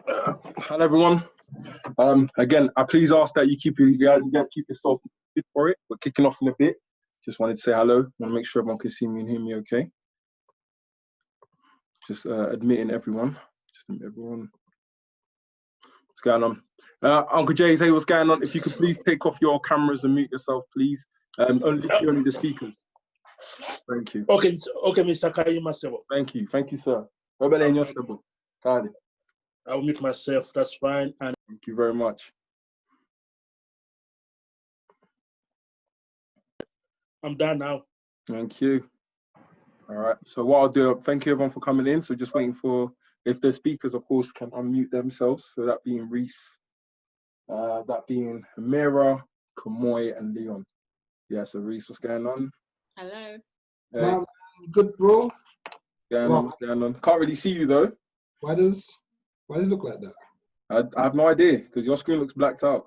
Hello everyone. Again, I please ask that you guys keep yourself fit for it. We're kicking off in a bit. Just wanted to say hello. Want to make sure everyone can see me and hear me okay. Just admitting everyone. Just admit everyone. What's going on? Uncle Jay, say what's going on. If you could please take off your cameras and mute yourself, please. Only the speakers. Thank you. Okay, Mr. Kayima Sebo. Thank you, sir. I'll mute myself, that's fine. And thank you very much. I'm done now. Thank you. All right, so what I'll do, thank you everyone for coming in. So just waiting for, if the speakers, of course, can unmute themselves. So that being Rhys, that being Amirah, Kemoy, and Leon. Yeah, so Rhys, what's going on? Hello. Hey. Good, bro. What's going on? Can't really see you though. Why does it look like that? I have no idea, because your screen looks blacked out.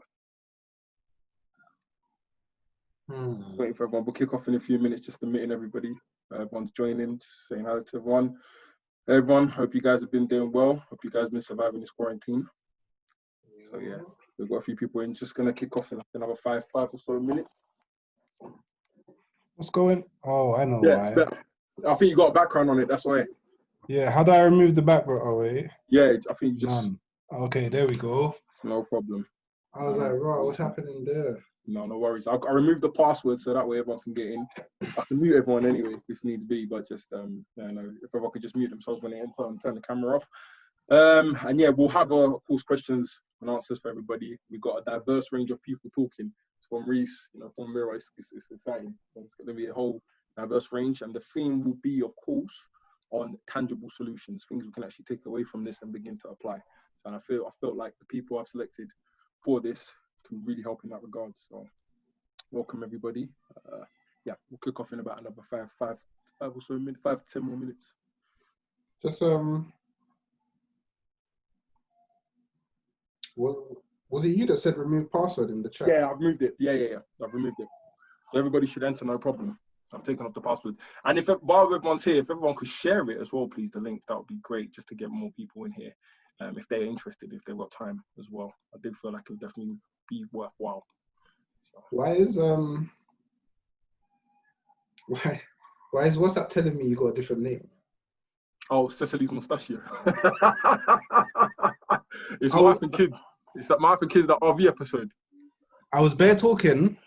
Waiting for everyone. We'll kick off in a few minutes, just admitting everybody. Everyone's joining, just saying hello to everyone. Everyone, hope you guys have been doing well. Hope you guys have been surviving this quarantine. So yeah, we've got a few people in. Just gonna kick off in another five or so minutes. What's going? Oh, I know why. I think you got a background on it, that's why. Yeah, how do I remove the background? Oh wait. Yeah, I think you just. None. Okay, there we go. No problem. I was like, bro, what's happening there? No worries. I removed the password so that way everyone can get in. I can mute everyone anyway if needs be, but just if everyone could just mute themselves when they enter and turn the camera off. And yeah, we'll have of course questions and answers for everybody. We've got a diverse range of people talking. From Rhys, from Amirah, it's exciting. It's going to be a whole diverse range, and the theme will be, of course, on tangible solutions, things we can actually take away from this and begin to apply. So I felt like the people I've selected for this can really help in that regard. So welcome everybody. Yeah, we'll kick off in about another five or so minutes, 5 to 10 more minutes. Just was it you that said remove password in the chat? Yeah, I've moved it. Yeah. I've removed it. So everybody should enter, no problem. I've taken off the password. And while everyone's here, if everyone could share it as well, please, the link, that would be great, just to get more people in here. If they're interested, if they've got time as well. I do feel like it would definitely be worthwhile. So. Why is WhatsApp telling me you got a different name? Oh, Cecily's Mustachio. It's my wife and kids. It's that my wife and kids, that RV episode. I was bare talking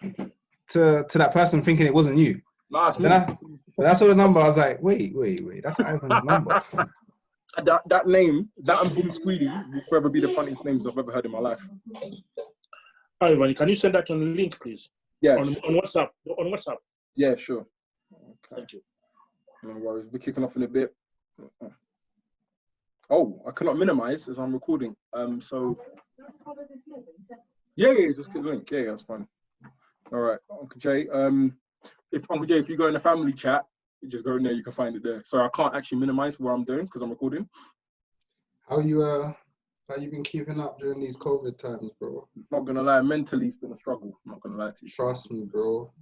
to that person thinking it wasn't you. Nah, it's me. When I saw the number, I was like, wait, that's Ivan's number. That name, that and Boom Squeedy will forever be the funniest names I've ever heard in my life. Ivan, can you send that on the link, please? Yeah. On WhatsApp. On WhatsApp. Yeah, sure. Okay. Thank you. No worries. We're kicking off in a bit. Oh, I cannot minimize as I'm recording. So. Yeah, just click the link. Yeah, that's fine. All right, Uncle Jay. If you go in the family chat, you just go in there. You can find it there. So I can't actually minimize what I'm doing because I'm recording. How you been keeping up during these COVID times, bro? Not gonna lie, mentally it's been a struggle. I'm not gonna lie to you. Trust me, bro.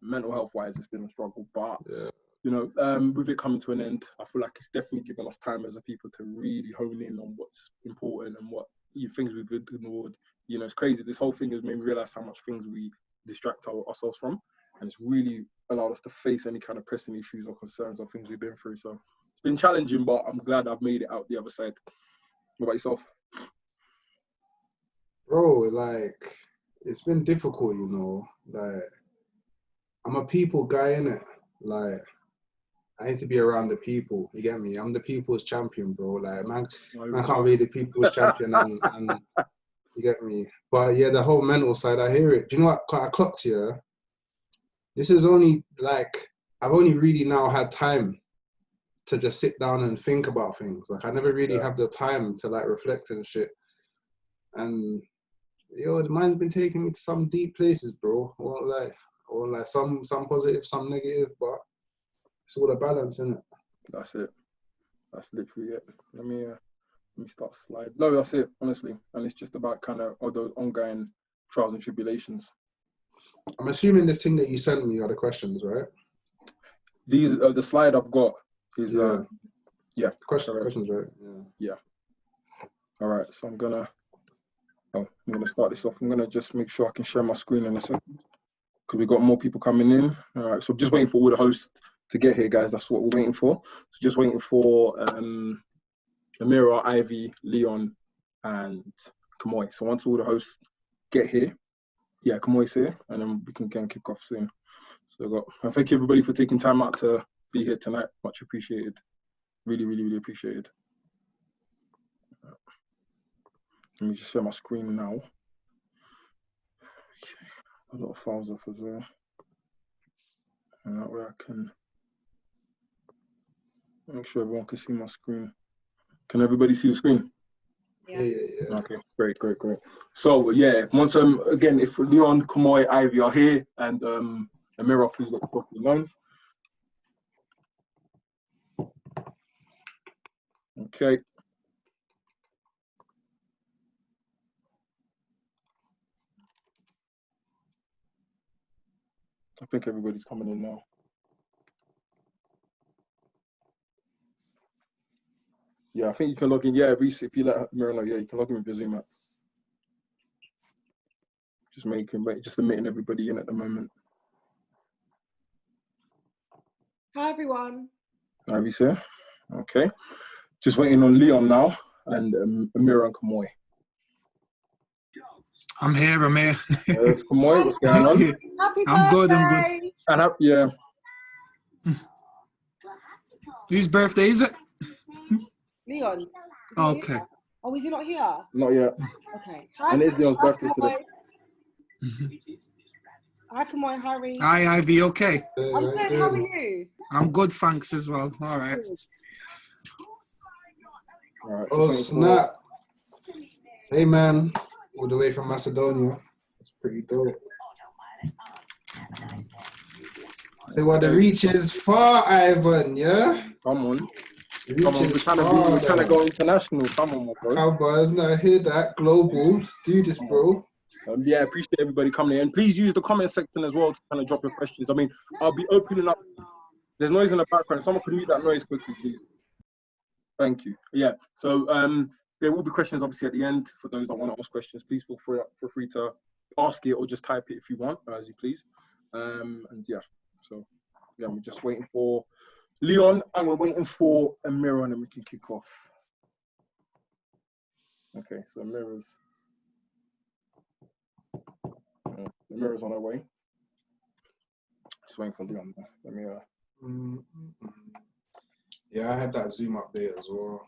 Mental health wise, it's been a struggle, but yeah. With it coming to an end, I feel like it's definitely given us time as a people to really hone in on what's important and what things we've ignored. It's crazy. This whole thing has made me realize how much things we distract ourselves from, and it's really allowed us to face any kind of pressing issues or concerns or things we've been through. So it's been challenging, but I'm glad I've made it out the other side. What about yourself? Bro, like, it's been difficult, like, I'm a people guy, innit? Like, I need to be around the people, you get me? I'm the people's champion, bro. Like, man can't be the people's champion and you get me? But yeah, the whole mental side, I hear it. Do you know what I clocked here? This is only, like, I've only really now had time to just sit down and think about things. Like, I never really have the time to, like, reflect and shit. And the mind's been taking me to some deep places, bro. Or like some positive, some negative, but it's all a balance, isn't it? That's it. That's literally it. Let me start sliding. No, that's it, honestly. And it's just about kind of all those ongoing trials and tribulations. I'm assuming this thing that you sent me are the questions, right? These the slide I've got is questions, right? Yeah. All right, so I'm gonna start this off. I'm gonna just make sure I can share my screen in a second because we got more people coming in. All right, so I'm just waiting for all the hosts to get here, guys. That's what we're waiting for. So just waiting for Amirah, Ivy, Leon, and Kemoy. So once all the hosts get here, yeah, Kemoy's here, and then we can again kick off soon. So and thank you everybody for taking time out to be here tonight. Much appreciated. Really, really, really appreciated. Let me just share my screen now. A lot of files off as well. And that way I can make sure everyone can see my screen. Can everybody see the screen? Yeah. Okay, great. So yeah, once again, if Leon, Kemoy, Ivy are here, and Amirah, please let the properly known. Okay. I think everybody's coming in now. Yeah, I think you can log in. Yeah, Rhys, if you let Amirah know, yeah, you can log in with your Zoom app. Just admitting everybody in at the moment. Hi, everyone. Ivy's here. Okay. Just waiting on Leon now and Amirah and Kemoy. I'm here. There's Kemoy. What's going on? Happy I'm good. And yeah. Whose birthday is it? Leon's. Okay. Oh, is he not here? Not yet. Okay. And it's Leon's birthday today. Hi, Kemoy. Hi, Rhys. Hi, Ivy. Okay. I'm good. How are you? I'm good, thanks as well. All right. All right. Oh, snap. Hey, man. All the way from Macedonia. That's pretty dope. Say what the reach is far, Ivan, yeah? Come on. We're trying to go international. Come on, bro. Come on, I hear that. Global. Let's do this, bro. Yeah, appreciate everybody coming in. Please use the comment section as well to kind of drop your questions. I mean, I'll be opening up. There's noise in the background. Someone could mute that noise quickly, please. Thank you. Yeah. So there will be questions obviously at the end for those that want to ask questions. Please feel free to ask it or just type it if you want, as you please. And yeah. So yeah, we're just waiting for Leon and we're waiting for Amirah, and then we can kick off. Okay. So Amirah's on her way. Just waiting for Leon. Let me Yeah, I had that Zoom up there as well.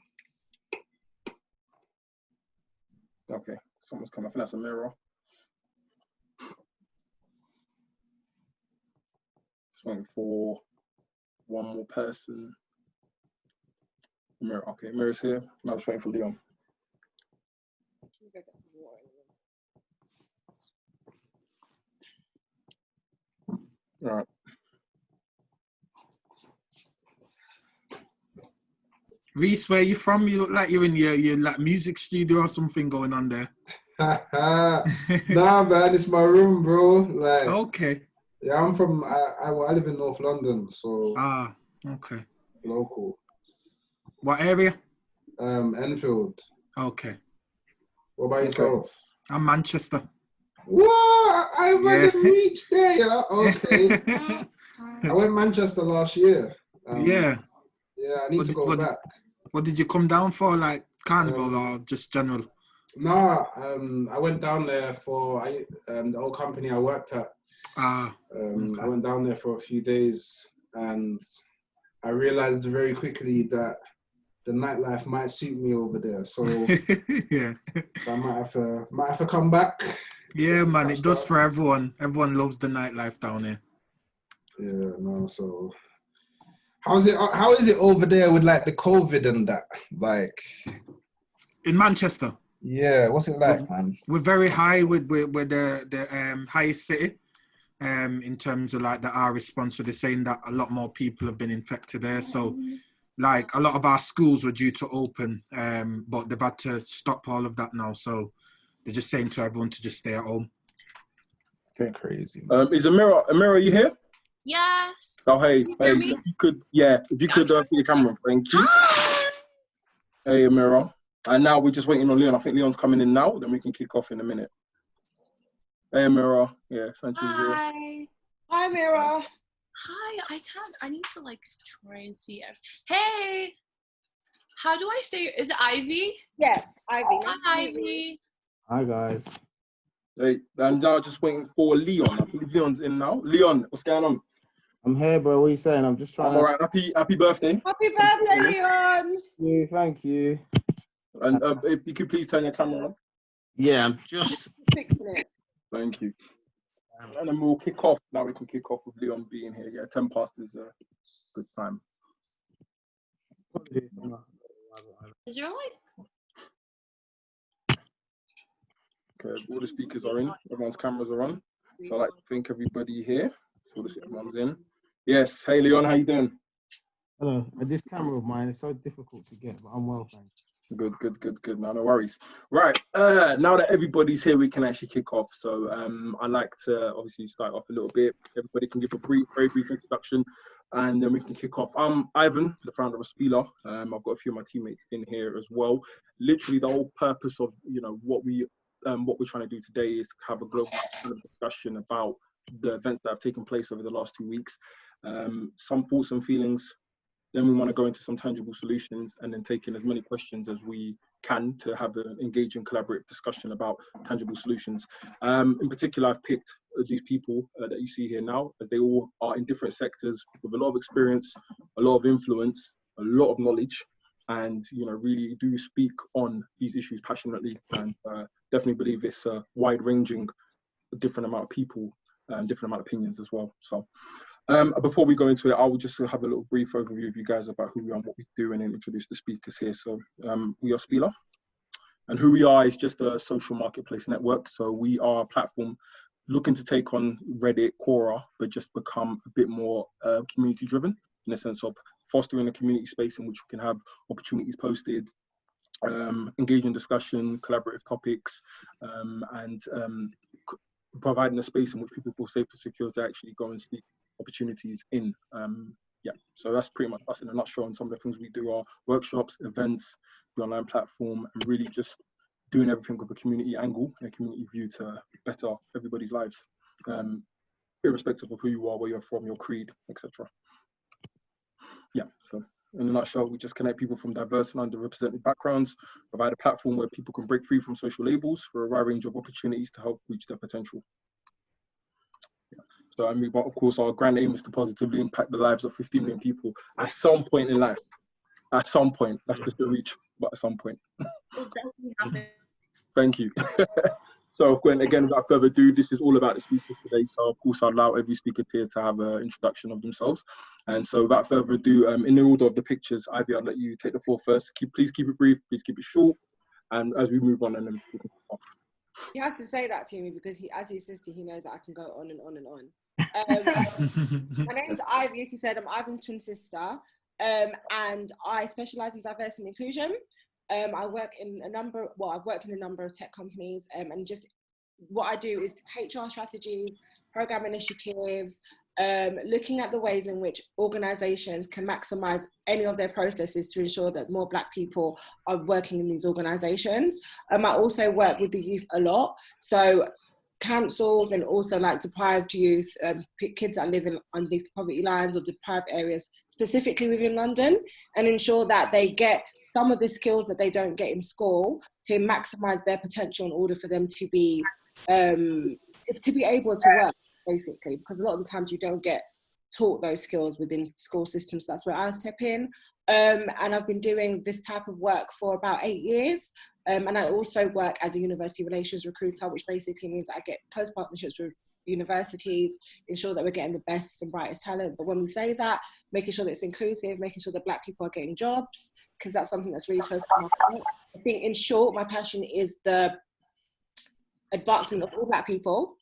Okay, someone's coming. I think that's Amirah. Just waiting for one more person. Amirah. Okay, Amirah's here. Now I'm just waiting for Leon. All right. Rhys, where you from? You look like you're in your like music studio or something going on there. Nah, man, it's my room, bro. Like, okay. Yeah, I'm from. I live in North London, so. Ah, okay. Local. What area? Enfield. Okay. What about yourself? I'm Manchester. What? I haven't reached there. Yeah? Okay. I went Manchester last year. Yeah. Yeah, I need to go back. What did you come down for? Like carnival or just general? Nah, I went down there for the old company I worked at. Okay. I went down there for a few days, and I realized very quickly that the nightlife might suit me over there. So yeah, so I might have to come back. Yeah, man, it does for everyone. Everyone loves the nightlife down here. Yeah, no. So how is it over there with like the COVID and that? Like in Manchester. Yeah, what's it like, man? We're very high with the highest city. In terms of like our response, so they're saying that a lot more people have been infected there. So like a lot of our schools were due to open, but they've had to stop all of that now. So they're just saying to everyone to just stay at home. Okay, crazy. Is Amirah, are you here? Yes. Oh, hey, so if you could, put your camera on, thank you. Hey, Amirah. And now we're just waiting on Leon. I think Leon's coming in now. Then we can kick off in a minute. Hey, Amirah. Yeah, Sanchez. Hi. Hi, Amirah. Hi, I need to like try and see if, hey, how do I say, is it Ivy? Yeah, Ivy. Hi, Ivy. Hi guys. Hey, and now just waiting for Leon. I believe Leon's in now. Leon, what's going on? I'm here, bro. What are you saying? I'm just trying I'm all right. Happy birthday. Happy birthday, Leon. Thank you. And if you could please turn your camera on. Yeah, I'm just. Fixing it. Thank you. And then we'll kick off. Now we can kick off with Leon being here. Yeah, 10 past is a good time. Is there like, Okay, all the speakers are in. Everyone's cameras are on. So I'd like to thank everybody here. So everyone's in. Yes. Hey, Leon, how you doing? Hello. This camera of mine is so difficult to get, but I'm well, thanks. Good. No worries. Right. Now that everybody's here, we can actually kick off. So I'd like to obviously start off a little bit. Everybody can give a very brief introduction, and then we can kick off. I'm Ivan, the founder of Spiela. I've got a few of my teammates in here as well. Literally, the whole purpose of what we're trying to do today is to have a global kind of discussion about the events that have taken place over the last 2 weeks. Some thoughts and feelings. Then we want to go into some tangible solutions and then take in as many questions as we can to have an engaging, collaborative discussion about tangible solutions. In particular, I've picked these people that you see here now, as they all are in different sectors with a lot of experience, a lot of influence, a lot of knowledge, and really do speak on these issues passionately. And definitely believe it's a wide-ranging, different amount of people and different amount of opinions as well. So. Before we go into it, I will just have a little brief overview of you guys about who we are and what we do, and then introduce the speakers here. So we are Spiela, and who we are is just a social marketplace network. So we are a platform looking to take on Reddit, Quora, but just become a bit more community driven, in the sense of fostering a community space in which we can have opportunities posted, engage in discussion, collaborative topics, and providing a space in which people feel safe and secure to actually go and seek opportunities in. So that's pretty much us in a nutshell. And some of the things we do are workshops, events, the online platform, and really just doing everything with a community angle and a community view to better everybody's lives, irrespective of who you are, where you're from, your creed, etc. So in a nutshell, we just connect people from diverse and underrepresented backgrounds, provide a platform where people can break free from social labels for a wide range of opportunities to help reach their potential. So, of course, our grand aim is to positively impact the lives of 15 million people at some point in life. At some point. That's just the reach, but at some point. Thank you. So, again, without further ado, this is all about the speakers today. So, of course, I'll allow every speaker here to have an introduction of themselves. And so, without further ado, in the order of the pictures, Ivy, I'll let you take the floor first. Please keep it brief. Please keep it short. And as we move on, and then we can kick off. You had to say that to me because as his sister, he knows that I can go on and on and on. My name's Ivy, as he said. I'm Ivan's twin sister, and I specialise in diversity and inclusion. I work in I've worked in a number of tech companies, and just what I do is HR strategies, program initiatives, looking at the ways in which organisations can maximise any of their processes to ensure that more Black people are working in these organisations. I also work with the youth a lot, so councils and also like deprived youth, kids that live in underneath the poverty lines or deprived areas, specifically within London, and ensure that they get some of the skills that they don't get in school to maximise their potential in order for them to be able to work, basically, because a lot of the times you don't get taught those skills within school systems. That's where I step in. And I've been doing this type of work for about 8 years. And I also work as a university relations recruiter, which basically means I get close partnerships with universities, ensure that we're getting the best and brightest talent. But when we say that, making sure that it's inclusive, making sure that Black people are getting jobs, because that's something that's really close to my heart. I think, in short, my passion is the advancement of all Black people,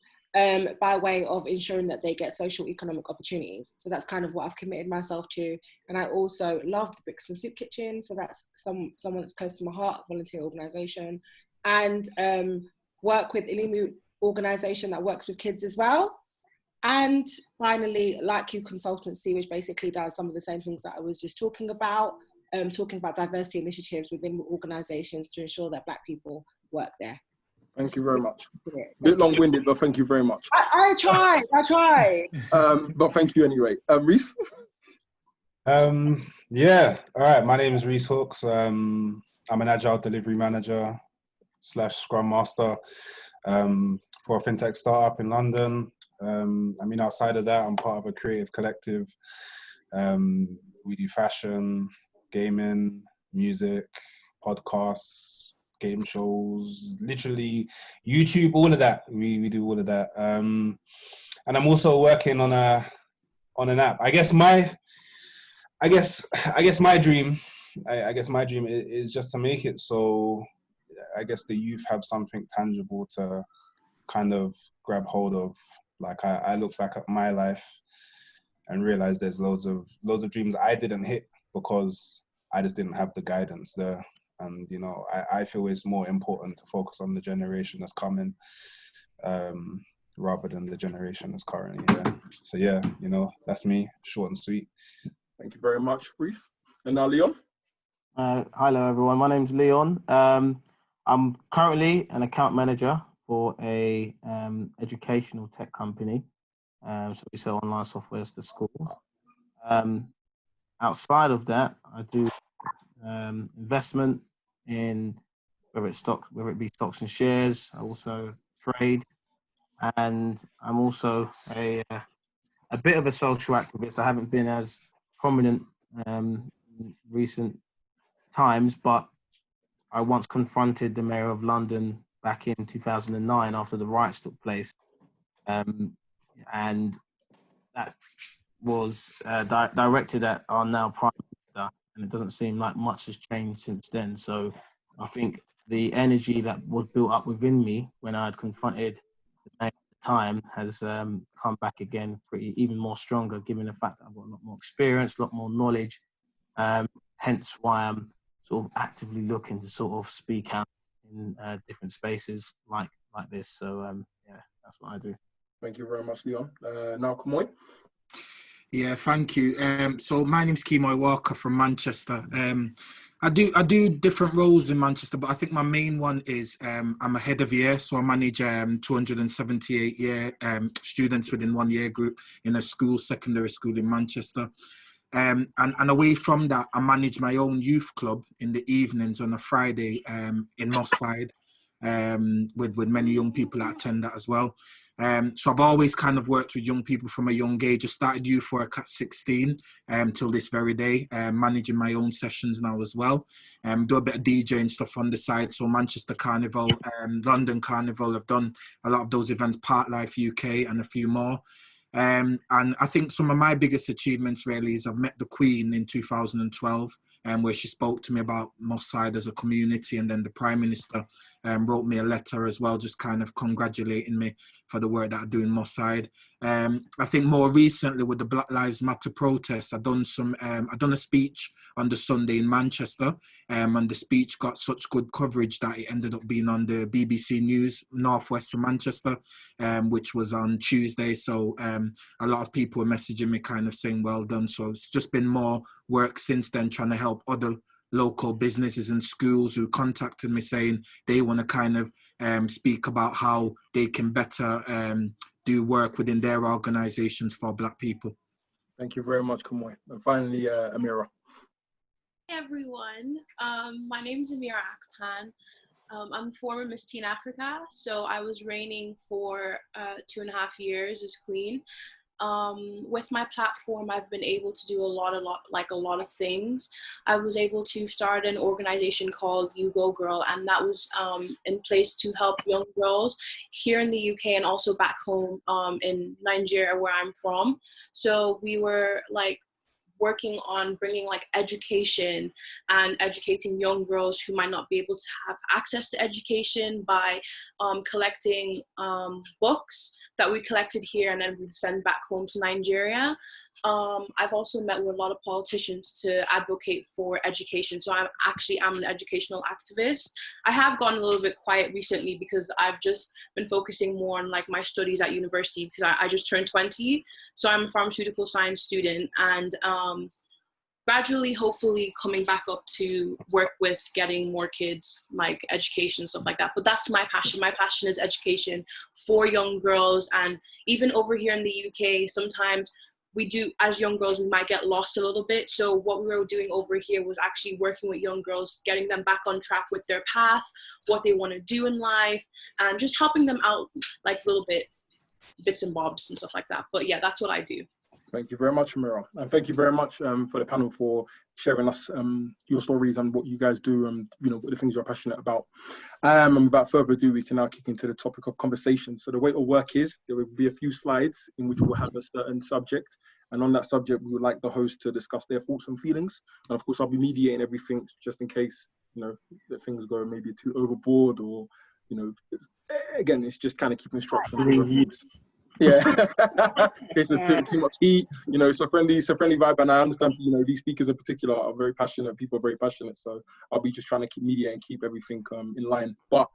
by way of ensuring that they get social economic opportunities. So that's kind of what I've committed myself to. And I also love the Bricks and Soup Kitchen. So that's someone that's close to my heart, volunteer organisation. And work with Ilimu organisation that works with kids as well. And finally, Like You Consultancy, which basically does some of the same things that I was just talking about. talking about diversity initiatives within organisations to ensure that Black people work there. Thank you very much. A bit long-winded, but thank you very much. I try. But thank you anyway. Rhys? Yeah, all right, my name is Rhys Hooks. I'm an Agile Delivery Manager / Scrum Master for a fintech startup in London. Outside of that, I'm part of a creative collective. We do fashion, gaming, music, podcasts, game shows, literally YouTube, all of that. We do all of that. And I'm also working on an app. I guess my dream is just to make it so I guess the youth have something tangible to kind of grab hold of. Like I look back at my life and realize there's loads of dreams I didn't hit because I just didn't have the guidance there. And I feel it's more important to focus on the generation that's coming rather than the generation that's currently here. So yeah, that's me, short and sweet. Thank you very much, Rhys. And now Leon? Hello, everyone. My name's Leon. I'm currently an account manager for a educational tech company. So we sell online software to schools. Outside of that, I do investment in whether it be stocks and shares. I also trade, and I'm also a bit of a social activist. I haven't been as prominent in recent times, but I once confronted the mayor of London back in 2009 after the riots took place, and that was directed at our now Prime Minister, and it doesn't seem like much has changed since then. So I think the energy that was built up within me when I had confronted the mayor at the time has come back again even more stronger, given the fact that I've got a lot more experience, a lot more knowledge, hence why I'm sort of actively looking to sort of speak out in different spaces like this. So yeah, that's what I do. Thank you very much, Leon. Now Kemoy? Yeah, thank you. So my name's Kemoy Walker from Manchester. I do different roles in Manchester, but I think my main one is I'm a head of year, so I manage 278 year students within 1 year group in a secondary school in Manchester. And away from that, I manage my own youth club in the evenings on a Friday in Moss Side with many young people that attend that as well. So I've always kind of worked with young people from a young age. I started youth work at 16 till this very day, managing my own sessions now as well. Do a bit of DJing stuff on the side. So Manchester Carnival, London Carnival, I've done a lot of those events, Parklife UK and a few more. And I think some of my biggest achievements really is I've met the Queen in 2012, where she spoke to me about Moss Side as a community, and then the Prime Minister wrote me a letter as well, just kind of congratulating me for the work that I do in Moss Side. I think more recently with the Black Lives Matter protests, I've done a speech on the Sunday in Manchester, and the speech got such good coverage that it ended up being on the BBC News Northwest for Manchester, which was on Tuesday. So a lot of people were messaging me kind of saying well done. So it's just been more work since then, trying to help other local businesses and schools who contacted me saying they want to kind of speak about how they can better do work within their organizations for Black people. Thank you very much, Kemoy. And finally, Amirah. Hey everyone, my name is Amirah Akpan. I'm former Miss Teen Africa, so I was reigning for 2.5 years as Queen. With my platform, I've been able to do a lot of things. I was able to start an organization called You Go Girl, and that was in place to help young girls here in the UK and also back home in Nigeria, where I'm from. So we were working on bringing education and educating young girls who might not be able to have access to education by collecting books that we collected here and then we'd send back home to Nigeria. I've also met with a lot of politicians to advocate for education. So I'm an educational activist. I have gone a little bit quiet recently because I've just been focusing more on my studies at university because I just turned 20. So I'm a pharmaceutical science student, and gradually, hopefully, coming back up to work with getting more kids, like education, stuff like that. But that's my passion. My passion is education for young girls. And even over here in the UK, sometimes we do, as young girls, we might get lost a little bit. So what we were doing over here was actually working with young girls, getting them back on track with their path, what they want to do in life, and just helping them out like little bits and bobs and stuff like that. But yeah, that's what I do. Thank you very much, Amirah. And thank you very much for the panel for sharing us your stories and what you guys do and, you know, what the things you're passionate about. And without further ado, we can now kick into the topic of conversation. So the way it'll work is there will be a few slides in which we'll have a certain subject. And on that subject, we would like the host to discuss their thoughts and feelings. And of course, I'll be mediating everything just in case, you know, that things go maybe too overboard or, you know, again, it's just kind of keeping instructions. Yeah, it's just too much heat, you know. It's a friendly vibe, and I understand, you know, these speakers in particular are very passionate. People are very passionate, so I'll be just trying to keep media and keep everything in line. But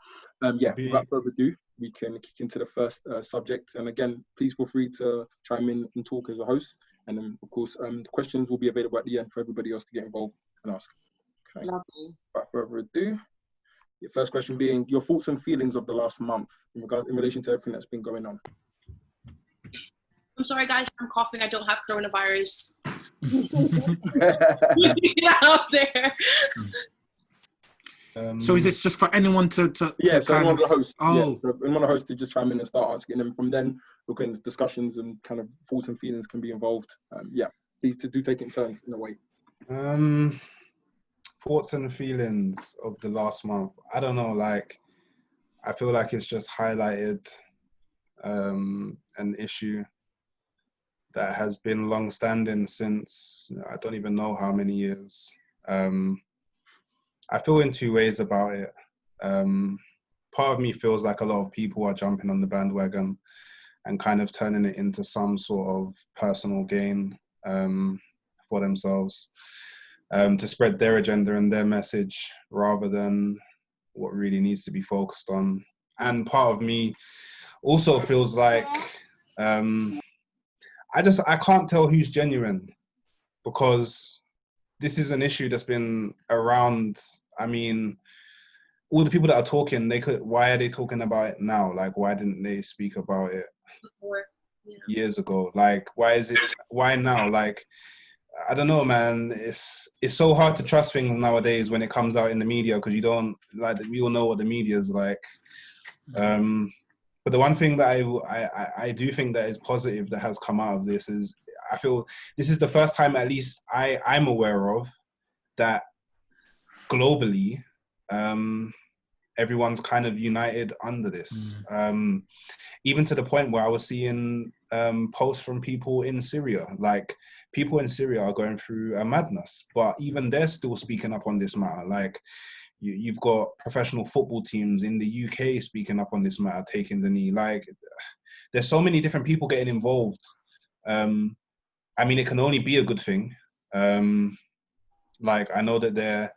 yeah, without further ado, we can kick into the first subject. And again, please feel free to chime in and talk as a host. And then, of course, the questions will be available at the end for everybody else to get involved and ask. Okay. Lovely. Without further ado, your first question being your thoughts and feelings of the last month in relation to everything that's been going on. I'm sorry, guys. I'm coughing. I don't have coronavirus. Out there. So is this just for anyone to yeah, so anyone the host. Oh. Yeah, so anyone the host to just chime in and start asking, and from then look in discussions and kind of thoughts and feelings can be involved. Yeah, please do take it in turns in a way. Thoughts and feelings of the last month. I don't know, like, I feel like it's just highlighted an issue that has been long-standing since I don't even know how many years. I feel in two ways about it. Part of me feels like a lot of people are jumping on the bandwagon and kind of turning it into some sort of personal gain for themselves, to spread their agenda and their message rather than what really needs to be focused on. And part of me also feels like I can't tell who's genuine, because this is an issue that's been around. I mean, all the people that are talking, why are they talking about it now? Like, why didn't they speak about it years ago? Like, why now? Like, I don't know, man. It's so hard to trust things nowadays when it comes out in the media, because you don't, like, we all know what the media is like. But the one thing that I do think that is positive that has come out of this is, I feel this is the first time, at least I'm aware of, that globally everyone's kind of united under this. Even to the point where I was seeing posts from people in Syria, like, people in Syria are going through a madness, but even they're still speaking up on this matter. Like, you've got professional football teams in the UK speaking up on this matter, taking the knee. Like, there's so many different people getting involved. I mean, it can only be a good thing. Like, I know that they're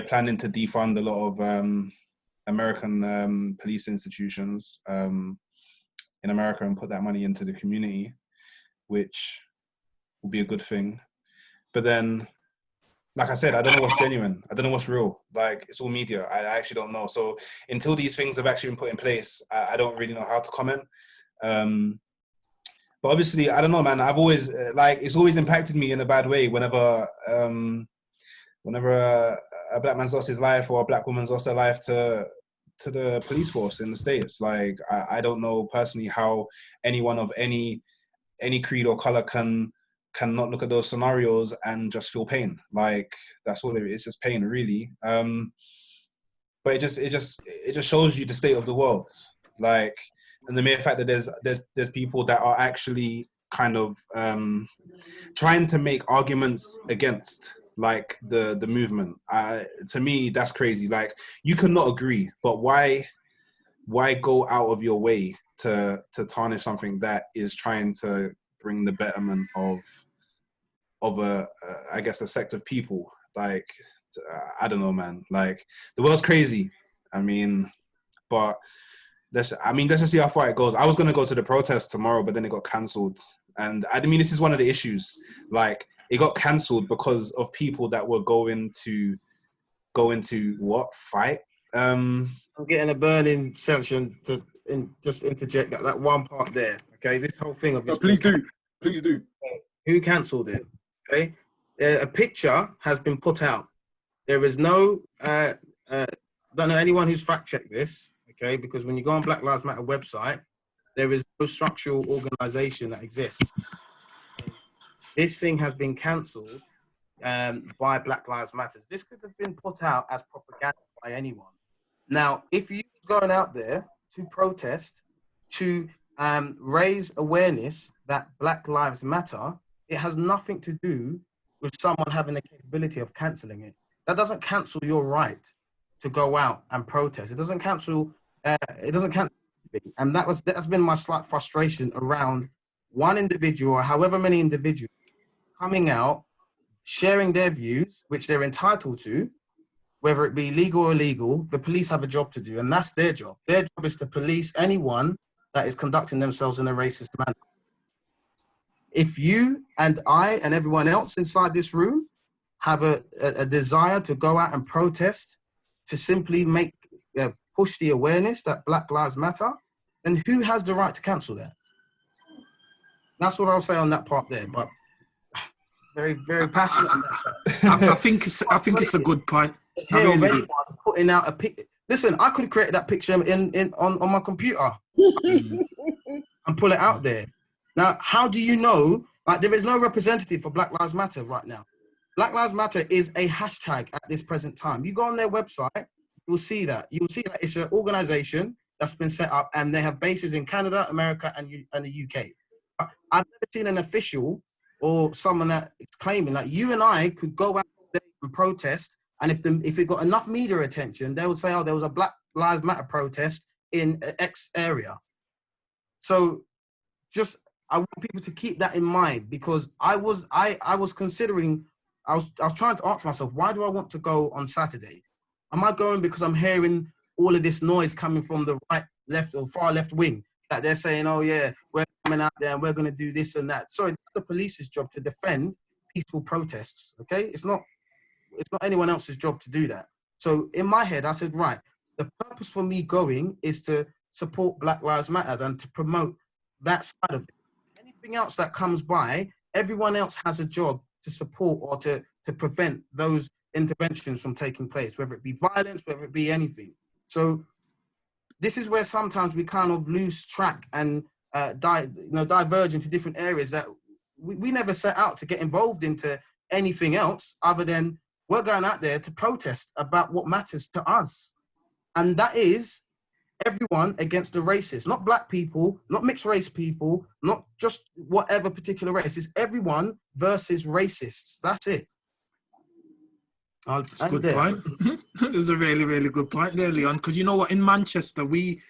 planning to defund a lot of American police institutions in America and put that money into the community, which will be a good thing. But then, like I said, I don't know what's genuine. I don't know what's real. Like, it's all media. I actually don't know. So until these things have actually been put in place, I don't really know how to comment. But obviously, I don't know, man. I've always, it's always impacted me in a bad way whenever a black man's lost his life or a black woman's lost their life to the police force in the States. Like, I don't know personally how anyone of any creed or color can not look at those scenarios and just feel pain. Like, that's all it is. It's just pain, really. But it just shows you the state of the world. Like, and the mere fact that there's people that are actually kind of trying to make arguments against, like, the movement. To me, that's crazy. Like, you cannot agree, but why go out of your way to tarnish something that is trying to bring the betterment of I guess a sect of people? Like, I don't know, man. Like, the world's crazy. I mean, but let's just see how far it goes. I was gonna go to the protest tomorrow, but then it got cancelled And I mean, this is one of the issues. Like, it got cancelled because of people that were going to what? Fight? I'm getting a burning section to just interject that one part there. Okay, this whole thing of No, please do. who cancelled it. Okay, a picture has been put out. There is no don't know anyone who's fact checked this. Okay, because when you go on Black Lives Matter website, there is no structural organization that exists. This thing has been cancelled by Black Lives Matter. This could have been put out as propaganda by anyone. Now, if you're going out there to protest, to raise awareness that Black Lives Matter, it has nothing to do with someone having the capability of cancelling it. That doesn't cancel your right to go out and protest. It doesn't cancel. And that's been my slight frustration around one individual or however many individuals coming out, sharing their views, which they're entitled to, whether it be legal or illegal. The police have a job to do, and that's their job. Their job is to police anyone that is conducting themselves in a racist manner. If you and I and everyone else inside this room have a desire to go out and protest, to simply push the awareness that Black Lives Matter, then who has the right to cancel that? That's what I'll say on that part there. But very, very passionate. I think it's a good point. I really do. Putting out a pic. Listen, I could create that picture on my computer and pull it out there. Now, how do you know? Like, there is no representative for Black Lives Matter right now. Black Lives Matter is a hashtag at this present time. You go on their website, you'll see that. You'll see that it's an organization that's been set up, and they have bases in Canada, America, and the UK. I've never seen an official or someone that is claiming that you and I could go out there and protest, and if it got enough media attention, they would say, oh, there was a Black Lives Matter protest in X area. So just, I want people to keep that in mind, because I was considering, I was trying to ask myself, why do I want to go on Saturday? Am I going because I'm hearing all of this noise coming from the right, left, or far left wing, that they're saying, oh yeah, we're coming out there and we're going to do this and that? Sorry, it's the police's job to defend peaceful protests, okay? It's not anyone else's job to do that. So in my head, I said, right, the purpose for me going is to support Black Lives Matter and to promote that side of it. Anything else that comes by, everyone else has a job to support or to prevent those interventions from taking place, whether it be violence, whether it be anything. So this is where sometimes we kind of lose track and diverge into different areas that we never set out to get involved into anything else other than we're going out there to protest about what matters to us. And that is everyone against the racists, not black people, not mixed race people, not just whatever particular race. It's everyone versus racists. That's it. That's a good point. There's a really, really good point there, Leon. Because you know what, in Manchester, we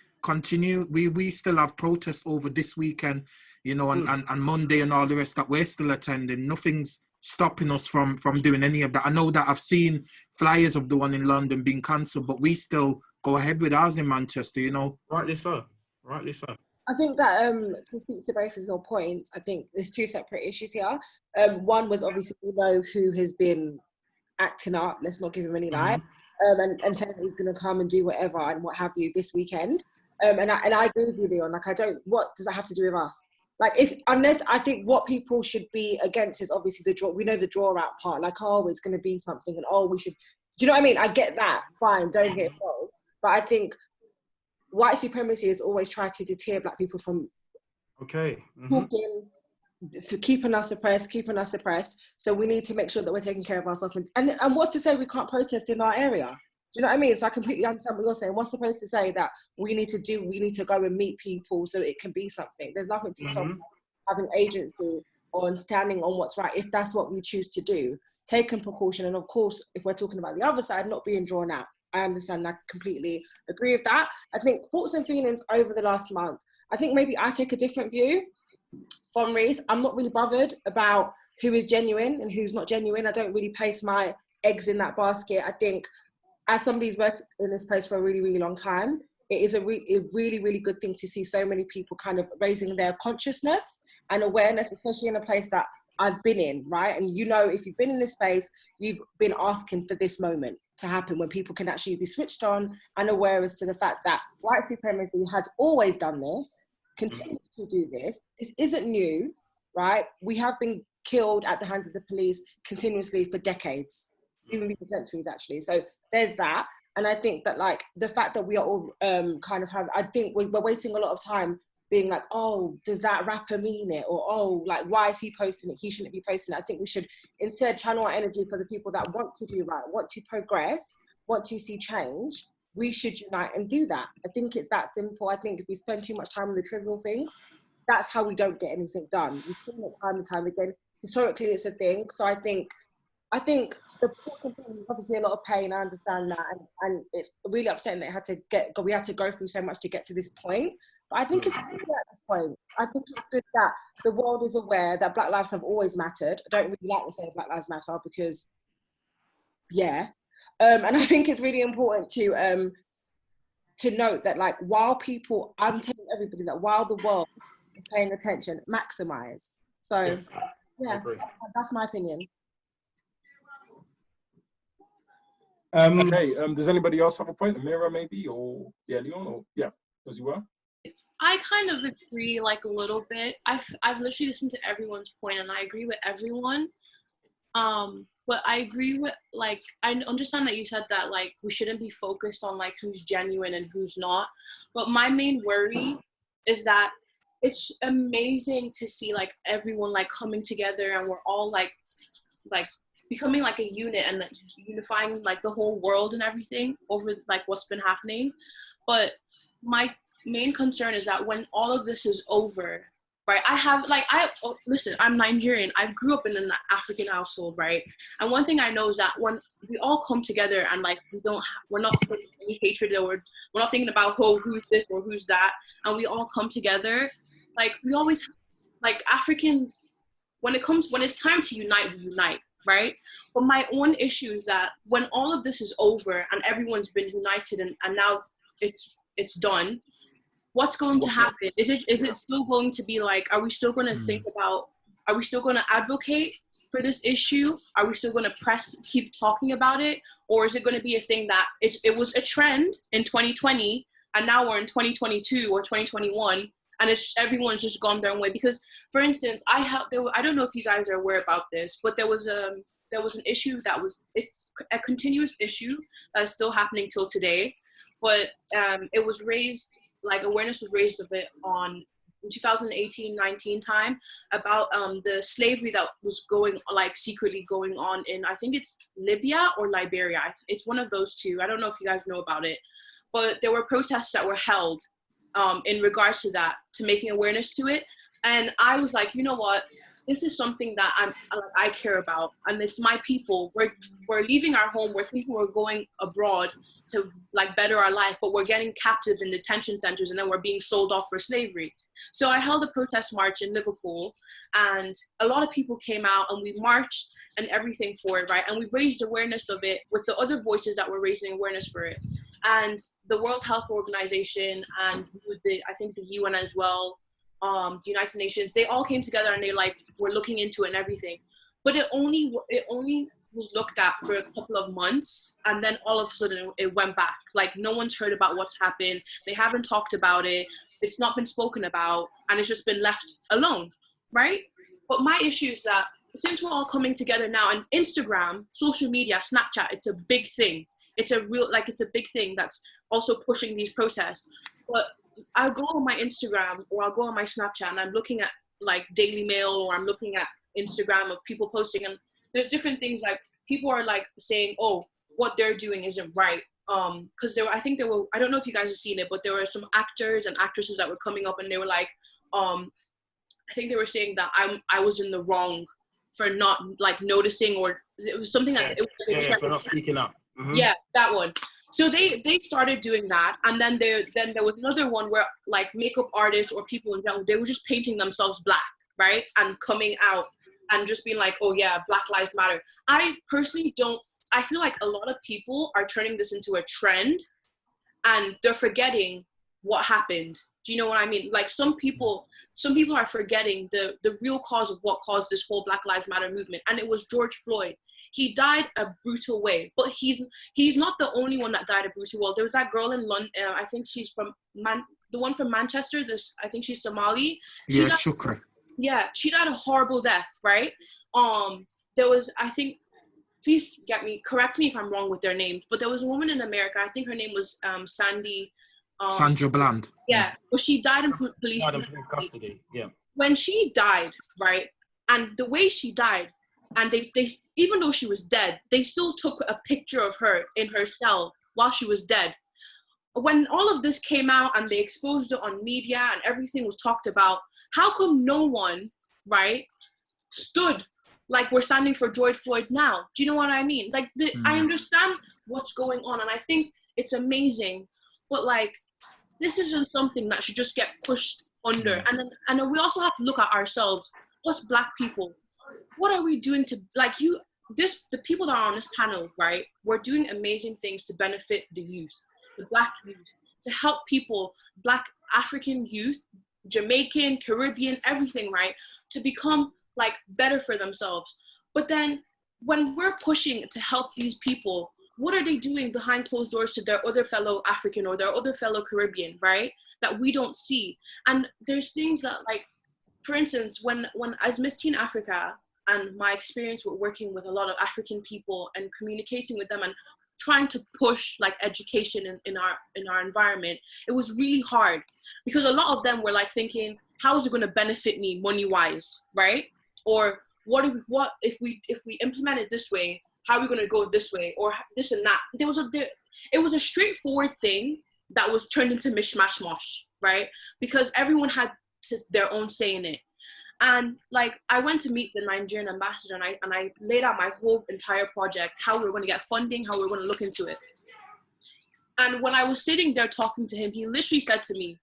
still have protests over this weekend, you know, and Monday and all the rest that we're still attending. Nothing's stopping us from doing any of that. I know that I've seen flyers of the one in London being cancelled, but we still go ahead with ours in Manchester, you know. Rightly so. I think that to speak to both of your points, I think there's two separate issues here. One was obviously we know who has been acting up, let's not give him any lie, and saying that he's going to come and do whatever and what have you this weekend. And I agree with you, Leon. Like, what does that have to do with us? Like, unless I think what people should be against is obviously the draw. We know the draw out part. Like, oh, it's going to be something, and oh, we should. Do you know what I mean? I get that. Fine, don't get involved. But I think white supremacy has always tried to deter black people from talking, keeping us suppressed. So we need to make sure that we're taking care of ourselves. And what's to say we can't protest in our area? Do you know what I mean? So I completely understand what you're saying. What's supposed to say that we need to go and meet people so it can be something? There's nothing to stop having agency on standing on what's right, if that's what we choose to do. Taking precaution, and of course, if we're talking about the other side, not being drawn out. I understand, I completely agree with that. I think thoughts and feelings over the last month, I think maybe I take a different view from Rhys. I'm not really bothered about who is genuine and who's not genuine. I don't really place my eggs in that basket. I think as somebody who's worked in this place for a really, really long time, it is a really, really good thing to see so many people kind of raising their consciousness and awareness, especially in a place that I've been in, right? And you know, if you've been in this space, you've been asking for this moment to happen when people can actually be switched on and aware as to the fact that white supremacy has always done this, continues to do this. This isn't new, right? We have been killed at the hands of the police continuously for decades, even for centuries, actually. So there's that. And I think that, like, the fact that we are all I think we're wasting a lot of time being like, oh, does that rapper mean it? Or, oh, like, why is he posting it? He shouldn't be posting it. I think we should instead channel our energy for the people that want to do right, want to progress, want to see change. We should unite and do that. I think it's that simple. I think if we spend too much time on the trivial things, that's how we don't get anything done. We spend it time and time again. Historically, it's a thing. So I think the important thing is obviously a lot of pain. I understand that, and it's really upsetting that we had to go through so much to get to this point. But I think it's good at this point. I think it's good that the world is aware that Black lives have always mattered. I don't really like to say Black Lives Matter because, yeah. And I think it's really important to note that, like, while people, I'm telling everybody that while the world is paying attention, maximize. So, yeah, that's my opinion. Okay, does anybody else have a point? Amirah, maybe? Or, yeah, Leon? Or, yeah, as you were? I kind of agree, like, a little bit. I've literally listened to everyone's point, and I agree with everyone. But I agree with, like, I understand that you said that, like, we shouldn't be focused on, like, who's genuine and who's not. But my main worry is that it's amazing to see, like, everyone, like, coming together, and we're all, like becoming, like, a unit and, like, unifying, like, the whole world and everything over, like, what's been happening. But my main concern is that when all of this is over, right, listen, I'm Nigerian. I grew up in an African household, right? And one thing I know is that when we all come together and, like, we're not feeling any hatred, or we're not thinking about, oh, who's this or who's that, and we all come together, like, we always, like, Africans, when it's time to unite, we unite, right? But my own issue is that when all of this is over and everyone's been united and now it's done, what's going to happen? Is it still going to be like, are we still going to are we still going to advocate for this issue? Are we still going to keep talking about it? Or is it going to be a thing that it was a trend in 2020 and now we're in 2022 or 2021 and everyone's just gone their own way? Because, for instance, I don't know if you guys are aware about this, but there was an issue it's a continuous issue that is still happening till today. But it was raised, like, awareness was raised a bit in 2018-19 time about the slavery that was secretly going on in, I think it's Libya or Liberia. It's one of those two. I don't know if you guys know about it, but there were protests that were held in regards to that, to making awareness to it. And I was like, you know what? This is something that I care about, and it's my people. We're leaving our home. We're thinking we're going abroad to, like, better our life, but we're getting captive in detention centers, and then we're being sold off for slavery. So I held a protest march in Liverpool, and a lot of people came out, and we marched and everything for it, right? And we raised awareness of it with the other voices that were raising awareness for it, and the World Health Organization, and I think the UN as well. The United Nations, they all came together and they, like, were looking into it and everything. But it only was looked at for a couple of months, and then all of a sudden it went back. Like, no one's heard about what's happened. They haven't talked about it. It's not been spoken about, and it's just been left alone, right? But my issue is that since we're all coming together now, and Instagram, social media, Snapchat, it's a big thing. It's a big thing that's also pushing these protests. But I'll go on my Instagram or I'll go on my Snapchat and I'm looking at, like, Daily Mail, or I'm looking at Instagram of people posting, and there's different things, like, people are, like, saying, oh, what they're doing isn't right. Because I don't know if you guys have seen it, but there were some actors and actresses that were coming up and they were like, I think they were saying that I was in the wrong for not, like, noticing, or it was something like, for not speaking up. Mm-hmm. Yeah, that one. So they started doing that, and then there was another one where, like, makeup artists or people in general, they were just painting themselves black, right, and coming out and just being like, oh yeah, Black Lives Matter. I personally I feel like a lot of people are turning this into a trend, and they're forgetting what happened Do you know what I mean? Like some people are forgetting the real cause of what caused this whole Black Lives Matter movement, and it was George Floyd. He died a brutal way, but he's not the only one that died a brutal way. There was that girl in London. I think she's from the one from Manchester. I think she's Somali. Shukra. Yeah, she died a horrible death, right? There was, I think, please correct me if I'm wrong with their names, but there was a woman in America. I think her name was Sandy. Sandra Bland. Yeah, but she died in police custody. Yeah. When she died, right, and the way she died, and they even though she was dead, they still took a picture of her in her cell while she was dead. When all of this came out and they exposed it on media and everything was talked about, how come no one, right, stood like we're standing for George Floyd now? Do you know what I mean? Like, I understand what's going on, and I think it's amazing, but like, this isn't something that should just get pushed under. And then we also have to look at ourselves, us Black people. What are we doing to, like, the people that are on this panel, right? We're doing amazing things to benefit the youth, the Black youth, to help people, Black African youth, Jamaican, Caribbean, everything, right? To become like better for themselves. But then when we're pushing to help these people, what are they doing behind closed doors to their other fellow African or their other fellow Caribbean, right? That we don't see. And there's things that, like, for instance, when as Miss Teen Africa and my experience with working with a lot of African people and communicating with them and trying to push like education in our environment, it was really hard because a lot of them were like thinking, how is it going to benefit me money wise, right? Or what if we implement it this way, how are we going to go this way, or this and that? It was a straightforward thing that was turned into mishmash mosh, right? Because everyone had their own say in it. And like, I went to meet the Nigerian ambassador and I laid out my whole entire project, how we were going to get funding, how we were going to look into it. And when I was sitting there talking to him, he literally said to me,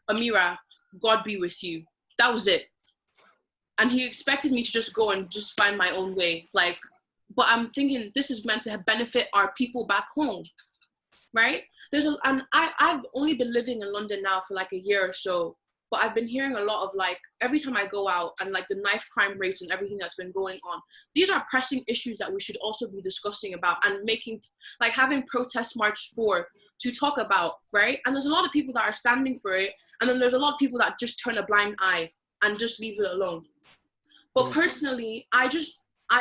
Amirah, God be with you. That was it. And he expected me to just go and just find my own way. Like, but I'm thinking this is meant to benefit our people back home, right? And I've only been living in London now for like a year or so, but I've been hearing a lot of like, every time I go out and like the knife crime rates and everything that's been going on, these are pressing issues that we should also be discussing about and having protest march to talk about, right? And there's a lot of people that are standing for it. And then there's a lot of people that just turn a blind eye and just leave it alone. But personally, I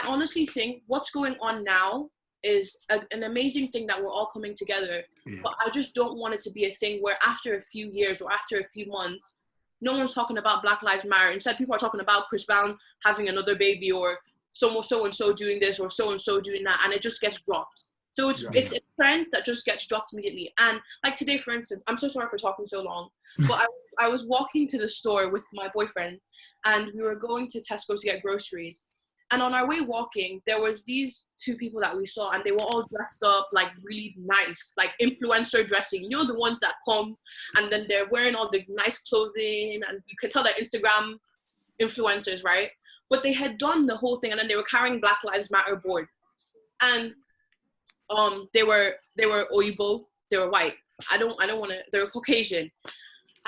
honestly think what's going on now is an amazing thing that we're all coming together. Yeah. But I just don't want it to be a thing where after a few years or after a few months, no one's talking about Black Lives Matter. Instead, people are talking about Chris Brown having another baby or so-and-so doing this or so-and-so doing that, and it just gets dropped. So it's a trend that just gets dropped immediately. And like today, for instance, I'm so sorry for talking so long, but I was walking to the store with my boyfriend, and we were going to Tesco to get groceries. And on our way walking, there was these two people that we saw, and they were all dressed up like really nice, like influencer dressing. You know, the ones that come and then they're wearing all the nice clothing, and you can tell they're Instagram influencers, right? But they had done the whole thing, and then they were carrying Black Lives Matter board. And they were Oyibo, they were white. I don't want to. They were Caucasian.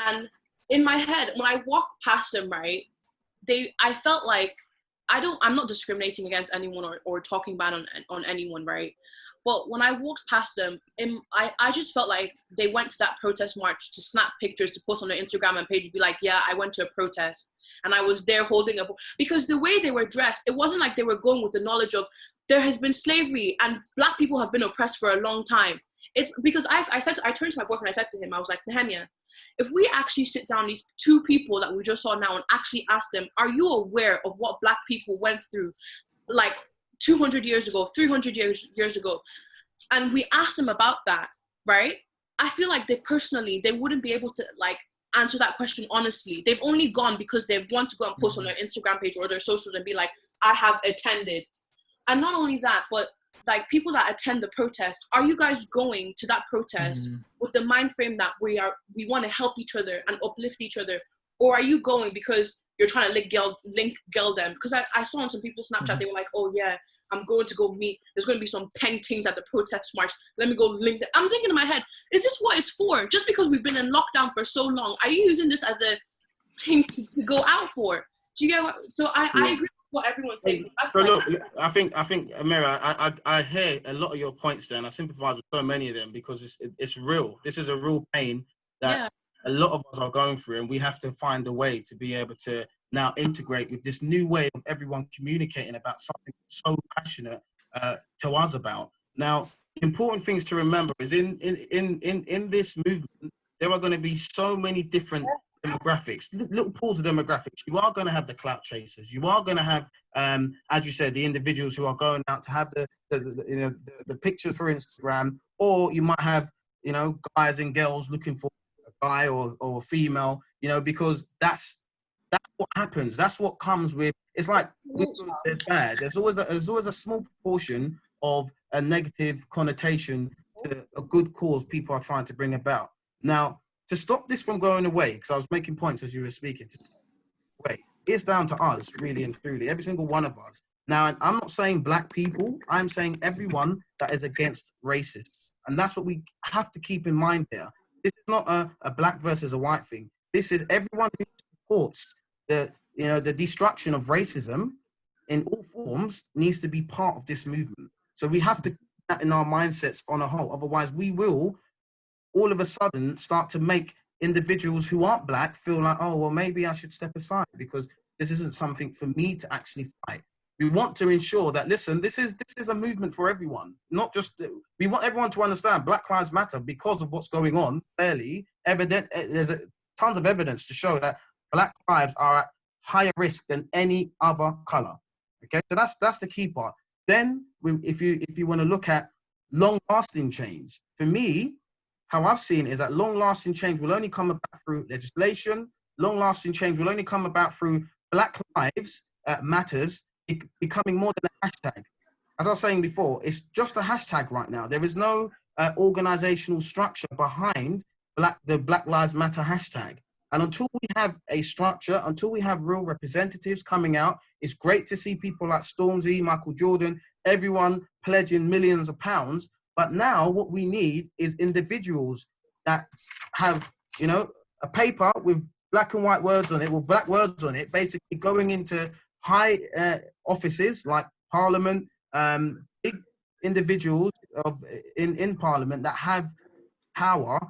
And in my head, when I walked past them, right, I felt like I'm not discriminating against anyone or talking bad on anyone, right? But when I walked past them, I just felt like they went to that protest march to snap pictures to post on their Instagram and page, be like, yeah, I went to a protest and I was there holding up. Because the way they were dressed, it wasn't like they were going with the knowledge of there has been slavery and Black people have been oppressed for a long time. It's because I turned to my boyfriend, I said to him, I was like, Nehemiah, if we actually sit down these two people that we just saw now and actually ask them, are you aware of what Black people went through like 200 years ago, 300 years ago? And we ask them about that, right? I feel like they wouldn't be able to like answer that question honestly. They've only gone because they want to go and post on their Instagram page or their socials and be like, I have attended. And not only that, but like people that attend the protest, are you guys going to that protest with the mind frame that we want to help each other and uplift each other? Or are you going because you're trying to link girl them. Because I saw on some people's Snapchat, they were like, oh yeah, I'm going to go meet, there's going to be some paintings at the protest march, let me go link them. I'm thinking in my head, is this what it's for? Just because we've been in lockdown for so long, are you using this as a thing to go out for? Do you get what? So I agree with what everyone's saying. So look, I think Amirah, I hear a lot of your points there, and I sympathise with so many of them because it's real. This is a real pain that a lot of us are going through, and we have to find a way to be able to now integrate with this new way of everyone communicating about something so passionate to us about. Now, the important things to remember is in this movement, there are going to be so many different demographics, little pools of demographics. You are going to have the clout chasers. You are going to have, as you said, the individuals who are going out to have the pictures for Instagram, or you might have, guys and girls looking for a guy or a female, because that's what happens. That's what comes with. It's like there's bad. There's always a small proportion of a negative connotation to a good cause people are trying to bring about. Now, to stop this from going away, because I was making points as you were speaking, it's down to us, really and truly, every single one of us. Now, I'm not saying black people, I'm saying everyone that is against racists. And that's what we have to keep in mind here. This is not a black versus a white thing. This is everyone who supports the destruction of racism in all forms needs to be part of this movement. So we have to put that in our mindsets on a whole. Otherwise, we will all of a sudden start to make individuals who aren't black feel like, oh, well, maybe I should step aside because this isn't something for me to actually fight. We want to ensure that, listen, this is a movement for everyone, not just, we want everyone to understand Black Lives Matter because of what's going on, clearly, there's tons of evidence to show that black lives are at higher risk than any other color. Okay, so that's the key part. Then, if you want to look at long-lasting change, for me, how I've seen is that long-lasting change will only come about through legislation. Long-lasting change will only come about through Black Lives Matters becoming more than a hashtag. As I was saying before, it's just a hashtag right now. There is no organizational structure behind the Black Lives Matter hashtag. And until we have a structure, until we have real representatives coming out, it's great to see people like Stormzy, Michael Jordan, everyone pledging millions of pounds. But now what we need is individuals that have, a paper with black and white words on it, with black words on it, basically going into high offices like Parliament, big individuals in Parliament that have power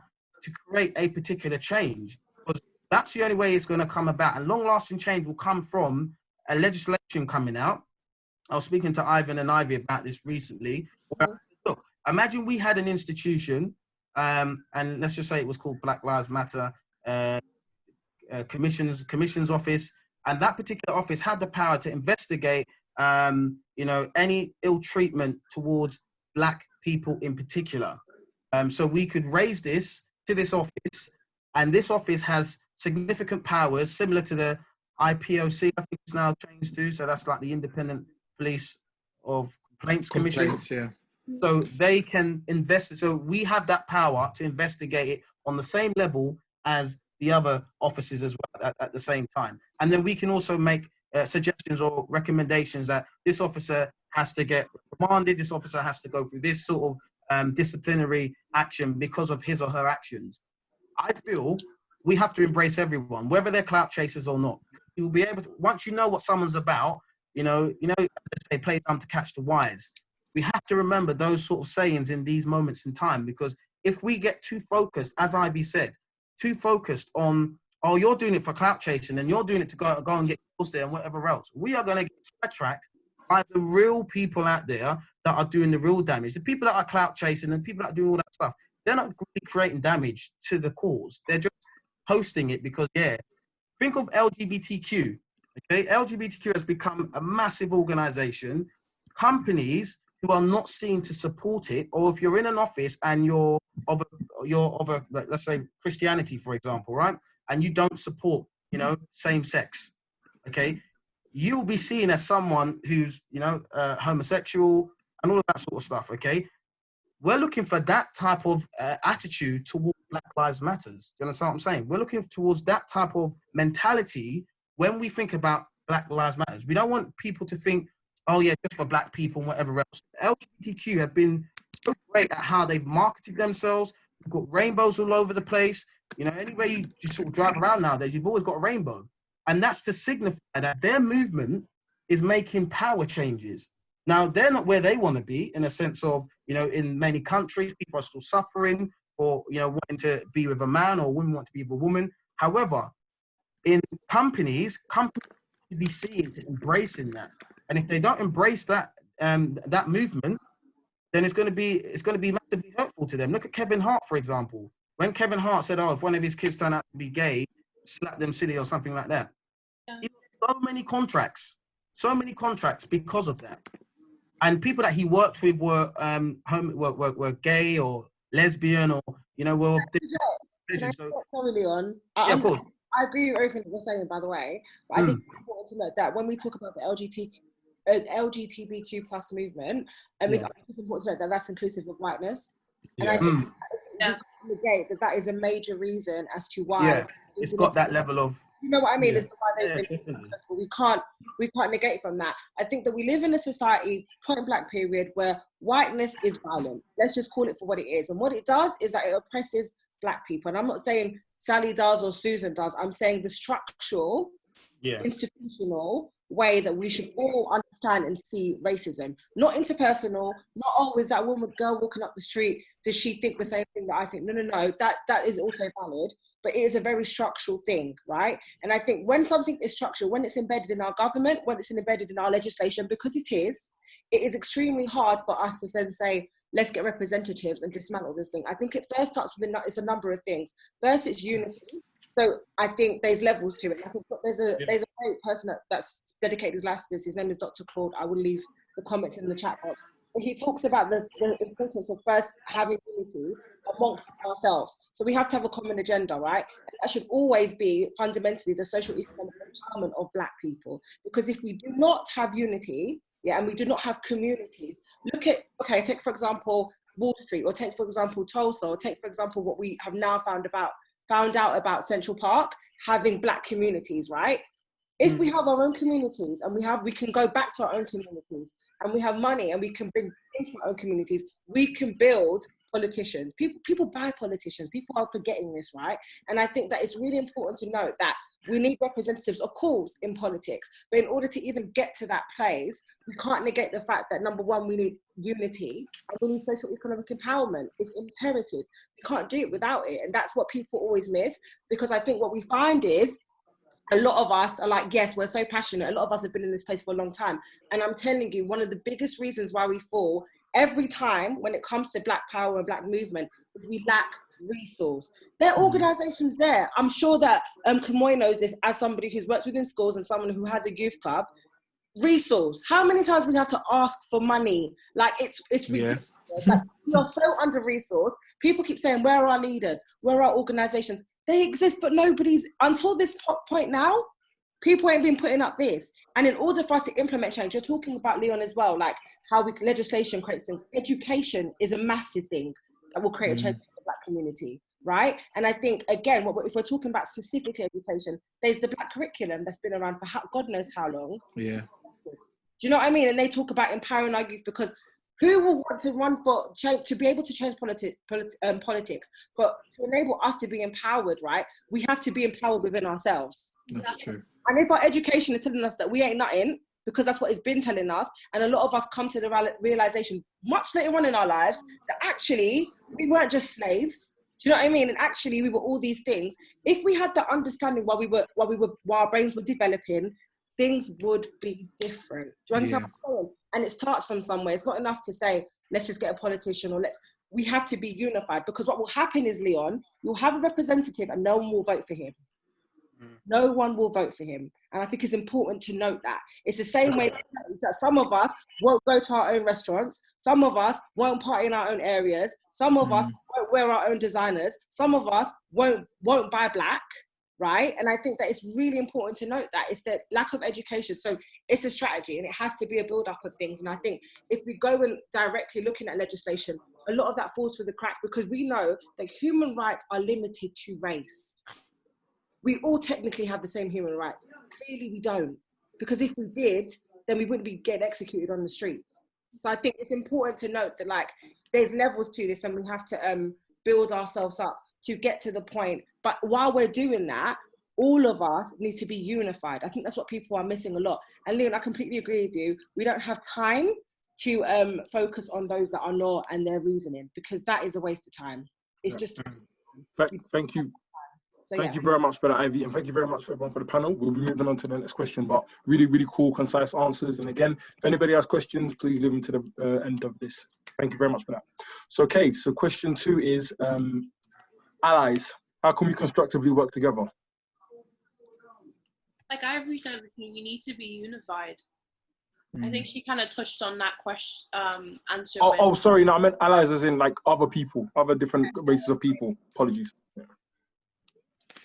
to create a particular change. Because that's the only way it's going to come about. And long-lasting change will come from a legislation coming out. I was speaking to Ivan and Ivy about this recently. Where I said, look, imagine we had an institution, and let's just say it was called Black Lives Matter Commission's Office, and that particular office had the power to investigate, any ill treatment towards black people in particular. So we could raise this to this office, and this office has significant powers similar to the IPOC, I think it's now changed to, so that's like the Independent Police of Complaints Commission. Yeah. So they can invest. So we have that power to investigate it on the same level as the other offices as well at the same time. And then we can also make suggestions or recommendations that this officer has to get remanded, this officer has to go through this sort of disciplinary action because of his or her actions. I feel we have to embrace everyone, whether they're clout chasers or not. You'll be able to, once you know what someone's about, they play dumb to catch the wise. We have to remember those sort of sayings in these moments in time, because if we get too focused, as Ivy said, too focused on, oh, you're doing it for clout chasing and you're doing it to go and get close there and whatever else, we are going to get sidetracked by the real people out there that are doing the real damage. The people that are clout chasing and people that are doing all that stuff, they're not really creating damage to the cause. They're just posting it because, think of LGBTQ. Okay, LGBTQ has become a massive organization. Companies who are not seen to support it, or if you're in an office and you're of a let's say Christianity, for example, right, and you don't support, same sex, okay, you'll be seen as someone who's, homosexual and all of that sort of stuff. Okay, we're looking for that type of attitude towards Black Lives Matters. Do you understand what I'm saying? We're looking towards that type of mentality when we think about Black Lives Matters, we don't want people to think, oh yeah, just for black people and whatever else. LGBTQ have been so great at how they've marketed themselves. We've got rainbows all over the place. You know, anywhere you just sort of drive around nowadays, you've always got a rainbow. And that's to signify that their movement is making power changes. Now, they're not where they want to be, in a sense of, you know, in many countries, people are still suffering for, you know, wanting to be with a man, or women want to be with a woman. However, in companies to be seen to embracing that. And if they don't embrace that that movement, then it's going to be massively hurtful to them. Look at Kevin Hart, for example. When Kevin Hart said, "Oh, if one of his kids turn out to be gay, slap them silly," or something like that. Yeah. He got so many contracts because of that. And people that he worked with were were gay or lesbian, or, you know, were of different religions. So, Sorry, Leon. yeah, of course. I agree with everything that you're saying, by the way. But I think it's important to note that when we talk about the LGBTQ plus movement, it's important to note that that's inclusive of whiteness. And I think we can't negate that is a major reason as to why it's got that level of, you know what I mean? Yeah. It's why they've been successful. We can't negate from that. I think that we live in a society, point blank period, where whiteness is violent. Let's just call it for what it is. And what it does is that it oppresses black people. And I'm not saying Sally does or Susan does. I'm saying the structural, institutional way that we should all understand and see racism. Not interpersonal, not always that girl walking up the street, does she think the same thing that I think? No. That is also valid, but it is a very structural thing, right? And I think when something is structural, when it's embedded in our government, when it's embedded in our legislation, because it is extremely hard for us to then say, let's get representatives and dismantle this thing. I think it first starts with it's a number of things. First, it's unity. So I think there's levels to it. I think there's a great person that's dedicated his life to this. His name is Dr. Claude. I will leave the comments in the chat box. But he talks about the importance of first having unity amongst ourselves. So we have to have a common agenda, right? And that should always be fundamentally the social economic empowerment of black people. Because if we do not have unity, and we do not have communities, take for example Wall Street, or take for example Tulsa, or take for example what we have now found out about Central Park having black communities, right? If we have our own communities and we can go back to our own communities, and we have money and we can bring into our own communities, we can build politicians. People buy politicians. People are forgetting this, right? And I think that it's really important to note that we need representatives, of course, in politics, but in order to even get to that place, we can't negate the fact that, number one, we need unity and we need social economic empowerment. It's imperative. We can't do it without it. And that's what people always miss, because I think what we find is a lot of us are like, yes, we're so passionate. A lot of us have been in this place for a long time. And I'm telling you, one of the biggest reasons why we fall every time when it comes to black power and black movement is we lack resource. There are organizations there. I'm sure that Kemoy knows this as somebody who's worked within schools and someone who has a youth club. Resource. How many times we have to ask for money? Like it's ridiculous. Like, we are so under-resourced. People keep saying, where are our leaders? Where are our organizations? They exist, but nobody's, until this point now, people ain't been putting up this. And in order for us to implement change, you're talking about, Leon, as well, like how legislation creates things. Education is a massive thing that will create a change in the black community, right? And I think, again, if we're talking about specifically education, there's the black curriculum that's been around for God knows how long. Yeah. Do you know what I mean? And they talk about empowering our youth, because who will want to run for change, to be able to change politics, but to enable us to be empowered, right? We have to be empowered within ourselves. That's true. And if our education is telling us that we ain't nothing, because that's what it's been telling us, and a lot of us come to the realization much later on in our lives that actually we weren't just slaves. Do you know what I mean? And actually we were all these things. If we had that understanding while our brains were developing, things would be different. Do you understand what I'm saying? And it starts from somewhere. It's not enough to say, let's just get a politician, or we have to be unified, because what will happen is, Leon, you'll have a representative and no one will vote for him. No one will vote for him. And I think it's important to note that. It's the same way that some of us won't go to our own restaurants. Some of us won't party in our own areas. Some of us won't wear our own designers. Some of us won't buy black, right? And I think that it's really important to note that. It's the lack of education. So it's a strategy, and it has to be a build-up of things. And I think if we go and directly looking at legislation, a lot of that falls through the crack, because we know that human rights are limited to race. we all technically have the same human rights. Clearly we don't, because if we did, then we wouldn't be getting executed on the street. So I think it's important to note that like there's levels to this, and we have to build ourselves up to get to the point. But while we're doing that, all of us need to be unified. I think that's what people are missing a lot. And Leon, I completely agree with you. We don't have time to focus on those that are not and their reasoning, because that is a waste of time. It's just. Thank you. So, Thank you very much for that, Ivy, and thank you very much for everyone for the panel. We'll be moving on to the next question, but really, really cool, concise answers. And again, if anybody has questions, please leave them to the end of this. Thank you very much for that. So, okay, so question 2 is allies. How can we constructively work together? Like Ivory said, we need to be unified. I think she kind of touched on that question, answer. Oh, sorry, no, I meant allies as in like other people, other different races of people. Apologies. Yeah.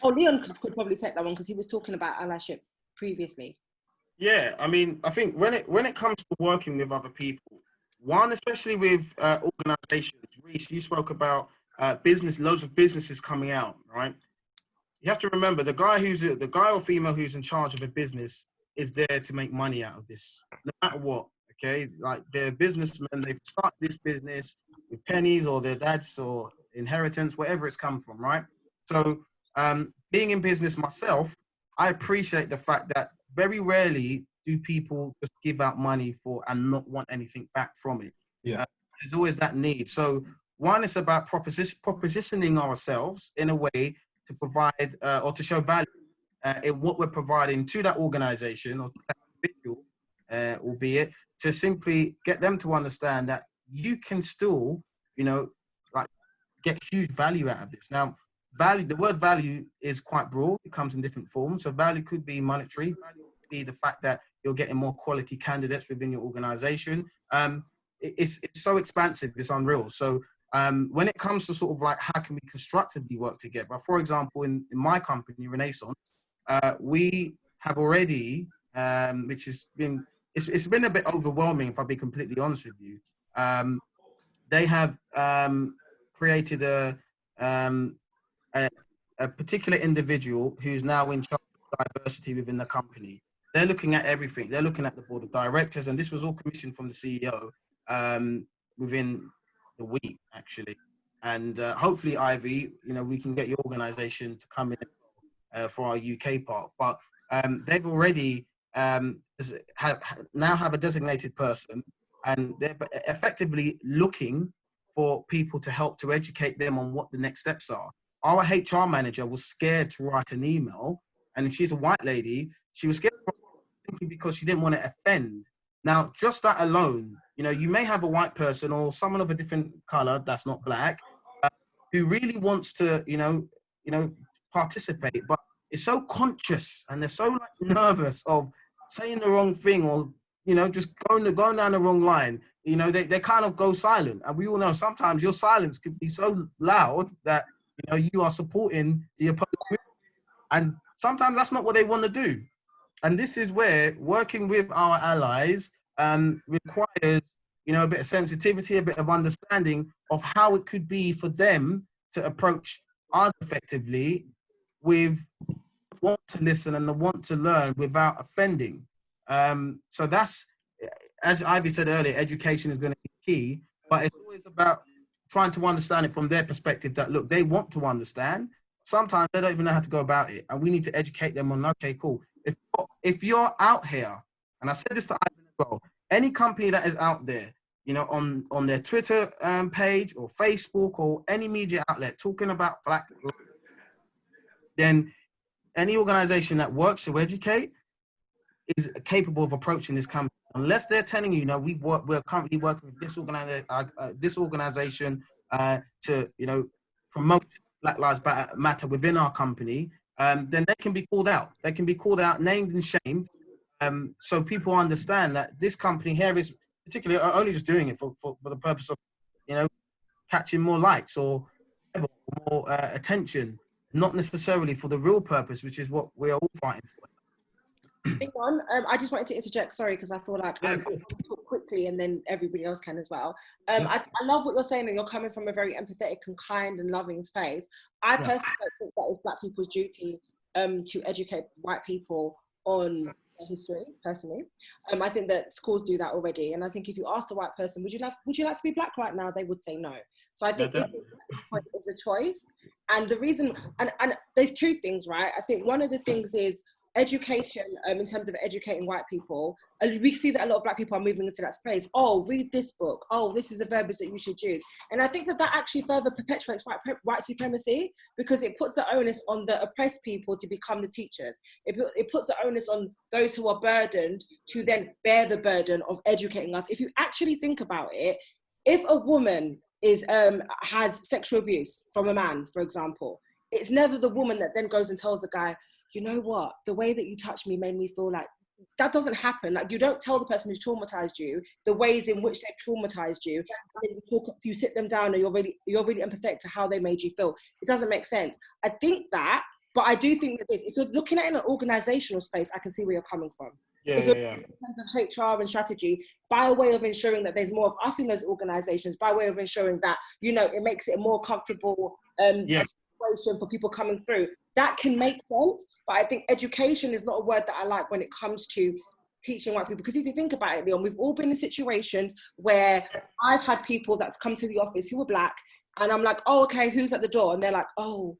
Oh, Leon could probably take that one because he was talking about allyship previously. Yeah, I mean, I think when it comes to working with other people, one, especially with organizations, Rhys, you spoke about loads of businesses coming out, right? You have to remember the guy or female who's in charge of a business is there to make money out of this, no matter what. Okay, like they're businessmen, they've started this business with pennies or their dads or inheritance, wherever it's come from, right? So, being in business myself, I appreciate the fact that very rarely do people just give out money for and not want anything back from it. Yeah, there's always that need. So, one is about propositioning ourselves in a way to provide or to show value in what we're providing to that organization or to that individual, albeit to simply get them to understand that you can still, like get huge value out of this. Now, value, the word value is quite broad. It comes in different forms. So value could be monetary, value could be the fact that you're getting more quality candidates within your organization. It's so expansive, it's unreal. So when it comes to sort of like how can we constructively work together, for example, in my company, Renaissance, we have already, which has been, it's been a bit overwhelming, if I'll be completely honest with you. They have created a particular individual who's now in charge of diversity within the company. They're looking at everything. They're looking at the board of directors, and this was all commissioned from the CEO within the week, actually. And hopefully, Ivy, we can get your organization to come in for our UK part. But they've already now have a designated person, and they're effectively looking for people to help to educate them on what the next steps are. Our HR manager was scared to write an email, and she's a white lady. She was scared simply because she didn't want to offend. Now, just that alone, you may have a white person or someone of a different color that's not black who really wants to, participate, but is so conscious and they're so like nervous of saying the wrong thing or, just going down the wrong line. They kind of go silent. And we all know sometimes your silence could be so loud that, you are supporting the opposing. And sometimes that's not what they want to do. And this is where working with our allies requires, a bit of sensitivity, a bit of understanding of how it could be for them to approach us effectively with want to listen and the want to learn without offending. So that's, as Ivy said earlier, education is going to be key, but it's always about trying to understand it from their perspective that, look, they want to understand. Sometimes they don't even know how to go about it. And we need to educate them on, okay, cool. If you're out here, and I said this to Ivy as well, any company that is out there, on their Twitter page or Facebook or any media outlet talking about Black, then any organization that works to educate is capable of approaching this company. Unless they're telling you, we're currently working with this organization to, promote Black Lives Matter within our company, then they can be called out. They can be called out, named and shamed. So people understand that this company here is particularly only just doing it for the purpose of, catching more likes or more attention, not necessarily for the real purpose, which is what we're all fighting for. Leon, I just wanted to interject, sorry, because I feel like I can talk quickly and then everybody else can as well. I love what you're saying, and you're coming from a very empathetic and kind and loving space. I personally don't think that is Black people's duty to educate white people on their history, personally. I think that schools do that already. And I think if you ask a white person, would you like to be black right now? They would say no. So I think at this point it's a choice. And the reason, and there's two things, right? I think one of the things is education, in terms of educating white people. We see that a lot of black people are moving into that space. Oh, read this book. Oh, this is a verbiage that you should use. And I think that actually further perpetuates white supremacy, because it puts the onus on the oppressed people to become the teachers. It puts the onus on those who are burdened to then bear the burden of educating us. If you actually think about it, if a woman has sexual abuse from a man, for example, it's never the woman that then goes and tells the guy, you know what, the way that you touched me made me feel like. That doesn't happen. Like, you don't tell the person who's traumatized you the ways in which they've traumatized you. And you sit them down and you're really empathetic to how they made you feel. It doesn't make sense. I think that, but I do think that if you're looking at it in an organizational space, I can see where you're coming from. In terms of HR and strategy, by way of ensuring that there's more of us in those organizations, by way of ensuring that, you know, it makes it a more comfortable situation for people coming through, that can make sense. But I think education is not a word that I like when it comes to teaching white people, because if you think about it, Leon, we've all been in situations where I've had people that's come to the office who were black, and I'm like, oh, okay, who's at the door? And they're like, oh.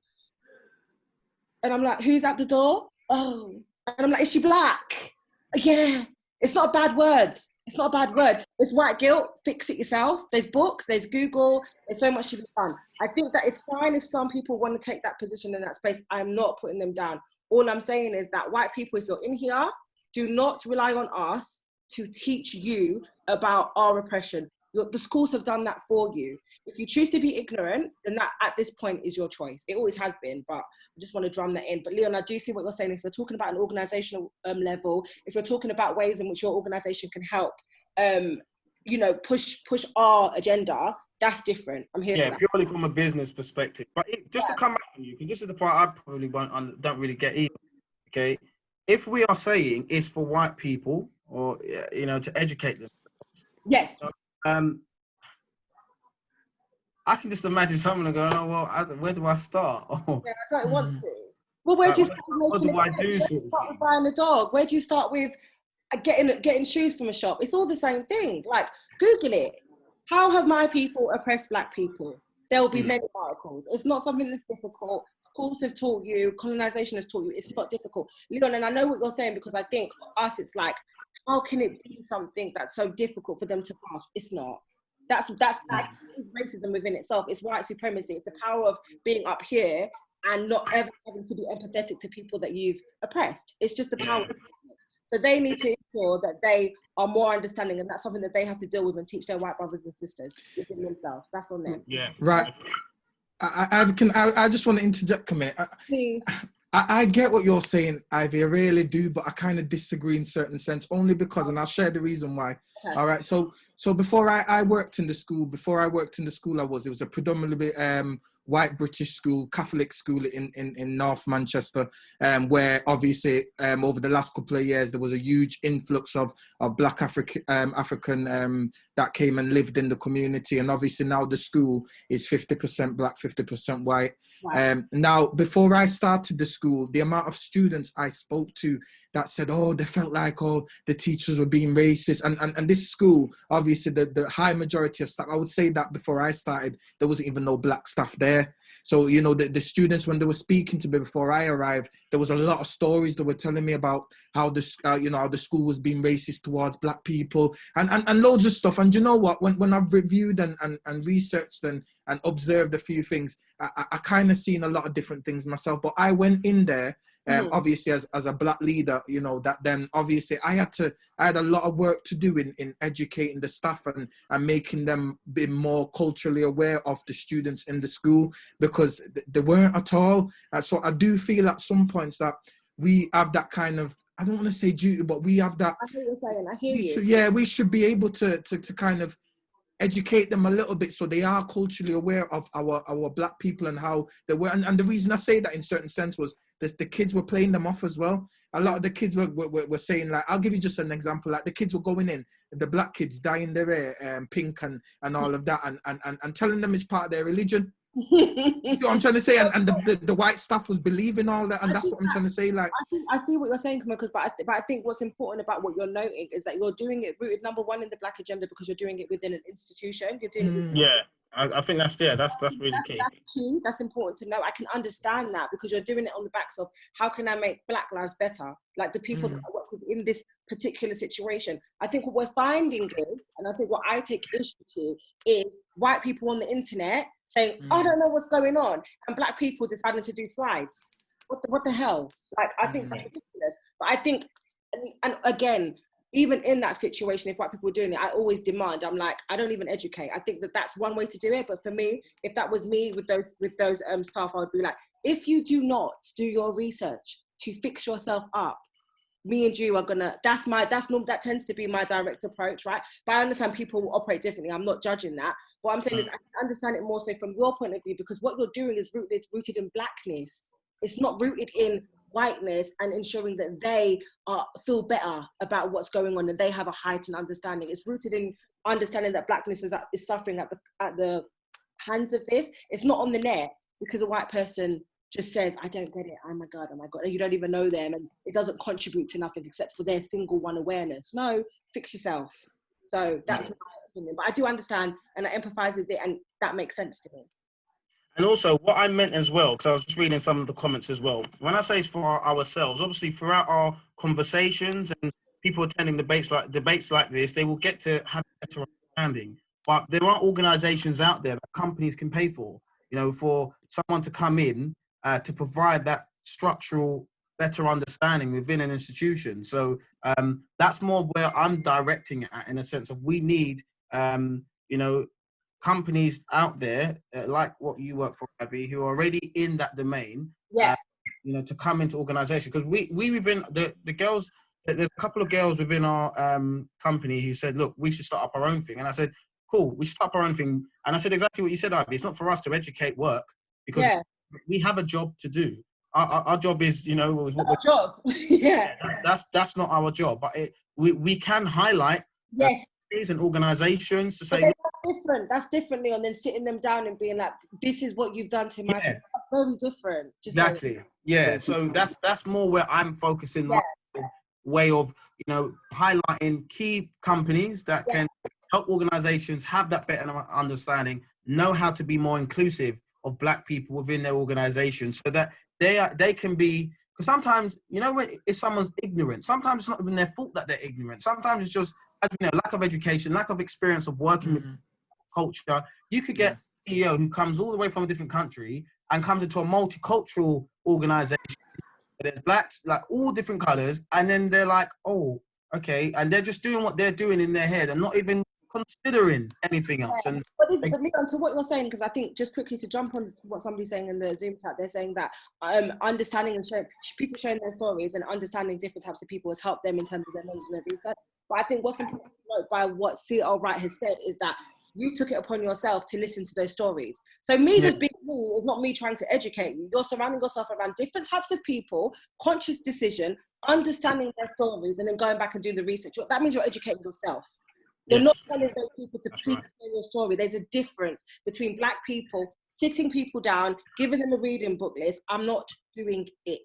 And I'm like, who's at the door? Oh. And I'm like, is she black? Yeah. It's not a bad word. It's not a bad word. It's white guilt. Fix it yourself. There's books, there's Google, there's so much to be done. I think that it's fine if some people want to take that position in that space. I'm not putting them down. All I'm saying is that white people, if you're in here, do not rely on us to teach you about our oppression. The schools have done that for you. If you choose to be ignorant, then that at this point is your choice. It always has been, but I just want to drum that in. But Leon, I do see what you're saying. If you're talking about an organizational level, if you're talking about ways in which your organization can help, you know, push our agenda, that's different. I'm here for that. Purely from a business perspective. But just to come back to you, because this is the part I probably don't really get either. Okay, if we are saying it's for white people, or you know, to educate them. Yes. I can just imagine someone going, oh, well, where do I start? Oh. Yeah, I don't want to. Well, where do you start? What do I do? Where do you start with buying a dog? Where do you start with getting shoes from a shop? It's all the same thing. Like, Google it. How have my people oppressed black people? There will be many articles. It's not something that's difficult. Schools have taught you, colonization has taught you. It's not difficult. Leon, and I know what you're saying, because I think for us, it's like, how can it be something that's so difficult for them to grasp? It's not. That's racism within itself. It's white supremacy. It's the power of being up here and not ever having to be empathetic to people that you've oppressed. It's just the power. So they need to ensure that they are more understanding, and that's something that they have to deal with and teach their white brothers and sisters within themselves. That's on them. Yeah. Right. I just want to interject, Kemoy. Please. I get what you're saying, Ivy. I really do, but I kind of disagree in certain sense, only because, and I'll share the reason why. Okay. All right. So before I worked in the school, it was a predominantly white British school, Catholic school in North Manchester, where obviously over the last couple of years there was a huge influx of black African that came and lived in the community, and obviously now the school is 50% black, 50% white. Wow. Now, before I started the school, the amount of students I spoke to that said, oh, they felt like, oh, the teachers were being racist. And this school, obviously the high majority of staff, I would say that before I started, there wasn't even no black staff there. So, you know, the students, when they were speaking to me before I arrived, there was a lot of stories they were telling me about how how the school was being racist towards black people and loads of stuff. And you know what, when I've reviewed and researched and observed a few things, I kind of seen a lot of different things myself. But I went in there, obviously as a black leader, you know, that then obviously I had a lot of work to do in educating the staff and making them be more culturally aware of the students in the school, because they weren't at all. So I do feel at some points that we have that kind of, I don't want to say duty, but we have that. I hear what you're saying. I hear you. We should be able to kind of educate them a little bit so they are culturally aware of our black people and how they were. And the reason I say that in certain sense was the kids were playing them off as well. A lot of the kids were saying, like, I'll give you just an example, like the kids were going in, the black kids dyeing their hair pink and all of that and telling them it's part of their religion. You see what I'm trying to say? And the white stuff was believing all that, and that's what I'm trying to say. Like, I see what you're saying, Kemoy, but I think what's important about what you're noting is that you're doing it rooted, number one, in the Black agenda, because you're doing it within an institution. You're doing it within Yeah, I think that's really key. That's key. That's important to know. I can understand that because you're doing it on the backs of how can I make Black lives better? Like the people that I work with in this particular situation. I think what we're finding is, and I think what I take issue to is white people on the internet saying, I don't know what's going on, and Black people deciding to do slides. What the hell? Like, I think that's ridiculous. But I think, and again, even in that situation, if white people were doing it, I always demand, I'm like, I don't even educate. I think that that's one way to do it. But for me, if that was me with those staff, I would be like, if you do not do your research to fix yourself up, me and you are gonna, that tends to be my direct approach, right? But I understand people will operate differently. I'm not judging that. What I'm saying is I can understand it more so from your point of view, because what you're doing is rooted in Blackness. It's not rooted in whiteness and ensuring that they feel better about what's going on and they have a heightened understanding. It's rooted in understanding that Blackness is suffering at the hands of this. It's not on the net because a white person just says, I don't get it, oh my God, and you don't even know them, and it doesn't contribute to nothing except for their single one awareness. No, fix yourself. So that's my opinion. But I do understand and I empathize with it, and that makes sense to me. And also, what I meant as well, because I was just reading some of the comments as well. When I say for ourselves, obviously throughout our conversations and people attending debates like this, they will get to have a better understanding. But there are organisations out there that companies can pay for, for someone to come in to provide that structural, better understanding within an institution. So that's more where I'm directing it at, in a sense of we need, companies out there like what you work for, Abby, who are already in that domain, to come into organization. Because we within the girls, there's a couple of girls within our company who said, look, we should start up our own thing. And I said, cool, we start up our own thing. And I said exactly what you said, Abby. It's not for us to educate work, because we have a job to do. Our job is, what job. That's not our job, but we can highlight and organizations to say, that's differently, and then sitting them down and being like, this is what you've done to my team. Very different. Exactly. Yeah. So that's more where I'm focusing my way of, highlighting key companies that can help organizations have that better understanding, know how to be more inclusive of Black people within their organization, so that they can be, because sometimes, when it's someone's ignorant, sometimes it's not even their fault that they're ignorant. Sometimes it's just, as we know, lack of education, lack of experience of working with culture. You could get a CEO who comes all the way from a different country and comes into a multicultural organization where there's Blacks, like all different colors, and then they're like, oh, okay, and they're just doing what they're doing in their head and not even considering anything else. And but Leon, to what you're saying, because I think just quickly to jump on what somebody's saying in the Zoom chat, they're saying that understanding and people sharing their stories and understanding different types of people has helped them in terms of their knowledge and their research. But I think what's important to note by what C.L. Wright has said is that you took it upon yourself to listen to those stories. So me just being me is not me trying to educate you. You're surrounding yourself around different types of people, conscious decision, understanding their stories, and then going back and doing the research. That means you're educating yourself. You're not telling those people to please share your story. There's a difference between Black people sitting people down, giving them a reading book list. I'm not doing it.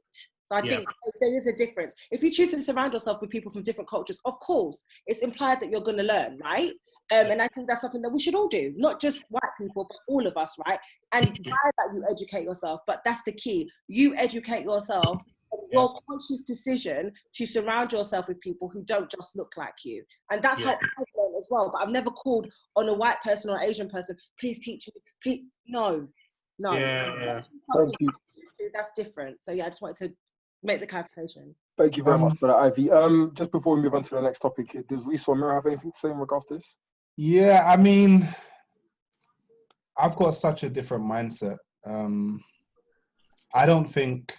So I think there is a difference. If you choose to surround yourself with people from different cultures, of course, it's implied that you're going to learn, right? And I think that's something that we should all do, not just white people, but all of us, right? And by that, you educate yourself. But that's the key. You educate yourself. Your conscious decision to surround yourself with people who don't just look like you. And that's how I've learned as well. But I've never called on a white person or Asian person, please teach me. Please. No. Thank you. That's different. So I just wanted to make the clarification. Thank you very much for that, Ivy. Just before we move on to the next topic, does Rhys or Amirah have anything to say in regards to this? Yeah, I mean, I've got such a different mindset. I don't think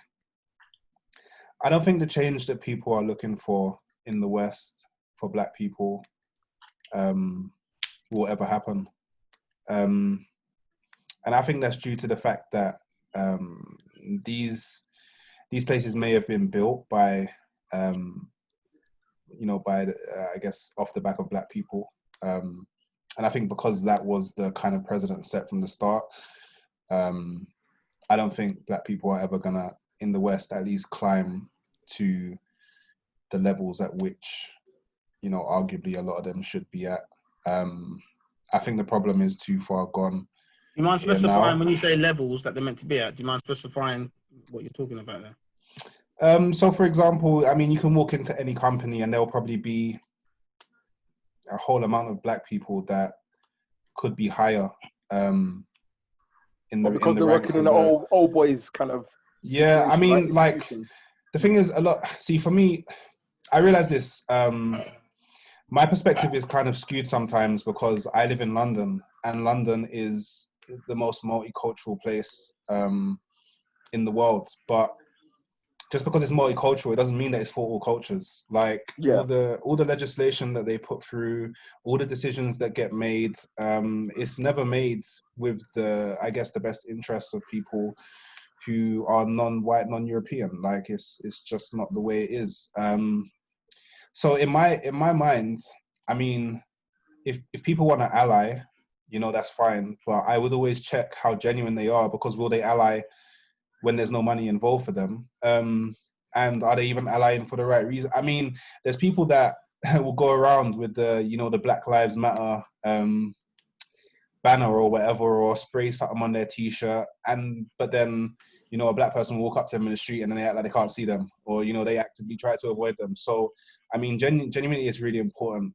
the change that people are looking for in the West for Black people will ever happen. And I think that's due to the fact that these places may have been built by, I guess, off the back of Black people. And I think because that was the kind of precedent set from the start, I don't think black people are ever gonna, in the West at least, climb to the levels at which, you know, arguably a lot of them should be at. I think the problem is too far gone. Do you mind here specifying now. when you say levels that they're meant to be at? Do you mind specifying what you're talking about there? So for example, I mean, you can walk into any company and there'll probably be a whole amount of black people that could be higher in the because in the they're ranks working in of the the, old boys kind of yeah, I situation, right? mean, like, Institution. the thing is, a lot, see, for me, I realize this, my perspective is kind of skewed sometimes because I live in London, and London is the most multicultural place in the world. But just because it's multicultural, it doesn't mean that it's for all cultures. Like, Yeah. all the legislation that they put through, all the decisions that get made, it's never made with the, I guess, the best interests of people who are non-white, non-European. Like, it's just not the way it is. So in my mind, I mean, if people want to ally, you know, that's fine. But I would always check how genuine they are, because will they ally when there's no money involved for them? And are they even allying for the right reason? I mean, there's people that will go around with the, you know, the Black Lives Matter banner or whatever, or spray something on their t-shirt, but then, you know, a black person will walk up to them in the street and then they act like they can't see them, or, you know, they actively try to avoid them. So, I mean, genuinity is really important.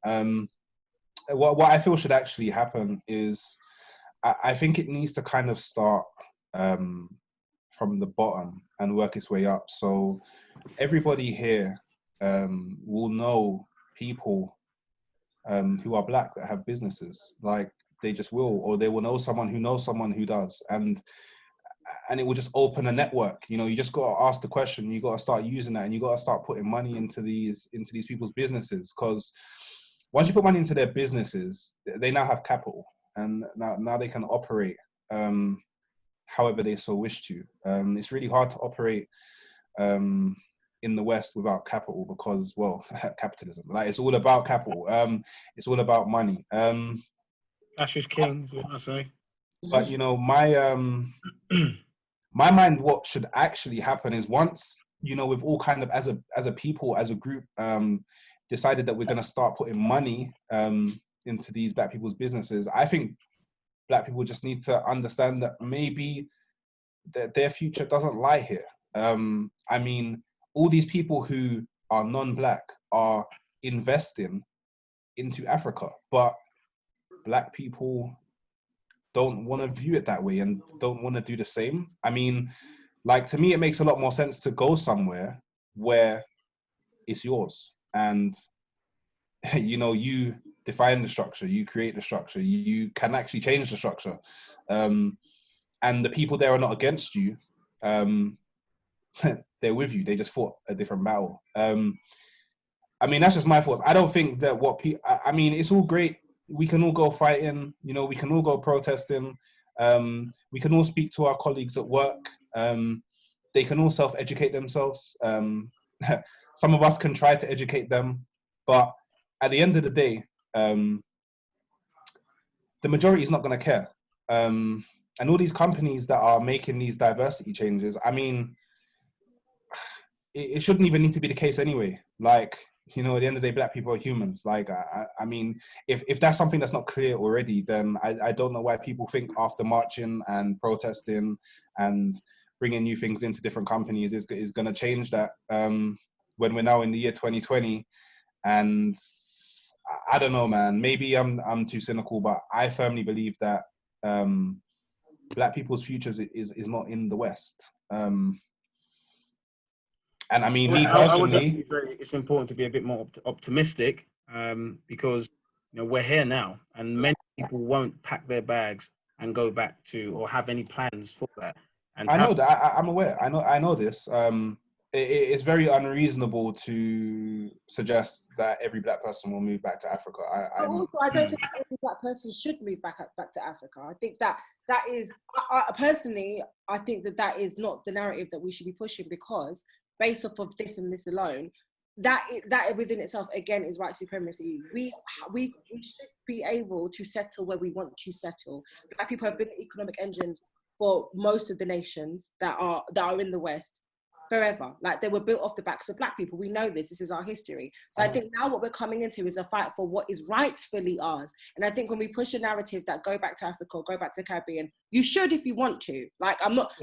What I feel should actually happen is, I think it needs to kind of start from the bottom and work its way up. So everybody here will know people who are black that have businesses. Like, they just will, or they will know someone who does, and it will just open a network. You know, you just got to ask the question, you got to start using that, and you got to start putting money into these people's businesses, because once you put money into their businesses, they now have capital, and now they can operate however they so wish to. It's really hard to operate in the West without capital, because, well, capitalism, like, it's all about capital. It's all about money. Cash is king, is what I say. But, you know, my mind, what should actually happen is, once, you know, we've all kind of, as a people, as a group, decided that we're going to start putting money into these black people's businesses, I think black people just need to understand that maybe their future doesn't lie here. I mean, all these people who are non-black are investing into Africa, but black people don't want to view it that way and don't want to do the same. I mean, like, to me, it makes a lot more sense to go somewhere where it's yours, and you know, you define the structure, you create the structure, you can actually change the structure, and the people there are not against you. They're with you. They just fought a different battle. I mean, that's just my thoughts. I don't think that I mean, it's all great. We can all go fighting, you know, we can all go protesting. We can all speak to our colleagues at work. They can all self-educate themselves. Some of us can try to educate them, but at the end of the day, the majority is not going to care. And all these companies that are making these diversity changes, I mean, it shouldn't even need to be the case anyway. Like, you know, at the end of the day, black people are humans. Like, I mean, if that's something that's not clear already, then I don't know why people think after marching and protesting and bringing new things into different companies is going to change that, when we're now in the year 2020. And I don't know, man, maybe I'm too cynical, but I firmly believe that black people's futures is not in the West. And I mean, me I would personally, say it's important to be a bit more optimistic, because, you know, we're here now, and many people won't pack their bags and go back to, or have any plans for that. And I know that, I'm aware. I know this. It's very unreasonable to suggest that every black person will move back to Africa. But also, I don't think every black person should move back to Africa. I think that is, personally, I think that is not the narrative that we should be pushing, because based off of this and this alone, that within itself, again, is white supremacy. We should be able to settle where we want to settle. Black people have been economic engines for most of the nations that are in the West forever. Like, they were built off the backs of black people. We know this. This is our history. So I think now what we're coming into is a fight for what is rightfully ours. And I think when we push a narrative that go back to Africa, go back to the Caribbean, you should if you want to. Like,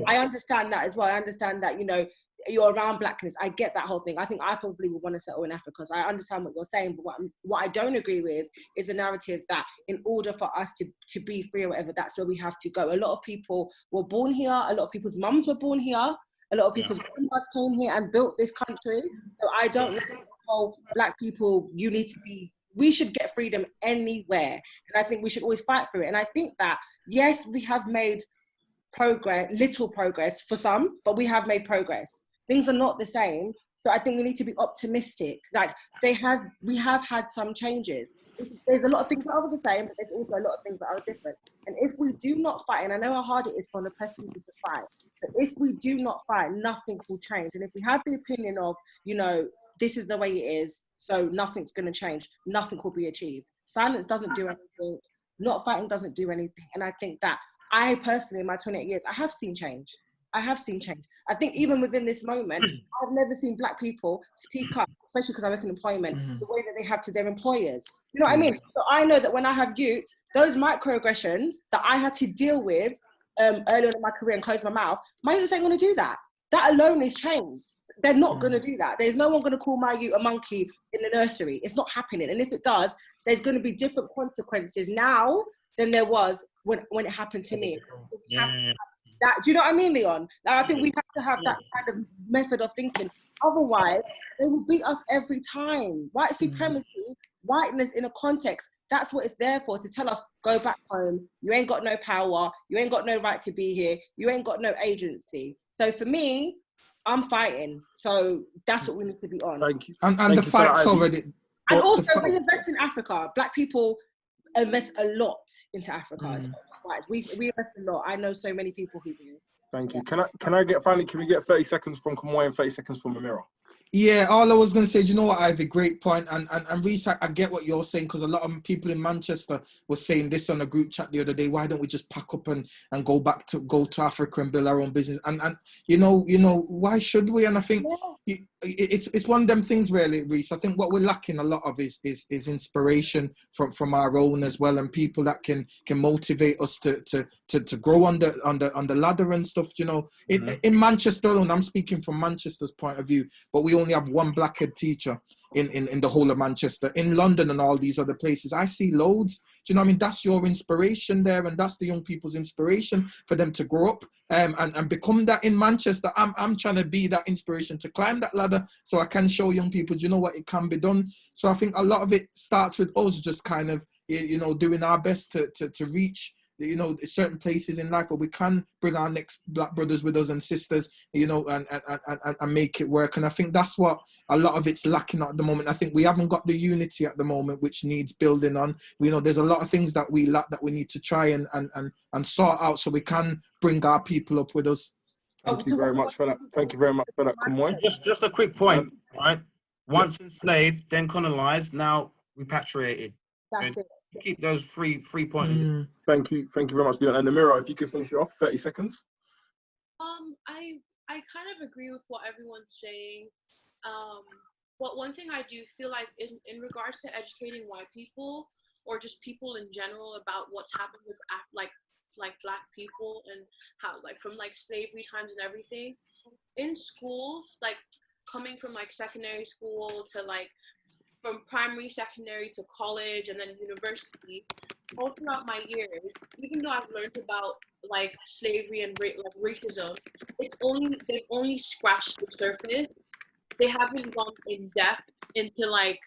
I understand that as well. I understand that, you know, you're around blackness. I get that whole thing. I think I probably would want to settle in Africa. So I understand what you're saying. But what I don't agree with is a narrative that in order for us to be free or whatever, that's where we have to go. A lot of people were born here. A lot of people's mums were born here. A lot of people's grandmas came here and built this country. So I don't know how black people, we should get freedom anywhere. And I think we should always fight for it. And I think that, yes, we have made little progress for some, but we have made progress. Things are not the same. So I think we need to be optimistic. Like, we have had some changes. There's a lot of things that are the same, but there's also a lot of things that are different. And if we do not fight, and I know how hard it is for an oppressed people to fight, but if we do not fight, nothing will change. And if we have the opinion of, you know, this is the way it is, so nothing's going to change, nothing will be achieved. Silence doesn't do anything. Not fighting doesn't do anything. And I think that I personally, in my 28 years, I have seen change. I think even within this moment, I've never seen black people speak up, especially because I work in employment, the way that they have to their employers. You know what I mean? So I know that when I have youths, those microaggressions that I had to deal with earlier in my career and close my mouth, my youths ain't going to do that. That alone is change. They're not going to do that. There's no one going to call my youth a monkey in the nursery. It's not happening. And if it does, there's going to be different consequences now than there was when it happened to me. That, do you know what I mean, Leon? Like, I think we have to have that kind of method of thinking. Otherwise, they will beat us every time. White supremacy, whiteness in a context, that's what it's there for, to tell us, go back home. You ain't got no power. You ain't got no right to be here. You ain't got no agency. So for me, I'm fighting. So that's what we need to be on. Thank you. And the fight's already... And also, we invest in Africa. Black people invest a lot into Africa. We invest a lot. I know so many people who do. Thank you. Can we get 30 seconds from Kemoy and 30 seconds from Amirah? Yeah, all I was going to say, do you know what, Ivy? Great point. And Rhys, I get what you're saying, because a lot of people in Manchester were saying this on a group chat the other day. Why don't we just pack up and go to Africa and build our own business? And you know, why should we? And I think it's one of them things, really, Rhys. I think what we're lacking a lot of is inspiration from our own as well, and people that can motivate us to grow on the ladder and stuff. You know, in Manchester alone, I'm speaking from Manchester's point of view, but we only have one black head teacher in the whole of Manchester. In London and all these other places, I see loads. Do you know what I mean? That's your inspiration there, and that's the young people's inspiration for them to grow up and become that in Manchester. I'm trying to be that inspiration to climb that ladder so I can show young people, do you know what, it can be done. So I think a lot of it starts with us just kind of, you know, doing our best to reach, you know, certain places in life where we can bring our next black brothers with us and sisters, you know, and make it work. And I think that's what a lot of it's lacking at the moment. I think we haven't got the unity at the moment, which needs building on. You know, there's a lot of things that we lack that we need to try and sort out so we can bring our people up with us. Thank you very much for that. Thank you very much for that, Kemoy. Just a quick point, right? Once enslaved, then colonized, now repatriated. That's it. Keep those three points. Thank you very much, Leon. And Amirah, if you could finish it off, 30 seconds. I kind of agree with what everyone's saying. But one thing I do feel like in regards to educating white people or just people in general about what's happened with like black people and how, like, from like slavery times and everything in schools, like coming from like secondary school to like from primary, secondary to college and then university, all throughout my years, even though I've learned about like slavery and racism, they've only scratched the surface. They haven't gone in depth into like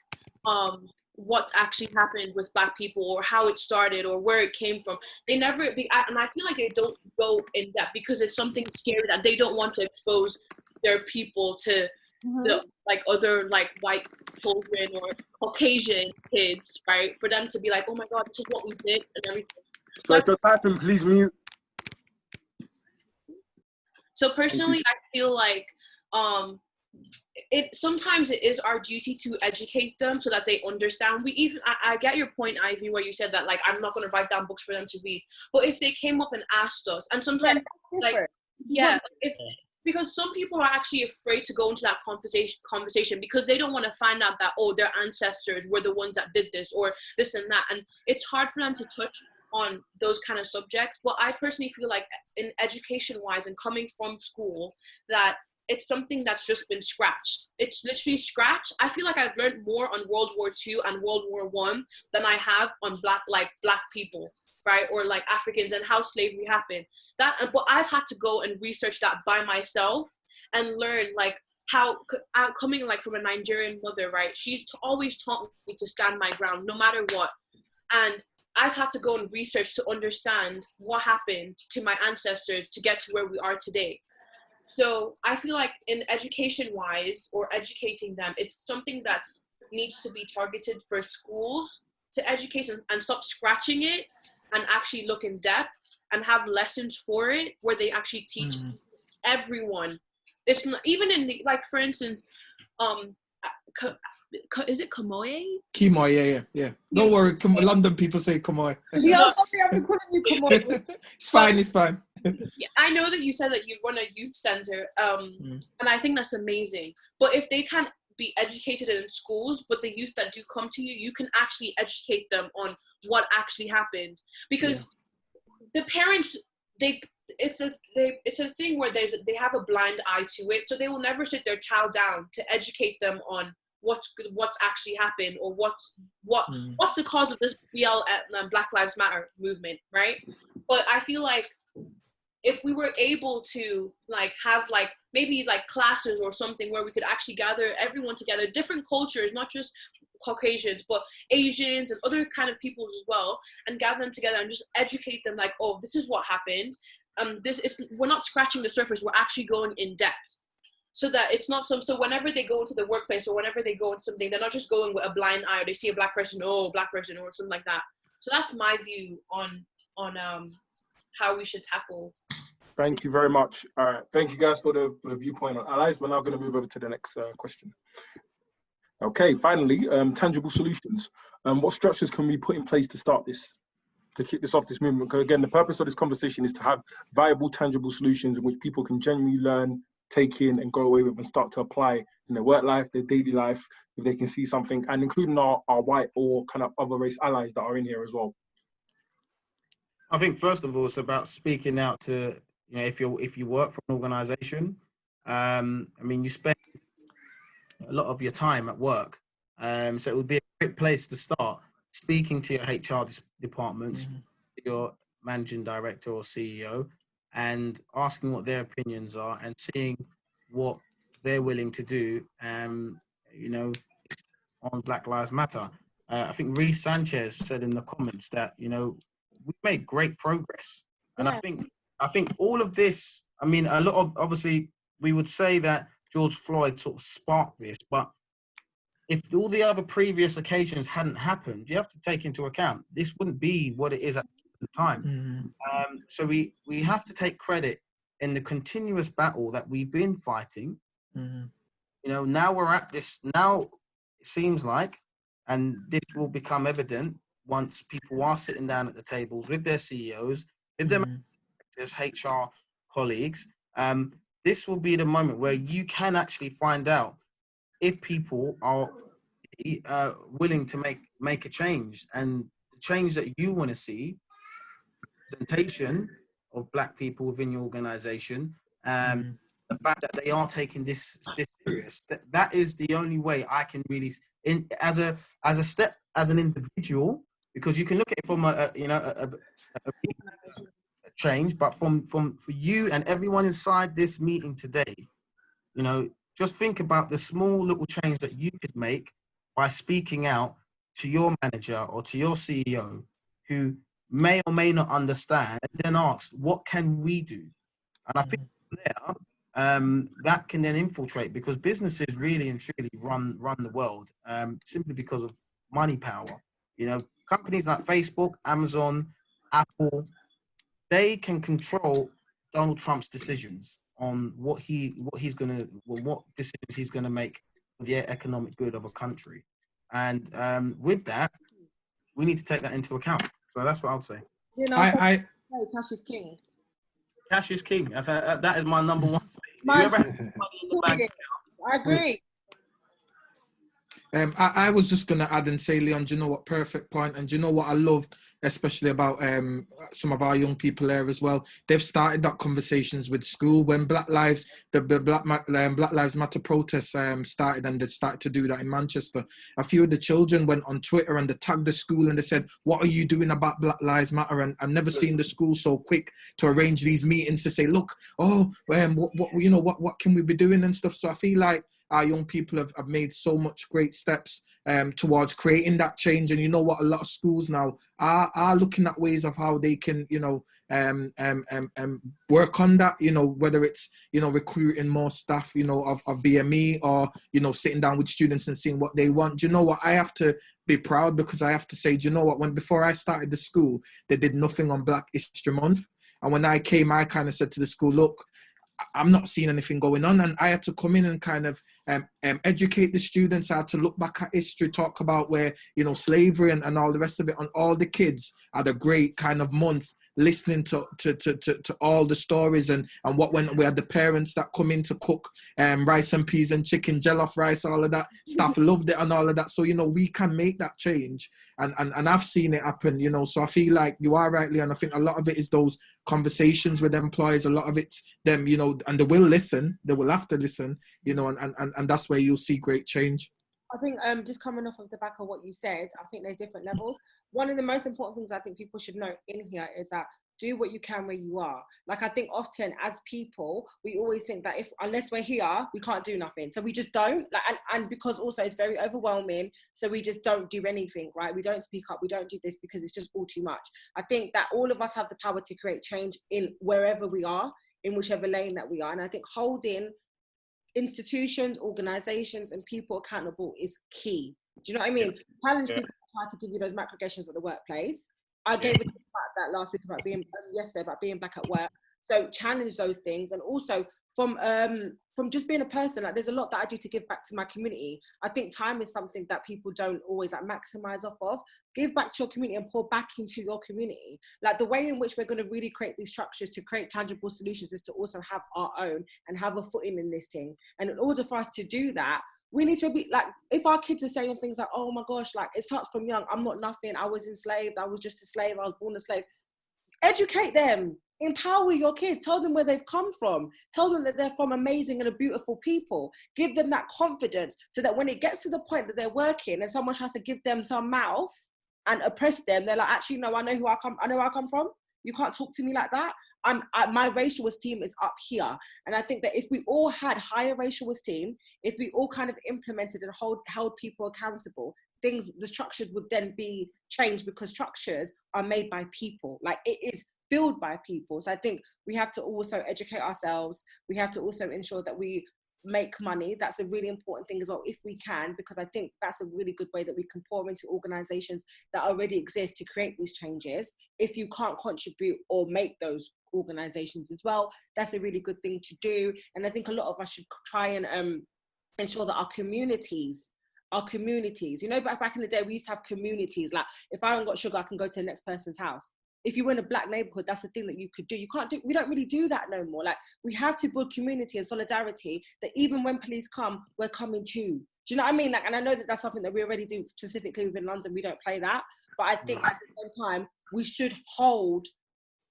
what's actually happened with black people or how it started or where it came from. They never and I feel like they don't go in depth because it's something scary that they don't want to expose their people to the like other like white children or Caucasian kids, right? For them to be like, oh my God, this is what we did and everything. So if you're typing, please mute. So personally, I feel like sometimes it is our duty to educate them so that they understand. I get your point, Ivy, where you said that, like, I'm not going to write down books for them to read, but if they came up and asked us, and sometimes because some people are actually afraid to go into that conversation because they don't want to find out that, oh, their ancestors were the ones that did this or this and that, and it's hard for them to touch on those kind of subjects. But I personally feel like, in education wise and coming from school, that it's something that's just been scratched. It's literally scratched. I feel like I've learned more on World War II and World War I than I have on black people, right? Or like Africans and how slavery happened. But I've had to go and research that by myself and learn, like, how I'm coming, like, from a Nigerian mother, right? She's always taught me to stand my ground no matter what. And I've had to go and research to understand what happened to my ancestors to get to where we are today. So I feel like, in education-wise, or educating them, it's something that needs to be targeted for schools to educate and stop scratching it and actually look in depth and have lessons for it where they actually teach everyone. It's not, even in the, like, for instance, is it Kemoy? Kemoy, yeah. Don't worry, London people say Kemoy. Yeah, I'm sorry, I've been calling you Kemoy. It's fine. Yeah, I know that you said that you run a youth center, and I think that's amazing. But if they can't be educated in schools, but the youth that do come to you, you can actually educate them on what actually happened. Because the parents, it's a thing where they have a blind eye to it, so they will never sit their child down to educate them on what's actually happened, or what's the cause of this Black Lives Matter movement, right? But I feel like, if we were able to, like, have, like, maybe, like, classes or something where we could actually gather everyone together, different cultures, not just Caucasians, but Asians and other kind of peoples as well, and gather them together and just educate them, like, oh, this is what happened. We're not scratching the surface, we're actually going in depth. So that it's not so whenever they go into the workplace or whenever they go into something, they're not just going with a blind eye, or they see a black person, or something like that. So that's my view on how we should tackle. Thank you very much. All right, thank you guys for the viewpoint on allies. We're now going to move over to the next question. Okay, finally, tangible solutions. What structures can we put in place to start this, to kick this off, this movement? Because again, the purpose of this conversation is to have viable, tangible solutions in which people can genuinely learn, take in, and go away with, and start to apply in their work life, their daily life, if they can see something, and including our white or kind of other race allies that are in here as well. I think, first of all, it's about speaking out to, if you work for an organization. I mean, you spend a lot of your time at work, so it would be a great place to start speaking to your HR departments, your managing director or CEO, and asking what their opinions are and seeing what they're willing to do, on Black Lives Matter. I think Rhys Sanchez said in the comments that, we've made great progress. And I think all of this, I mean, a lot of, obviously, we would say that George Floyd sort of sparked this, but if all the other previous occasions hadn't happened, you have to take into account, this wouldn't be what it is at the time. So we have to take credit in the continuous battle that we've been fighting. Now we're at this, now it seems like, and this will become evident once people are sitting down at the tables with their CEOs, with their HR colleagues. This will be the moment where you can actually find out if people are willing to make a change, and the change that you want to see, representation of Black people within your organization, the fact that they are taking this serious. That is the only way I can really, as an individual, because you can look at it from a change, but for you and everyone inside this meeting today, just think about the small little change that you could make by speaking out to your manager or to your CEO, who may or may not understand, and then ask, what can we do? And I think there, that can then infiltrate, because businesses really and truly run the world, simply because of money power. Companies like Facebook, Amazon, Apple, they can control Donald Trump's decisions. on what decisions he's gonna make for the economic good of a country. And with that, we need to take that into account. So that's what I would say. You know, I cash is king. Cash is king. That is my number one. My- You ever have money in the bank? I agree. I was just going to add and say, Leon, do you know what? Perfect point. And do you know what I loved, especially about some of our young people there as well? They've started that conversations with school when Black Lives Matter protests started, and they started to do that in Manchester. A few of the children went on Twitter and they tagged the school and they said, what are you doing about Black Lives Matter? And I've never seen the school so quick to arrange these meetings to say, look, what can we be doing and stuff. So I feel like our young people have made so much great steps towards creating that change. And you know what, a lot of schools now are looking at ways of how they can, work on that, whether it's, recruiting more staff, of BME, or, sitting down with students and seeing what they want. Do you know what, I have to be proud, because I have to say, do you know what, before I started the school, they did nothing on Black History Month. And when I came, I kind of said to the school, look, I'm not seeing anything going on, and I had to come in and kind of educate the students. I had to look back at history, talk about where, slavery and all the rest of it, and all the kids had a great kind of month listening to all the stories and what went. We had the parents that come in to cook rice and peas and chicken, jollof rice, all of that. Staff loved it and all of that. So, we can make that change. And I've seen it happen, so I feel like you are right, Leon. I think a lot of it is those conversations with employers. A lot of it's them, and they will listen. They will have to listen, and that's where you'll see great change. I think just coming off of the back of what you said, I think there's different levels. One of the most important things I think people should know in here is that do what you can where you are. Like, I think often as people, we always think that unless we're here, we can't do nothing. So we just don't, and because also it's very overwhelming. So we just don't do anything, right? We don't speak up. We don't do this because it's just all too much. I think that all of us have the power to create change in wherever we are, in whichever lane that we are. And I think holding institutions, organizations, and people accountable is key. Do you know what I mean? Challenge people to try to give you those microaggressions at the workplace. I gave a talk about that last week about yesterday about being back at work. So challenge those things, and also from just being a person, like there's a lot that I do to give back to my community. I think time is something that people don't always maximize off of. Give back to your community and pour back into your community. Like, the way in which we're going to really create these structures to create tangible solutions is to also have our own and have a footing in this thing. And in order for us to do that, we need to be like, if our kids are saying things like, oh my gosh, like it starts from young, I'm not nothing, I was enslaved, I was just a slave, I was born a slave. Educate them, empower your kids, tell them where they've come from, tell them that they're from amazing and a beautiful people, give them that confidence, so that when it gets to the point that they're working and someone tries to give them some mouth and oppress them, they're like, actually, no, I know where I come from. You can't talk to me like that. My racial esteem is up here. And I think that if we all had higher racial esteem, if we all kind of implemented and held people accountable, the structures would then be changed, because structures are made by people. Like, it is built by people. So I think we have to also educate ourselves. We have to also ensure that we make money. That's a really important thing as well, if we can, because I think that's a really good way that we can pour into organizations that already exist to create these changes. If you can't contribute or make those organizations as well, that's a really good thing to do. And I think a lot of us should try and ensure that our communities, back in the day, we used to have communities. Like, if I haven't got sugar, I can go to the next person's house. If you were in a black neighborhood, that's the thing that you could do. We don't really do that no more. Like, we have to build community and solidarity, that even when police come, we're coming too. Do you know what I mean? Like, and I know that that's something that we already do specifically within London. We don't play that. But I think at the same time, we should hold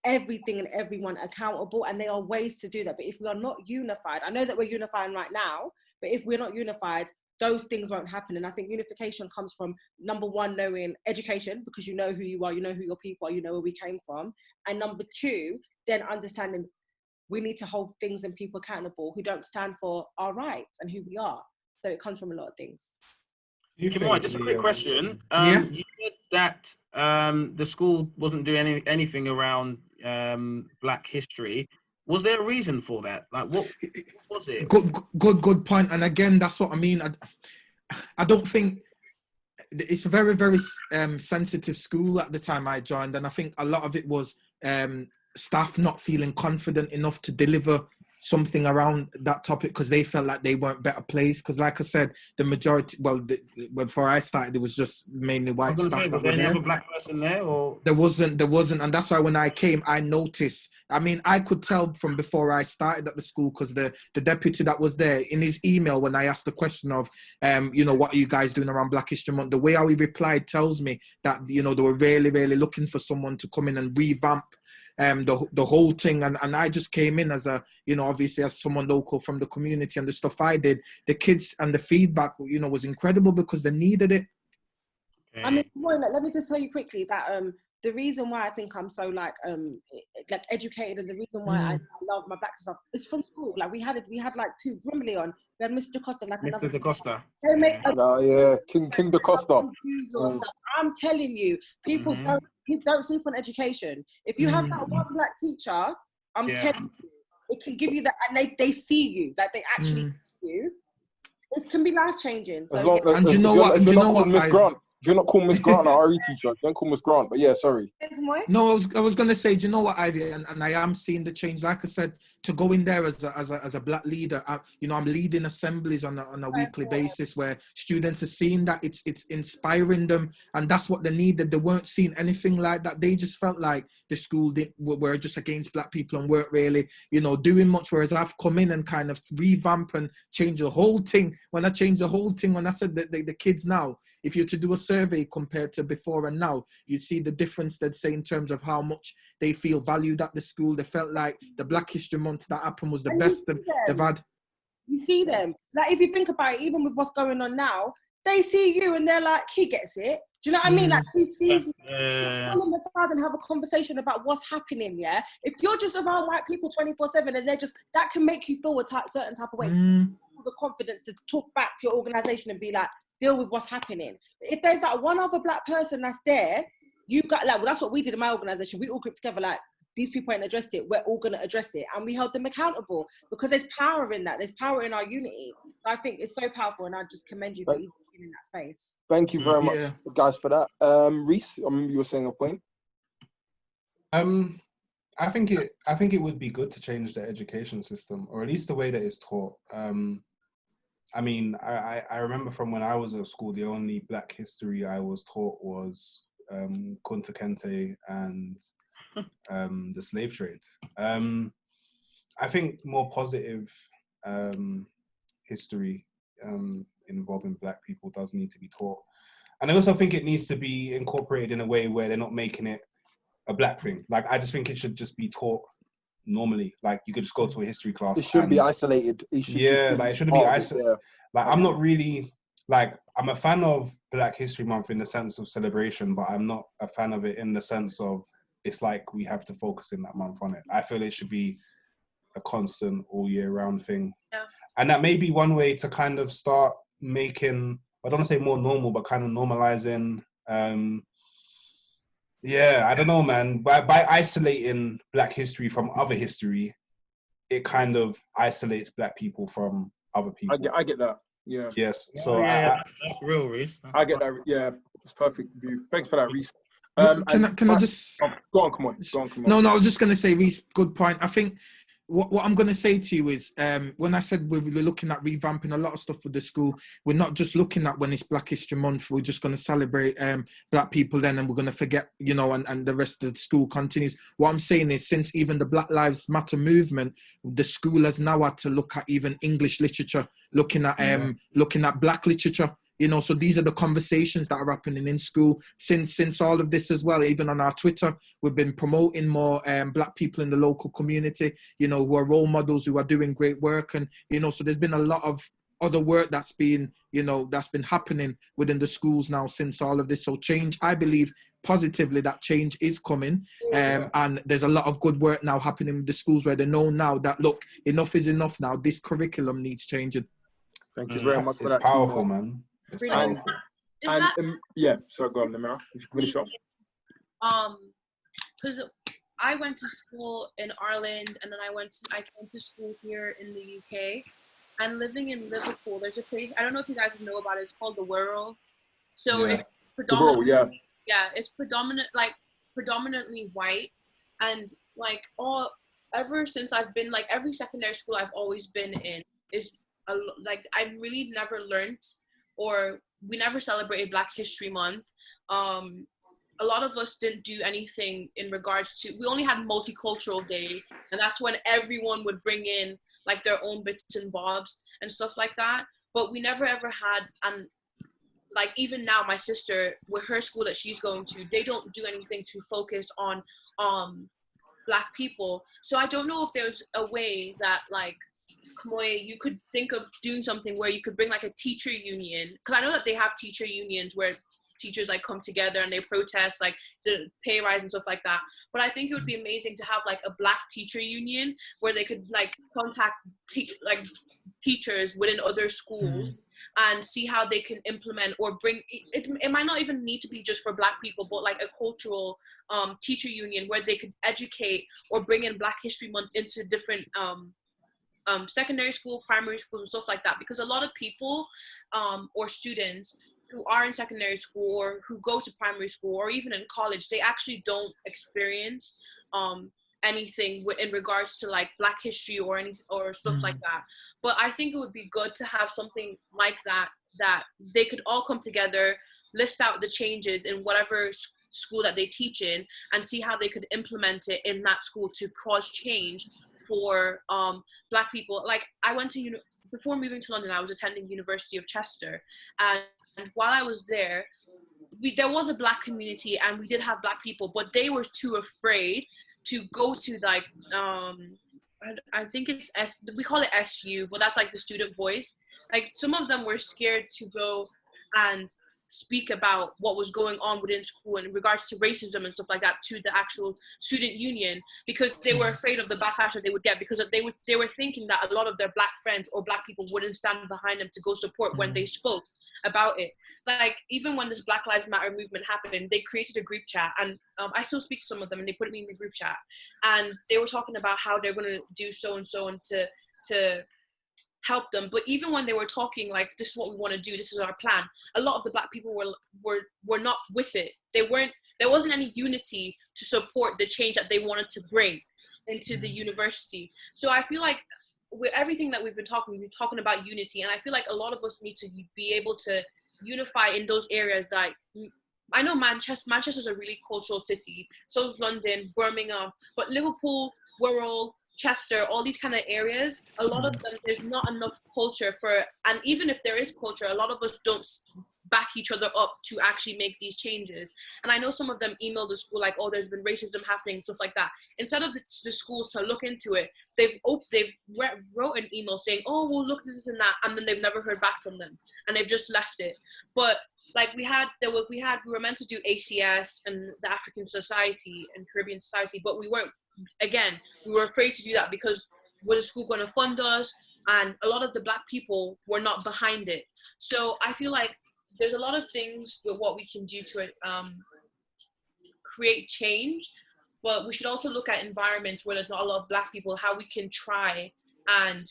everything and everyone accountable. And there are ways to do that. But if we are not unified, I know that we're unifying right now, but if we're not unified, those things won't happen. And I think unification comes from, number one, knowing education, because you know who you are, you know who your people are, you know where we came from. And number two, then understanding we need to hold things and people accountable who don't stand for our rights and who we are. So it comes from a lot of things. Kemoy, just a quick question. You said that the school wasn't doing anything around Black history. Was there a reason for that? Like, what was it? Good point. And again, that's what I mean. I don't think it's a very, very sensitive school at the time I joined. And I think a lot of it was staff not feeling confident enough to deliver something around that topic because they felt like they weren't better placed. Because like I said, the majority, before I started, it was just mainly I white was gonna staff say, that was were there any there. other black person there, or There wasn't, and that's why when I came, I noticed. I mean, I could tell from before I started at the school because the deputy that was there in his email when I asked the question of, what are you guys doing around Black History Month? The way how he replied tells me that they were really, really looking for someone to come in and revamp the whole thing. And I just came in as a, obviously as someone local from the community, and the stuff I did, the kids and the feedback, was incredible because they needed it. I mean, let me just tell you quickly that the reason why I think I'm so like educated, and the reason why I love my black stuff is from school. Like we had like two Brimley on. We had Mr. Costa, like Mr. another. DaCosta? They make King DaCosta. I'm telling you, people don't sleep on education. If you have that one black teacher, I'm telling you, it can give you that, and they see you, like they actually see you. This can be life changing. So, and you know what? If you're not called Miss Grant, if you're not called Miss Grant, our RE teacher, don't call Miss Grant. But yeah, sorry. No, I was gonna say, do you know what, Ivy? And I am seeing the change. Like I said, to go in there as a black leader, I'm leading assemblies on a weekly basis where students are seeing that it's inspiring them, and that's what they needed. They weren't seeing anything like that. They just felt like the school were just against black people and weren't really, doing much. Whereas I've come in and kind of revamp and change the whole thing. When I changed the whole thing, when I said that the kids now, if you're to do a survey compared to before and now, you'd see the difference they'd say in terms of how much they feel valued at the school. They felt like the Black History Month that happened was the best they've had. You see them. Like, if you think about it, even with what's going on now, they see you and they're like, he gets it. Do you know what I mean? Like, he sees all of a sudden have a conversation about what's happening, yeah? If you're just around white people 24/7 and that can make you feel a certain type of way. The confidence to talk back to your organisation and be like, deal with what's happening. If there's like one other black person that's there, you got like, well, that's what we did in my organisation. We all grouped together like, these people ain't addressed it, we're all gonna address it. And we held them accountable because there's power in that. There's power in our unity. So I think it's so powerful, and I just commend you for even being in that space. Thank you very much, guys, for that. Rhys, you were saying a point. I think it would be good to change the education system, or at least the way that it's taught. I mean, I remember from when I was at school, the only black history I was taught was Kunta Kinte and the slave trade. I think more positive history involving black people does need to be taught. And I also think it needs to be incorporated in a way where they're not making it a black thing. Like, I just think it should just be taught normally. Like, you could just go to a history class. It shouldn't be isolated. It shouldn't be isolated. Like, I'm not really, like, I'm a fan of Black History Month in the sense of celebration, but I'm not a fan of it in the sense of it's like we have to focus in that month on it. I feel it should be a constant all year round thing. Yeah. And that may be one way to kind of start making, I don't want to say more normal, but kind of normalizing. Yeah, I don't know, man. By isolating Black history from other history, it kind of isolates Black people from other people. I get that. Yeah. Yes. So that's real, Rhys. I get that. Yeah, it's perfect view. Thanks for that, Rhys. Can I just go on? Come on. No, I was just going to say, Rhys, good point. I think what I'm going to say to you is, when I said we're looking at revamping a lot of stuff with the school, we're not just looking at when it's Black History Month, we're just going to celebrate black people then, and we're going to forget, and the rest of the school continues. What I'm saying is, since even the Black Lives Matter movement, the school has now had to look at even English literature, looking at black literature. So these are the conversations that are happening in school since all of this as well. Even on our Twitter, we've been promoting more black people in the local community, who are role models, who are doing great work. And, so there's been a lot of other work that's been happening within the schools now since all of this. So change, I believe positively that change is coming. And there's a lot of good work now happening in the schools where they know now that, look, enough is enough now. This curriculum needs changing. Thank you very much for that. It's powerful, man. So go on, Amirah. You should finish off. Because I went to school in Ireland, and then I came to school here in the UK. And living in Liverpool, there's a place, I don't know if you guys know about it, it's called the Wirral. So it's predominantly, it's predominantly white, and like ever since I've been, like, every secondary school I've always been in is, like, I really never learned, or we never celebrated Black History Month. A lot of us didn't do anything in regards to, we only had Multicultural Day, and that's when everyone would bring in, like, their own bits and bobs and stuff like that. But we never ever had, and like, even now, my sister, with her school that she's going to, they don't do anything to focus on Black people. So I don't know if there's a way that, like, Kemoy, you could think of doing something where you could bring, like, a teacher union, because I know that they have teacher unions where teachers, like, come together and they protest, like, the pay rise and stuff like that. But I think it would be amazing to have, like, a Black teacher union where they could, like, contact teachers within other schools and see how they can implement or bring it. It might not even need to be just for Black people, but like a cultural teacher union where they could educate or bring in Black History Month into different secondary school, primary schools and stuff like that. Because a lot of people or students who are in secondary school or who go to primary school or even in college, they actually don't experience anything in regards to, like, Black history or stuff like that. But I think it would be good to have something like that they could all come together, list out the changes in whatever school that they teach in, and see how they could implement it in that school to cause change for Black people. Like, I went to before moving to London, I was attending University of Chester, and while I was there, there was a Black community and we did have Black people, but they were too afraid to go to, like, I think it's we call it SU, but that's like the student voice. Like, some of them were scared to go and speak about what was going on within school in regards to racism and stuff like that to the actual student union, because they were afraid of the backlash that they would get, because they were thinking that a lot of their Black friends or Black people wouldn't stand behind them to go support when they spoke about it. Like, even when this Black Lives Matter movement happened, they created a group chat, and I still speak to some of them, and they put me in the group chat, and they were talking about how they're going to do so and so and to help them. But even when they were talking, like, this is what we want to do, this is our plan, a lot of the Black people were not with it. There wasn't any unity to support the change that they wanted to bring into the university. So I feel like with everything that we've been talking about unity, and I feel like a lot of us need to be able to unify in those areas. Like, I know Manchester's a really cultural city, so is London, Birmingham, but Liverpool, Wirral, Chester, all these kind of areas, a lot of them, there's not enough culture for, and even if there is culture, a lot of us don't back each other up to actually make these changes. And I know some of them emailed the school like, oh, there's been racism happening, stuff like that. Instead of the schools to look into it, they've wrote an email saying, oh, we'll look at this and that, and then they've never heard back from them, and they've just left it. But like we were meant to do ACS and the African Society and Caribbean Society, but we were afraid to do that because was the school going to fund us? And a lot of the Black people were not behind it. So I feel like there's a lot of things with what we can do to create change, but we should also look at environments where there's not a lot of Black people, how we can try and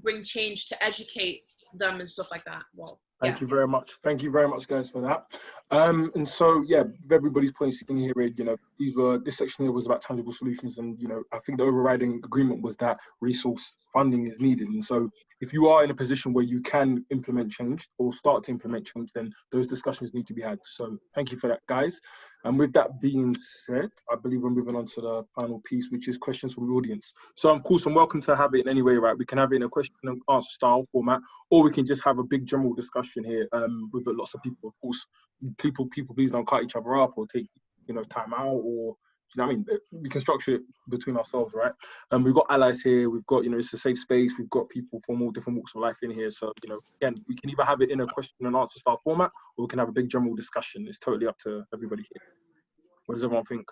bring change to educate them and stuff like that. Well, Thank you very much. Thank you very much, guys, for that. And so, yeah, everybody's points you can hear it, this section here was about tangible solutions. And, I think the overriding agreement was that resource funding is needed. And so if you are in a position where you can implement change or start to implement change, then those discussions need to be had. So thank you for that, guys. And with that being said, I believe we're moving on to the final piece, which is questions from the audience. So of course, I'm welcome to have it in any way, right? We can have it in a question and answer style format, or we can just have a big general discussion here with lots of people. Of course, people please don't cut each other up or take, time out, or you know what I mean? We can structure it between ourselves, right? We've got allies here. We've got, it's a safe space. We've got people from all different walks of life in here. So, again, we can either have it in a question and answer style format, or we can have a big general discussion. It's totally up to everybody here. What does everyone think?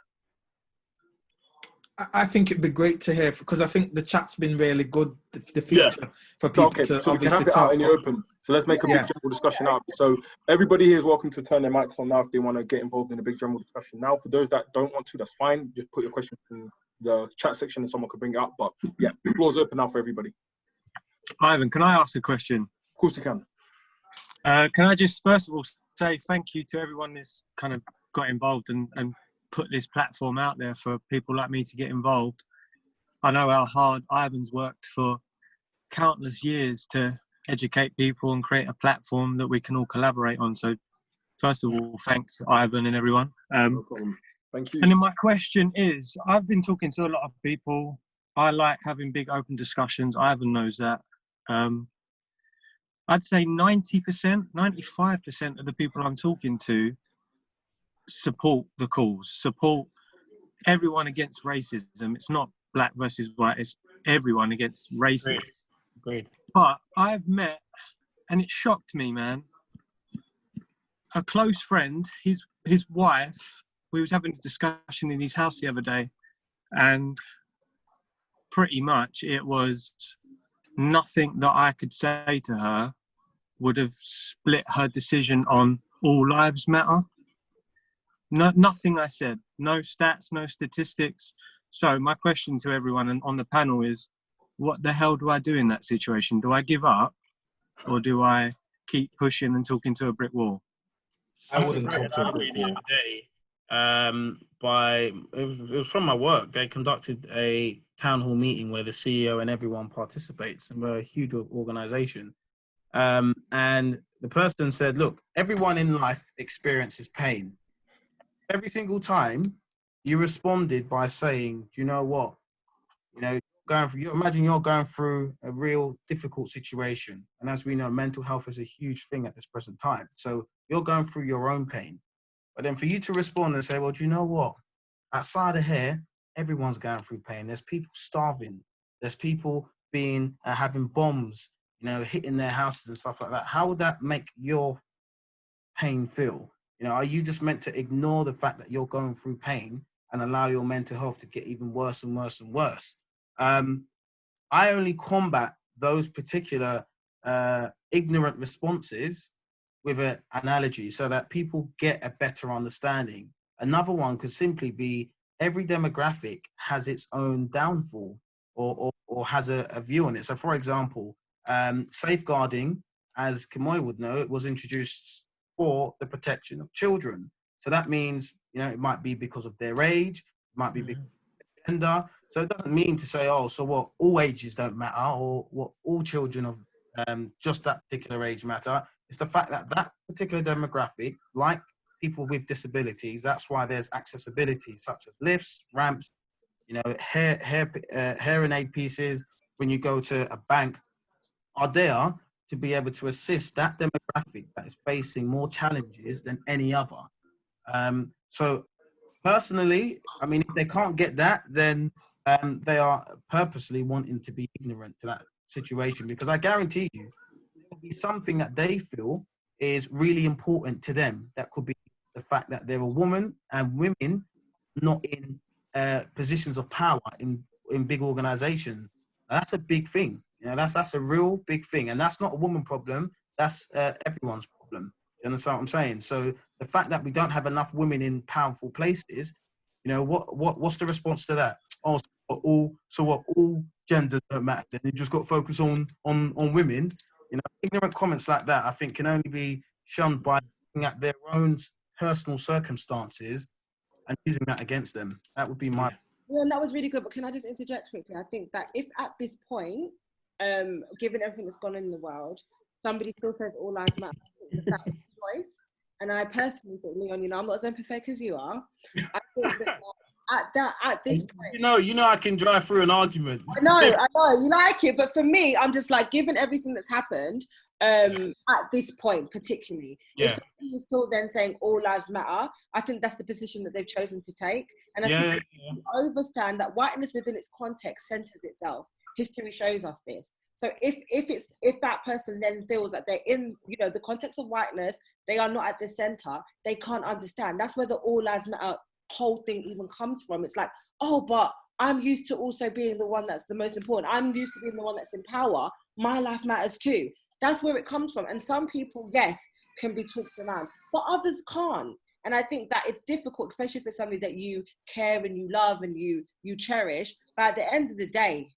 I think it'd be great to hear, because I think the chat's been really good, the future for people to so we can have it out in the open. So let's make a big general discussion out. So everybody here is welcome to turn their mics on now if they want to get involved in a big general discussion now. For those that don't want to, that's fine. Just put your question in the chat section and someone can bring it up. But yeah, the floor's open now for everybody. Ivan, can I ask a question? Of course you can. Can I just first of all say thank you to everyone that's kind of got involved and put this platform out there for people like me to get involved. I know how hard Ivan's worked for countless years to educate people and create a platform that we can all collaborate on. So first of all, thanks Ivan and everyone. No problem. Thank you. And then my question is, I've been talking to a lot of people. I like having big open discussions. Ivan knows that. I'd say 90%, 95% of the people I'm talking to support the cause, support everyone against racism. It's not black versus white, it's everyone against racism. Agreed. But I've met, and it shocked me, man, a close friend, his wife, we was having a discussion in his house the other day, and pretty much it was nothing that I could say to her would have split her decision on all lives matter. No, nothing I said, no stats, no statistics. So my question to everyone on the panel is, what the hell do I do in that situation? Do I give up, or do I keep pushing and talking to a brick wall? I wouldn't talk to a brick The wall. other day, it was from my work. They conducted a town hall meeting where the CEO and everyone participates, and we're a huge organization. And the person said, look, everyone in life experiences pain. Every single time you responded by saying, do you know what? You know, imagine you're going through a real difficult situation. And as we know, mental health is a huge thing at this present time. So you're going through your own pain. But then for you to respond and say, well, do you know what? Outside of here, everyone's going through pain. There's people starving. There's people having bombs, you know, hitting their houses and stuff like that. How would that make your pain feel? You know, are you just meant to ignore the fact that you're going through pain and allow your mental health to get even worse and worse and worse? I only combat those particular ignorant responses with an analogy so that people get a better understanding. Another one could simply be every demographic has its own downfall or has a view on it. So, for example, safeguarding, as Kemoy would know, it was introduced for the protection of children. So that means, you know, it might be because of their age, it might be because of their gender. So it doesn't mean to say, oh, so what, all ages don't matter, or what, all children of just that particular age matter. It's the fact that that particular demographic, like people with disabilities, that's why there's accessibility, such as lifts, ramps, you know, hearing aid pieces. When you go to a bank, are there to be able to assist that demographic that is facing more challenges than any other. So personally, I mean, if they can't get that, then they are purposely wanting to be ignorant to that situation, because I guarantee you there will be something that they feel is really important to them. That could be the fact that they're a woman, and women not in positions of power in big organizations. That's a big thing. You know, that's a real big thing, and that's not a woman problem. That's everyone's problem. You understand what I'm saying? So the fact that we don't have enough women in powerful places, you know, what's the response to that? Oh, all genders don't matter. Then you just got to focus on women. You know, ignorant comments like that, I think, can only be shunned by looking at their own personal circumstances and using that against them. That would be my. Yeah, and that was really good. But can I just interject quickly? I think that if at this point, given everything that's gone on in the world, somebody still says all lives matter, that is a choice. And I personally think, Leon, you know, I'm not as empathetic as you are. I think that at this point, you know, I can drive through an argument. I know, you like it, but for me, I'm just like, given everything that's happened, at this point particularly, if somebody is still then saying all lives matter, I think that's the position that they've chosen to take. And I think you understand that whiteness within its context centers itself. History shows us this. So if that person then feels that they're in, you know, the context of whiteness, they are not at the center, they can't understand. That's where the all lives matter whole thing even comes from. It's like, oh, but I'm used to also being the one that's the most important. I'm used to being the one that's in power. My life matters too. That's where it comes from. And some people, yes, can be talked around, but others can't. And I think that it's difficult, especially for somebody that you care and you love and you cherish. But at the end of the day,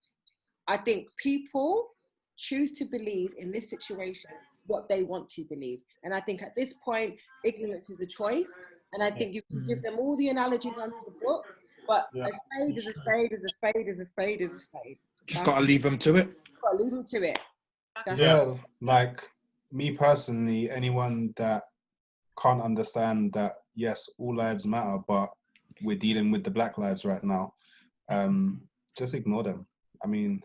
I think people choose to believe in this situation what they want to believe. And I think at this point, ignorance is a choice. And I think you can give them all the analogies under the book, But Yeah. a spade is a spade is a spade is a spade is a spade. Just got to leave them to it. Got to leave them to it. Yeah, like me personally, anyone that can't understand that, yes, all lives matter, but we're dealing with the Black lives right now, just ignore them. I mean,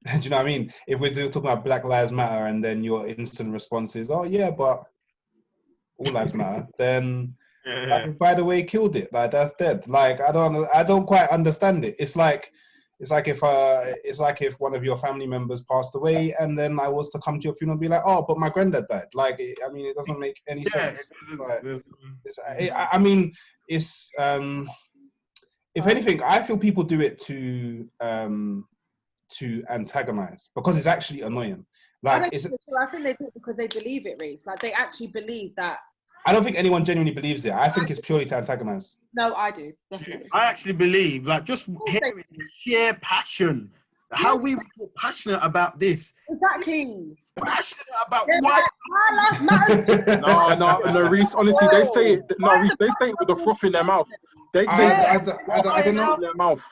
do you know what I mean? If we're talking about Black Lives Matter and then your instant response is, oh yeah, but all lives matter, then by the way, killed it. Like, that's dead. Like, I don't quite understand it. It's like if one of your family members passed away and then I was to come to your funeral and be like, oh, but my granddad died. Like, I mean, it doesn't make any sense. Like, I mean, it's if anything, I feel people do it to antagonize, because it's actually annoying. Like, I think they do it because they believe it, Rhys. Like, they actually believe that. I don't think anyone genuinely believes it. I think it's purely to antagonize. No, I do, definitely. I actually believe, like, just hearing sheer passion, how we were passionate about this. Exactly. Passionate about why. My life matters. No, Rhys, honestly, they say it. No, Rhys, they say it with the froth in their mouth. They say I it don't know. in their mouth.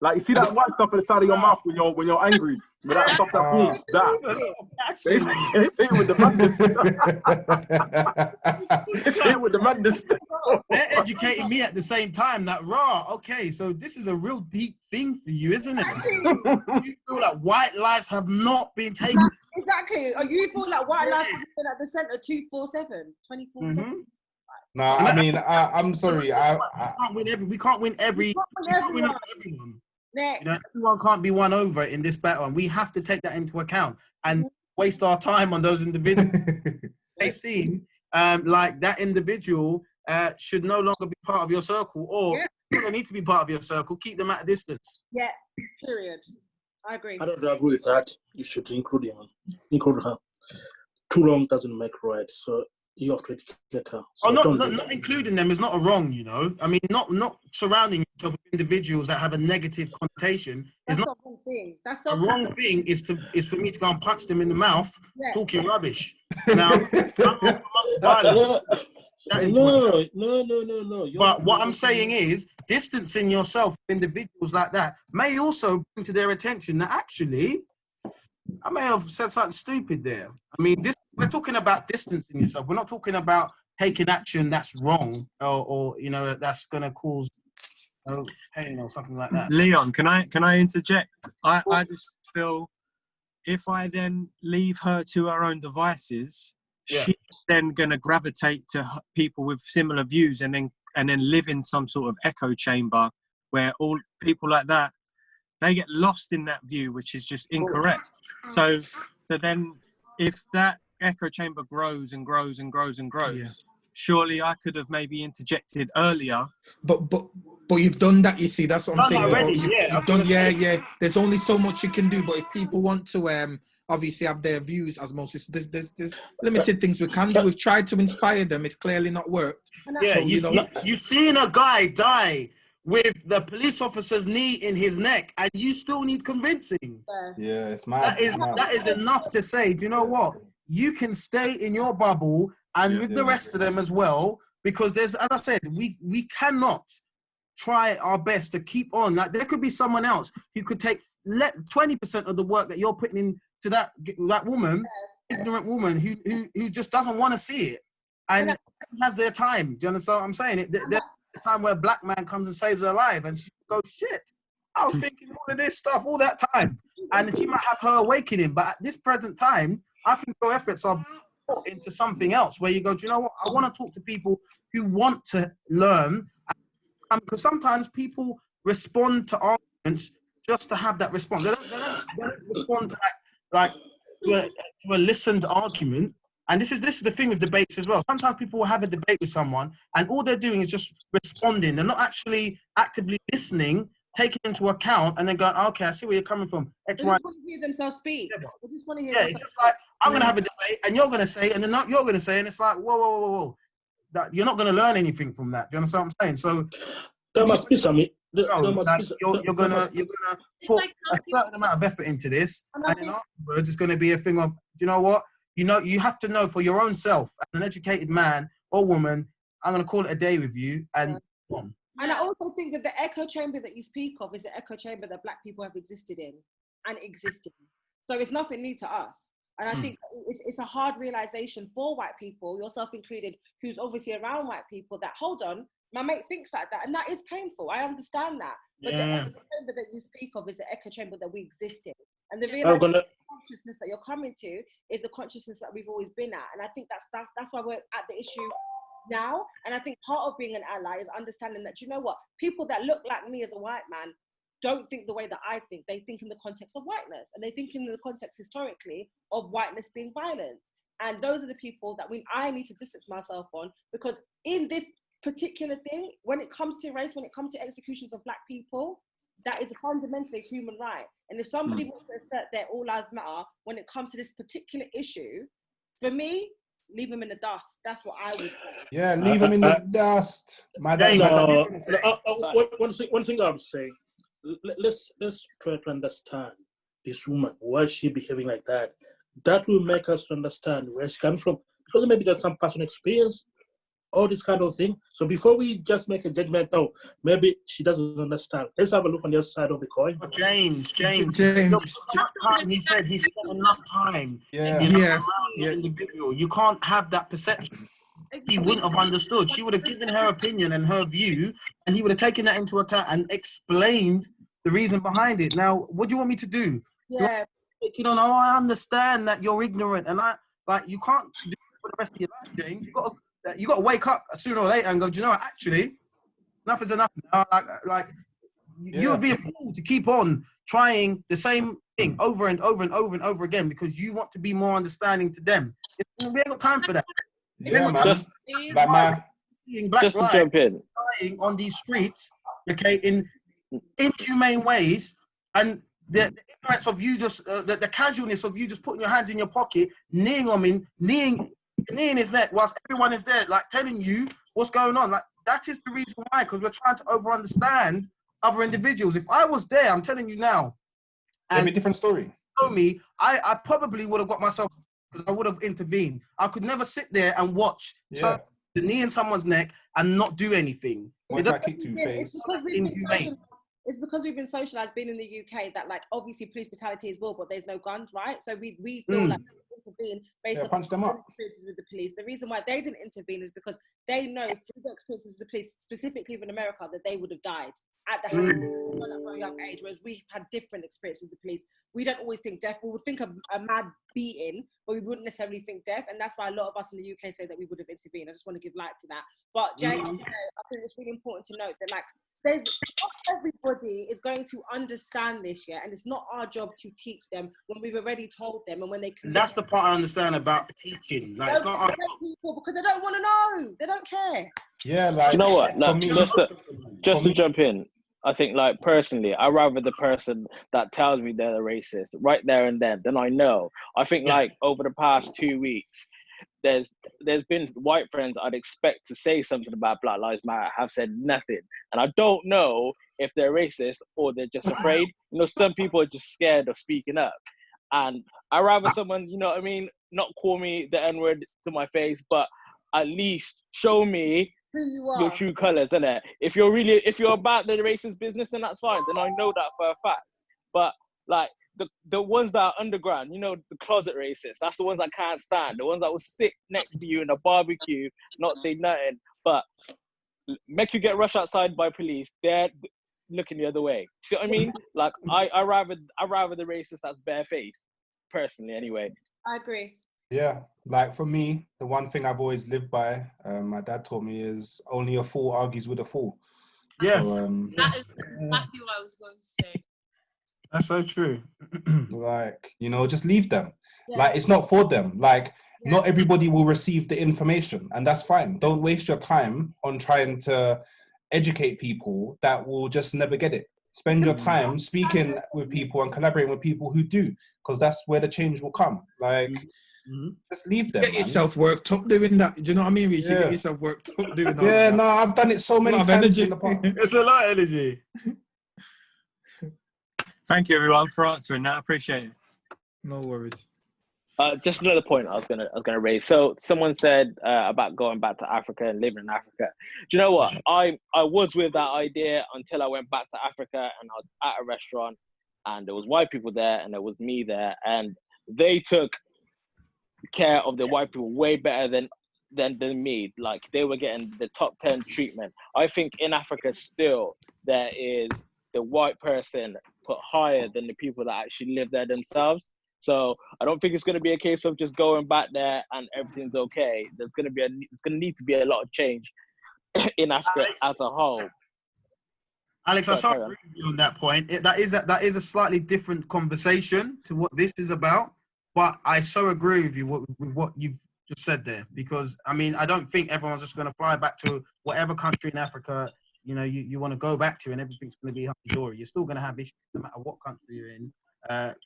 Like, you see that white stuff at the side of your mouth when you're angry? With that stuff that moves, that. They say it with the madness. They say it with the madness. They're educating me at the same time that, okay, so this is a real deep thing for you, isn't it? You feel like white lives have not been taken. Exactly. Or you feel like white lives have been at the centre 24/7. No, I mean, I'm sorry. We can't win everyone. Next. You know, everyone can't be won over in this battle, and we have to take that into account and waste our time on those individuals. They seem like that individual should no longer be part of your circle, or they don't need to be part of your circle. Keep them at a distance. Yeah, period. I agree. I don't agree with that. You should include him, include her. Too long doesn't make right. So you have to educate her. So not including them is not a wrong, you know. I mean, not surrounding yourself with individuals that have a negative connotation is not a wrong thing. That's the wrong thing. Is for me to go and punch them in the mouth, talking rubbish. Now, no. But what I'm saying is, distancing yourself from individuals like that may also bring to their attention that actually, I may have said something stupid there. I mean, we're talking about distancing yourself. We're not talking about taking action that's wrong or you know, that's going to cause pain or something like that. Leon, can I interject? I just feel if I then leave her to her own devices, she's then going to gravitate to people with similar views and then live in some sort of echo chamber where all people like that, they get lost in that view, which is just incorrect. So then if that echo chamber grows and grows and grows and grows, surely I could have maybe interjected earlier. But you've done that, you see. That's what I'm saying. Already, you've done, There's only so much you can do. But if people want to obviously have their views, as Moses, there's limited things we can do. We've tried to inspire them. It's clearly not worked. Yeah, so, you've seen a guy die with the police officer's knee in his neck, and you still need convincing. Yeah, it's mad. That is enough to say, do you know what? You can stay in your bubble and with the rest of them as well, because there's, as I said, we cannot try our best to keep on. Like, there could be someone else who could take 20% of the work that you're putting into that woman, ignorant woman who just doesn't want to see it and has their time. Do you understand what I'm saying? There's a time where a black man comes and saves her life, and she goes, shit, I was thinking all of this stuff all that time. And she might have her awakening, but at this present time, I think your efforts are put into something else where you go, do you know what? I want to talk to people who want to learn, because sometimes people respond to arguments just to have that response. They don't respond to a listened argument. And this is the thing with debates as well. Sometimes people will have a debate with someone and all they're doing is just responding. They're not actually actively listening, taking into account, and then going, okay, I see where you're coming from. They just want to hear themselves speak. They just want to hear it's just like, I'm going to have a debate and you're going to say, and then you're going to say, and it's like, whoa. That you're not going to learn anything from that. Do you understand what I'm saying? So there must be some. You're gonna put a certain amount of effort into this, and then afterwards it's going to be a thing of, you know what? You have to know for your own self, as an educated man or woman, I'm going to call it a day with you, and And I also think that the echo chamber that you speak of is the echo chamber that Black people have existed in and existed. So it's nothing new to us. And I think it's a hard realization for white people, yourself included, who's obviously around white people, that, hold on, my mate thinks like that. And that is painful. I understand that. But the echo chamber that you speak of is the echo chamber that we exist in. And the consciousness that you're coming to is the consciousness that we've always been at. And I think that's why we're at the issue now. And I think part of being an ally is understanding that, you know what, people that look like me as a white man don't think the way that I think. They think in the context of whiteness, and they think in the context historically of whiteness being violent. And those are the people that I need to distance myself on, because in this particular thing, when it comes to race, when it comes to executions of Black people, that is fundamentally a human right. And if somebody wants to assert their all lives matter when it comes to this particular issue, for me, leave them in the dust. That's what I would say. Yeah, leave them in the dust. One thing I would say, let's try to understand this woman, why is she behaving like that. That will make us understand where she comes from, because maybe there's some personal experience, all this kind of thing. So before we just make a judgment, no, maybe she doesn't understand. Let's have a look on the other side of the coin. James. He said he spent enough time. Individual. You can't have that perception. He wouldn't have understood. She would have given her opinion and her view, and he would have taken that into account and explained the reason behind it. Now, what do you want me to do? Yeah. I understand that you're ignorant, and you can't do it for the rest of your life, James. You got to wake up sooner or later and go, do you know what? Actually, enough is enough now. You would be a fool to keep on trying the same thing over and over and over and over again because you want to be more understanding to them. We ain't got time for that. Yeah, man. Just to jump in. Dying on these streets, okay, in inhumane ways, and the ignorance of you just, the casualness of you just putting your hands in your pocket, kneeing on him, kneeing his neck whilst everyone is there, like telling you what's going on. Like, that is the reason why, because we're trying to over-understand other individuals. If I was there, I'm telling you now, and a different story. Me, I probably would have got myself, because I would have intervened. I could never sit there and watch the knee in someone's neck and not do anything. It's because we've been socialized being in the UK that, like, obviously police brutality is war, but there's no guns, right? So we feel like intervene based on experiences with the police. The reason why they didn't intervene is because they know through their experiences with the police, specifically in America, that they would have died at the very young age, whereas we've had different experiences with the police. We don't always think death. We would think of a mad beating, but we wouldn't necessarily think death. And that's why a lot of us in the UK say that we would have intervened. I just want to give light to that. But Jay, I think it's really important to note that, like, not everybody is going to understand this yet, and it's not our job to teach them when we've already told them, and when they can. That's the part I understand about teaching. Like, it's not our people, because they don't want to know. They don't care. Yeah, like, you know what? No, just to jump in, I think, like, personally, I'd rather the person that tells me they're a racist right there and then I know. I think, like, over the past 2 weeks, there's been white friends I'd expect to say something about Black Lives Matter have said nothing, and I don't know if they're racist or they're just afraid. Some people are just scared of speaking up, and I'd rather someone, you know what I mean, not call me the N-word to my face, but at least show me who you are, your true colors, innit? If you're about the racist business, then that's fine. Then I know that for a fact. But, like, the ones that are underground, the closet racists, that's the ones I can't stand. The ones that will sit next to you in a barbecue, not say nothing, but make you get rushed outside by police. They're looking the other way. See what I mean? Like, I rather the racist that's barefaced, personally, anyway. I agree. Yeah, like, for me, the one thing I've always lived by, my dad taught me, is only a fool argues with a fool. Yes. So, that is exactly what I was going to say. That's so true. Like, just leave them. Yeah. Like, it's not for them. Like, not everybody will receive the information, and that's fine. Don't waste your time on trying to educate people that will just never get it. Spend your time speaking with people and collaborating with people who do, because that's where the change will come. Like, just leave them. Get yourself worked up doing that. Do you know what I mean? You get yourself worked up doing that. Yeah, no, I've done it so many times in the past. It's a lot of energy. Thank you, everyone, for answering that. I appreciate it. No worries. Just another point I was gonna raise. So someone said about going back to Africa and living in Africa. Do you know what? I was with that idea until I went back to Africa and I was at a restaurant and there was white people there and there was me there and they took care of the white people way better than me. Like they were getting the top 10 treatment. I think in Africa still there is the white person put higher than the people that actually live there themselves. So I don't think it's going to be a case of just going back there and everything's okay. It's going to need to be a lot of change in Africa as a whole. Alex, I so agree with you on that point. That is a slightly different conversation to what this is about. But I so agree with you with what you've just said there, because I mean I don't think everyone's just going to fly back to whatever country in Africa you want to go back to and everything's going to be hunky-dory. You're still going to have issues no matter what country you're in.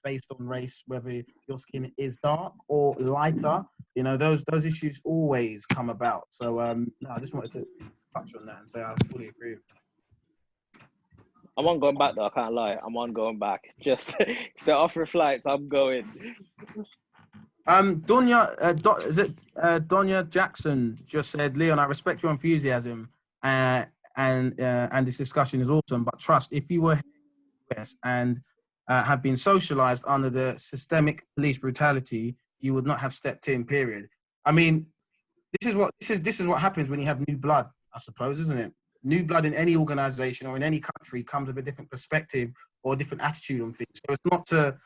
Based on race, whether your skin is dark or lighter, those issues always come about. So no, I just wanted to touch on that and say I fully agree with you. I'm on going back though, I can't lie. I'm on going back. Just if they're offering flights, I'm going. Donya Jackson just said, Leon, I respect your enthusiasm and this discussion is awesome, but trust, if you were and have been socialized under the systemic police brutality, you would not have stepped in, period. I mean, this is what happens when you have new blood, I suppose, isn't it? New blood in any organization or in any country comes with a different perspective or a different attitude on things. So it's not to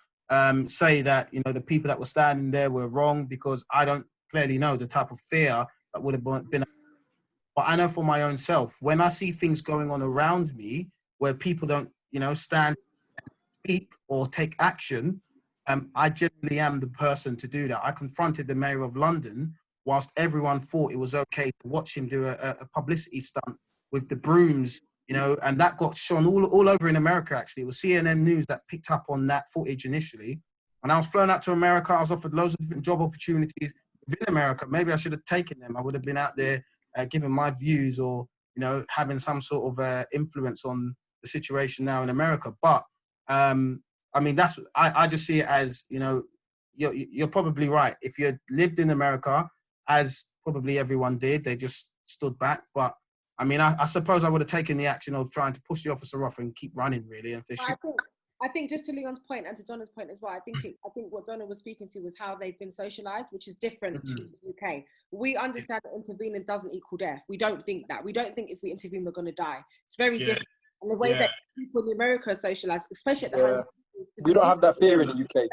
say that, the people that were standing there were wrong, because I don't clearly know the type of fear that would have been. But I know for my own self, when I see things going on around me where people don't, stand, speak or take action, I generally am the person to do that. I confronted the mayor of London whilst everyone thought it was okay to watch him do a publicity stunt with the brooms, and that got shown all over in America, actually. It was CNN News that picked up on that footage initially. And I was flown out to America. I was offered loads of different job opportunities within America. Maybe I should have taken them. I would have been out there giving my views or, having some sort of influence on the situation now in America. But I mean, I just see it as, you're probably right. If you lived in America, as probably everyone did, they just stood back. But I mean, I suppose I would have taken the action of trying to push the officer off and keep running, really. And I think just to Leon's point and to Donna's point as well, I think what Donna was speaking to was how they've been socialized, which is different to the UK. We understand that intervening doesn't equal death. We don't think that. We don't think if we intervene, we're going to die. It's very different. And the way that people in America are socialized, especially at the hands of we don't have that fear in the UK.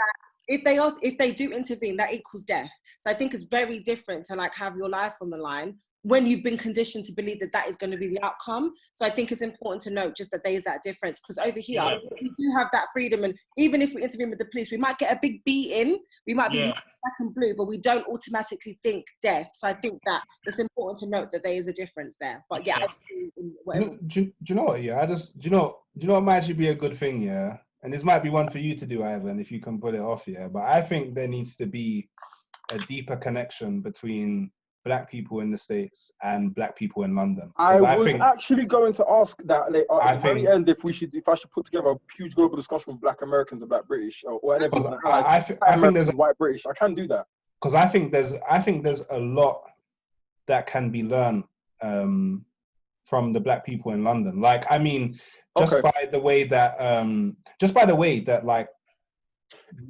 If they do intervene, that equals death. So I think it's very different to have your life on the line when you've been conditioned to believe that is going to be the outcome. So I think it's important to note just that there is that difference, because over here we do have that freedom, and even if we intervene with the police, we might get a big beating, we might be black and blue, but we don't automatically think death. So I think that it's important to note that there is a difference there. But I do you know what? Yeah, do you know what might actually be a good thing? Yeah, and this might be one for you to do, Ivan, if you can pull it off. Yeah, but I think there needs to be a deeper connection between Black people in the States and Black people in London. I was actually going to ask that at the very end if I should put together a huge global discussion with Black Americans and Black British or whatever. I think there's white British. I can do that because I think there's a lot that can be learned from the Black people in London. Like, I mean, by the way that like.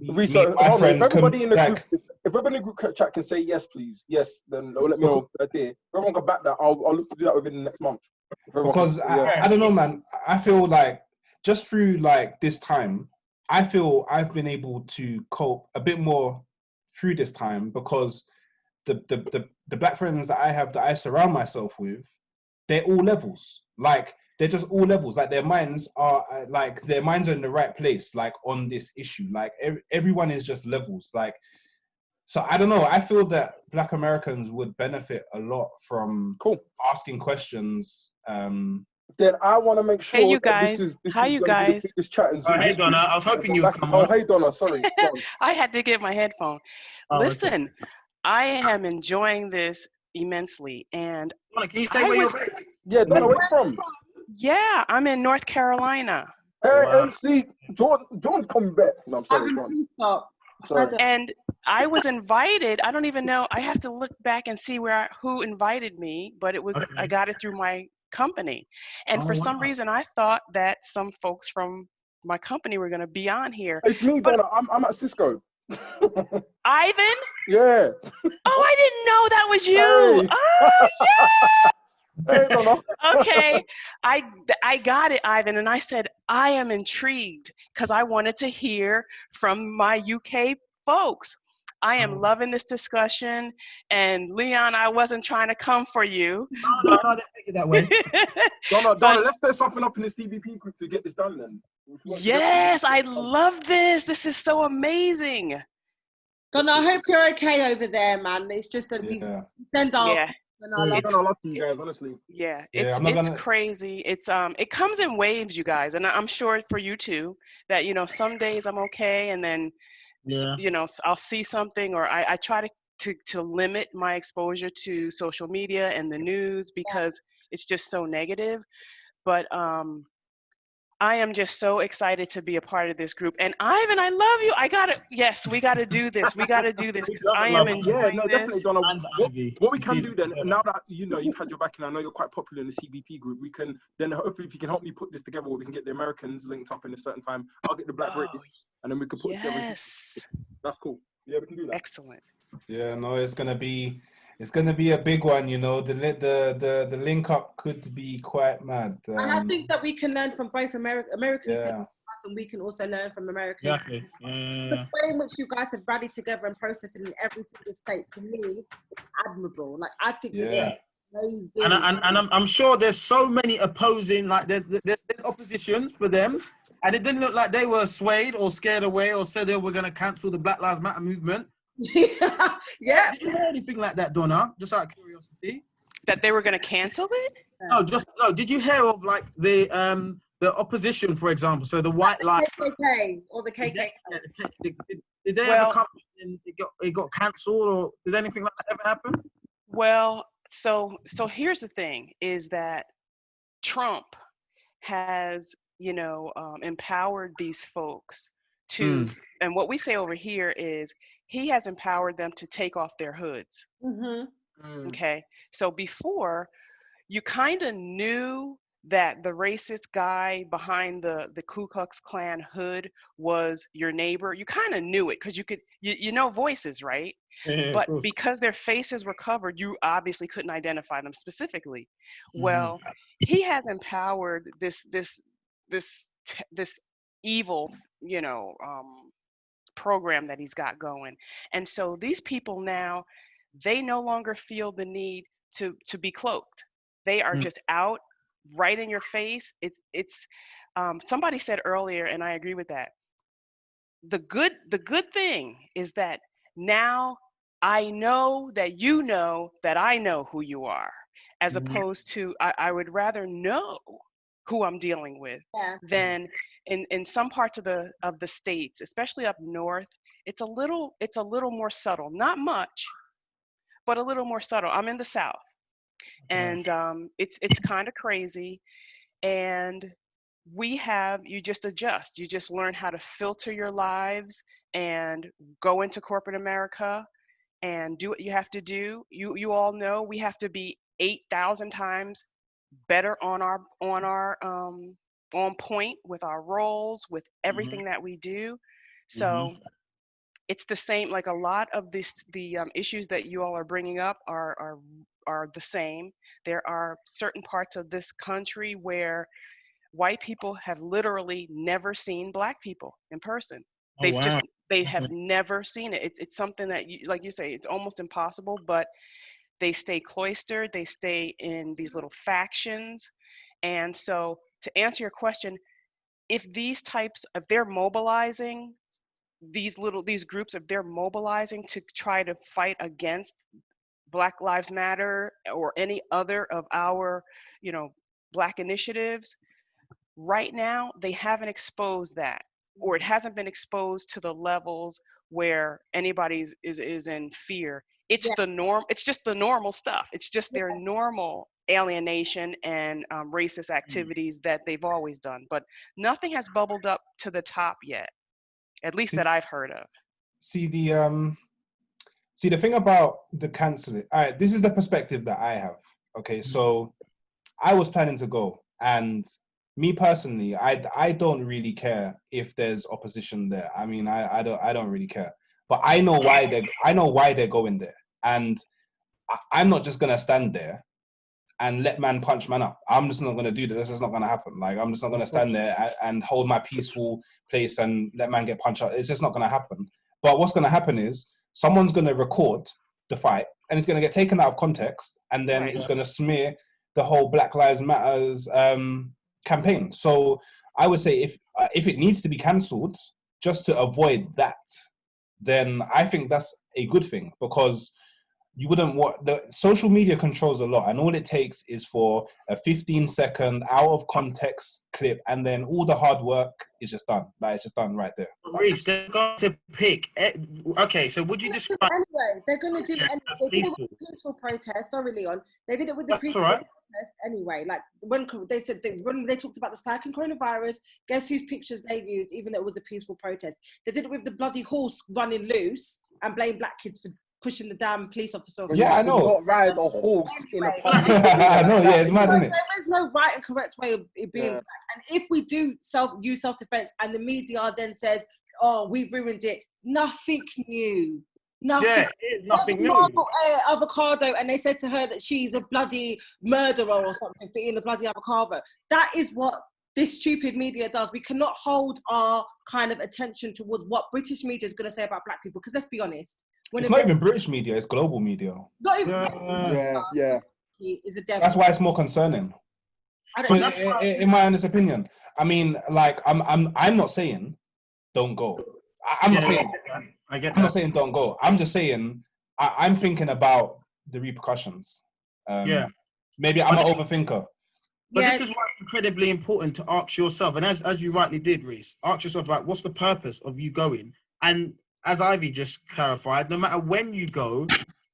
Rhys, if everybody in the group, if everybody in the group chat can say yes, please, yes, then let me know the idea. If everyone got back that, I'll look to do that within the next month. Because I don't know, man. I feel like just through this time, I feel I've been able to cope a bit more through this time because the Black friends that I have, that I surround myself with, they're all levels. They're just all levels. Their minds are in the right place. On this issue, everyone is just levels. So I don't know. I feel that Black Americans would benefit a lot from asking questions. Then I want to make sure. Hey, you guys. This is How you guys? The biggest chat in Zoom. Hey, Donna. I was hoping you would come on. Oh, hey, Donna. Sorry. I had to get my headphone. Listen, I am enjoying this immensely, and Donna, can you say where you're based? Yeah, Donna, where you from? Yeah, I'm in North Carolina. Hey, MC, Jordan's coming back. No, I'm sorry, John. Sorry. And I was invited. I don't even know. I have to look back and see who invited me, but I got it through my company. And for some reason, I thought that some folks from my company were going to be on here. It's me, But Donna. I'm at Cisco. Ivan? Yeah. Oh, I didn't know that was you. Hey. Oh, yeah. Hey, Donna. Okay, I got it, Ivan, and I said I am intrigued because I wanted to hear from my UK folks. I am loving this discussion, and Leon, I wasn't trying to come for you. No, I didn't take it that way. Donna, let's set something up in the CBP group to get this done then. Yes, I love this. This is so amazing. Donna, I hope you're okay over there, man. It's just that we send our I love you guys, honestly. Yeah, it's crazy. It comes in waves, you guys, and I'm sure for you too. That some days I'm okay, and then I'll see something, or I try to limit my exposure to social media and the news because it's just so negative. But I am just so excited to be a part of this group. And Ivan, I love you. We got to do this. We got to do this. I am enjoying this. Definitely, Donna. What we can do then, now that you've had your back, and I know you're quite popular in the CBP group, we can then hopefully, if you can help me put this together, we can get the Americans linked up in a certain time. I'll get the Black British, and then we can put it together. Yes. That's cool. Yeah, we can do that. Excellent. Yeah, no, it's gonna be a big one. The link up could be quite mad. And I think that we can learn from both Americans, and we can also learn from Americans. Exactly. The way in which you guys have rallied together and protested in every single state, to me, it's admirable. Like, I think it's amazing. And I'm sure there's so many opposing, like there's opposition for them, and it didn't look like they were swayed or scared away or said they were going to cancel the Black Lives Matter movement. Yeah. Did you hear anything like that, Donna? Just out of curiosity. That they were going to cancel it? No. Did you hear of like the opposition, for example? So the white light, KKK or the KKK. Did they ever come and it got cancelled, or did anything like that ever happen? Well, so here's the thing: is that Trump has empowered these folks to, and what we say over here is he has empowered them to take off their hoods. Okay, so before you kind of knew that the racist guy behind the Ku Klux Klan hood was your neighbor. You kind of knew it because you know voices, right? But because their faces were covered, you obviously couldn't identify them specifically. Well, he has empowered this evil, program that he's got going. And so these people now, they no longer feel the need to be cloaked. They are just out right in your face. It's somebody said earlier, and I agree with that. The good thing is that now I know that you know that I know who you are, as opposed to I would rather know who I'm dealing with than in some parts of the states, especially up north. It's a little more subtle, not much, but a little more subtle. I'm in the South, and it's kind of crazy. And you just adjust. You just learn how to filter your lives and go into corporate America and do what you have to do. You all know we have to be 8,000 times better on point with our roles, with everything that we do. So it's the same. Like a lot of the issues that you all are bringing up are the same. There are certain parts of this country where white people have literally never seen Black people in person. They have never seen it. It's something that, like you say, it's almost impossible, but they stay cloistered. They stay in these little factions. And so to answer your question, if they're mobilizing these groups, if they're mobilizing to try to fight against Black Lives Matter or any other of our, Black initiatives, right now they haven't exposed that, or it hasn't been exposed to the levels where anybody is in fear. It's the norm. It's just the normal stuff. It's just their normal alienation and racist activities that they've always done. But nothing has bubbled up to the top yet, at least that I've heard of. see the thing about the cancelling. All right, this is the perspective that I have. Okay, so I was planning to go, and me personally, I don't really care if there's opposition there. I mean, I don't really care, but I know why they're going there, and I'm not just gonna stand there and let man punch man up. I'm just not gonna do that. That's just not gonna happen. Like, I'm just not gonna stand there and hold my peaceful place and let man get punched up. It's just not gonna happen. But what's gonna happen is someone's gonna record the fight and it's gonna get taken out of context, and then it's gonna smear the whole Black Lives Matters campaign. So I would say if it needs to be cancelled just to avoid that, then I think that's a good thing, because you wouldn't want the social media controls a lot, and all it takes is for a 15-second out of context clip, and then all the hard work is just done. Like, it's just done right there. Rhys, they're going to pick. Okay, so would you describe? Anyway, they're going to do it. That's They did it peaceful. with the peaceful protest. Sorry, Leon. They did it with the That's peaceful all right. protest anyway. Like, when they said when they talked about the spike in coronavirus, guess whose pictures they used, even though it was a peaceful protest. They did it with the bloody horse running loose and blame black kids for pushing the damn police officer. Yeah, I know. Not ride a horse in a public. I know, yeah, it's mad, isn't it? There is no right and correct way of it being black. And if we do use self-defense and the media then says, oh, we've ruined it, nothing new. Nothing. Yeah, it is nothing new. Marvel, avocado, and they said to her that she's a bloody murderer or something for eating a bloody avocado. That is what this stupid media does. We cannot hold our kind of attention towards what British media is going to say about black people, because let's be honest. It's not even British media, it's global media. Not even Yeah. Is a devil. That's why it's more concerning. In my honest opinion, I mean, like, I'm not saying don't go. I'm not saying don't go. I'm just saying I'm thinking about the repercussions. Maybe I'm an overthinker. But this is why it's incredibly important to ask yourself, and as you rightly did, Rhys, ask yourself, like, what's the purpose of you going? And as Ivy just clarified, no matter when you go,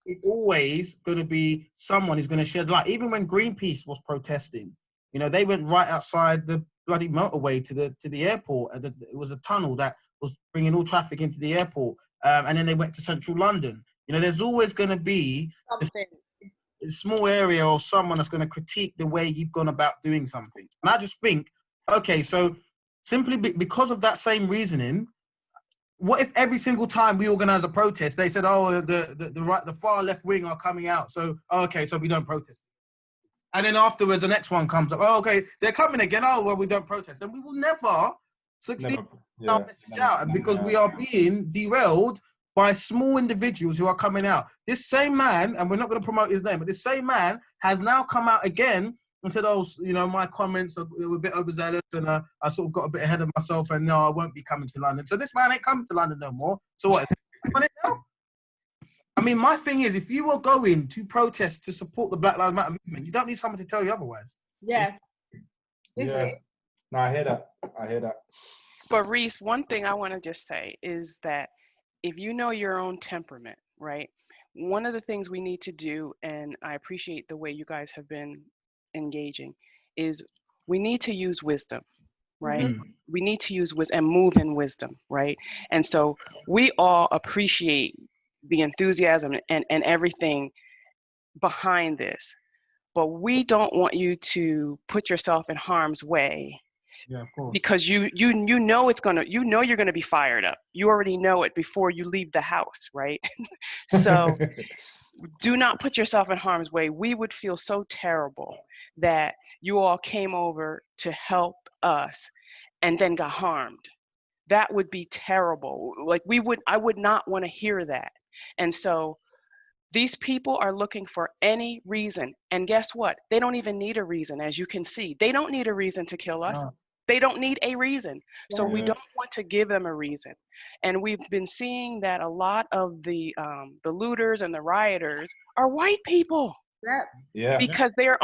it's always going to be someone who's going to shed light. Even when Greenpeace was protesting, you know, they went right outside the bloody motorway to the airport. It was a tunnel that was bringing all traffic into the airport, and then they went to central London. You know, there's always going to be a small area or someone that's going to critique the way you've gone about doing something. And I just think, okay, so simply because of that same reasoning, what if every single time we organize a protest, they said, oh, the far left wing are coming out, so okay, so we don't protest. And then afterwards, the next one comes up, oh, okay, they're coming again, oh, well, we don't protest. Then we will never succeed in our message out, because we are being derailed by small individuals who are coming out. This same man, and we're not going to promote his name, but this same man has now come out again and said, oh, you know, my comments were a bit overzealous, and I sort of got a bit ahead of myself, and no, I won't be coming to London. So this man ain't coming to London no more. So what? On it now? I mean, my thing is, if you were going to protest to support the Black Lives Matter movement, you don't need someone to tell you otherwise. Yeah. Yeah. No, I hear that. But Rhys, one thing I want to just say is that if you know your own temperament, right? One of the things we need to do, and I appreciate the way you guys have been engaging, is we need to use wisdom, right? Mm-hmm. We need to use wisdom and move in wisdom, right? And so we all appreciate the enthusiasm and everything behind this, but we don't want you to put yourself in harm's way. Yeah, of course. Because you know you're gonna be fired up. You already know it before you leave the house, right? So do not put yourself in harm's way. We would feel so terrible that you all came over to help us and then got harmed. That would be terrible. Like I would not want to hear that. And so these people are looking for any reason. And guess what? They don't even need a reason, as you can see. They don't need a reason to kill us. No. They don't need a reason. So we don't want to give them a reason. And we've been seeing that a lot of the looters and the rioters are white people. Yeah. Because they're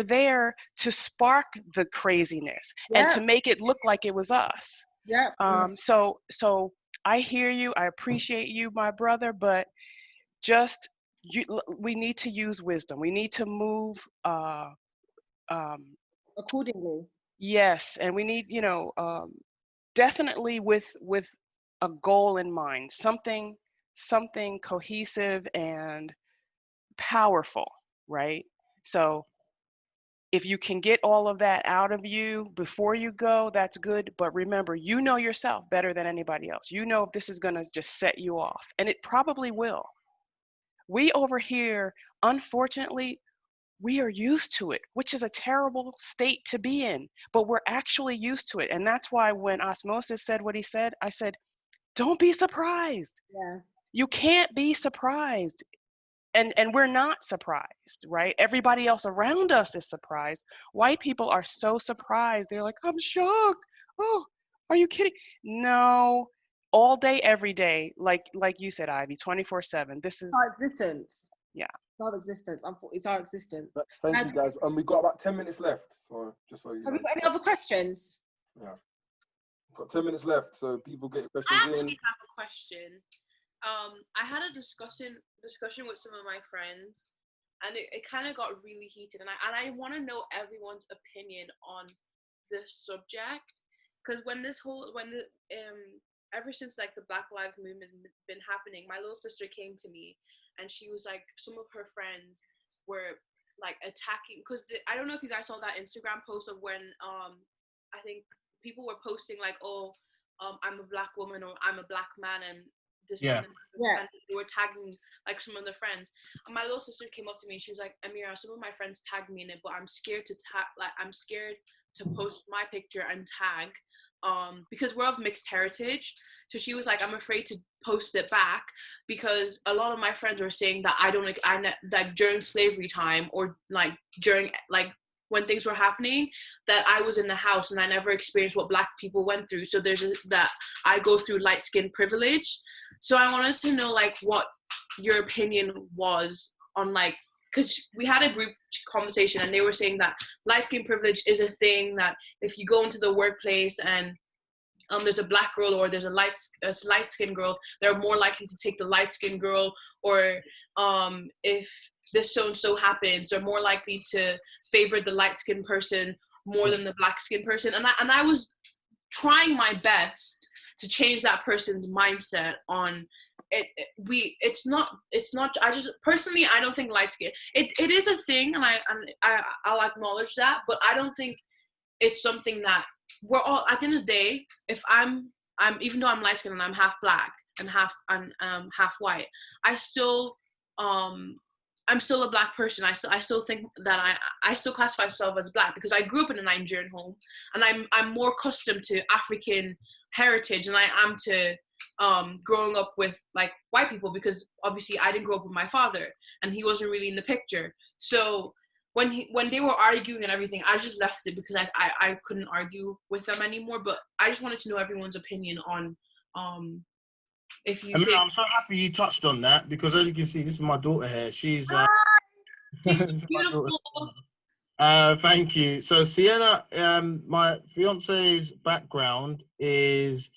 there to spark the craziness and to make it look like it was us. So I hear you. I appreciate you, my brother, but we need to use wisdom. We need to move accordingly. Yes, and we need, definitely with a goal in mind, something cohesive and powerful, right? So if you can get all of that out of you before you go, that's good. But remember, you know yourself better than anybody else. You know if this is going to just set you off, and it probably will. We over here, unfortunately, we are used to it, which is a terrible state to be in, but we're actually used to it. And that's why when Osmosis said what he said, I said, don't be surprised. Yeah. You can't be surprised. And we're not surprised, right? Everybody else around us is surprised. White people are so surprised. They're like, I'm shocked. Oh, are you kidding? No, all day, every day, like you said, Ivy, 24/7. This is Our existence. Yeah. It's our existence. It's our existence. Thank you, guys. We've got about 10 minutes left, so just so you know. Have we got any other questions? Yeah. We've got 10 minutes left, so people get your I questions in. actually have a question. I had a discussion with some of my friends, and it kind of got really heated, and I want to know everyone's opinion on this subject, because ever since like the Black Lives Movement been happening, my little sister came to me, and she was like, some of her friends were like attacking, because I don't know if you guys saw that Instagram post of when I think people were posting like, oh, I'm a Black woman or I'm a Black man, and this Yeah. and they were tagging like some of their friends. And my little sister came up to me and she was like, Amirah, some of my friends tagged me in it, but I'm scared to post my picture and tag because we're of mixed heritage. So she was like, I'm afraid to post it back because a lot of my friends were saying that like during slavery time or like during like when things were happening, that I was in the house and I never experienced what Black people went through. So that I go through light skin privilege. So I wanted to know like what your opinion was on like, because we had a group conversation and they were saying that light skin privilege is a thing that if you go into the workplace and there's a Black girl or there's a light skinned girl, they're more likely to take the light skinned girl, or if this so and so happens, they're more likely to favor the light skinned person more than the Black skinned person. And I was trying my best to change that person's mindset on it. It's not I just personally, I don't think light skin, it is a thing, and I'll acknowledge that, but I don't think it's something that we're all, at the end of the day, if I'm even though I'm light skinned and I'm half Black and half white, I'm still a Black person. I still think that I still classify myself as Black because I grew up in a Nigerian home, and I'm more accustomed to African heritage than I am to growing up with like white people, because obviously I didn't grow up with my father and he wasn't really in the picture. So when they were arguing and everything, I just left it because I couldn't argue with them anymore. But I just wanted to know everyone's opinion on if you think... I'm so happy you touched on that, because as you can see, this is my daughter here. She's she's beautiful. Thank you. So Sienna, my fiance's background is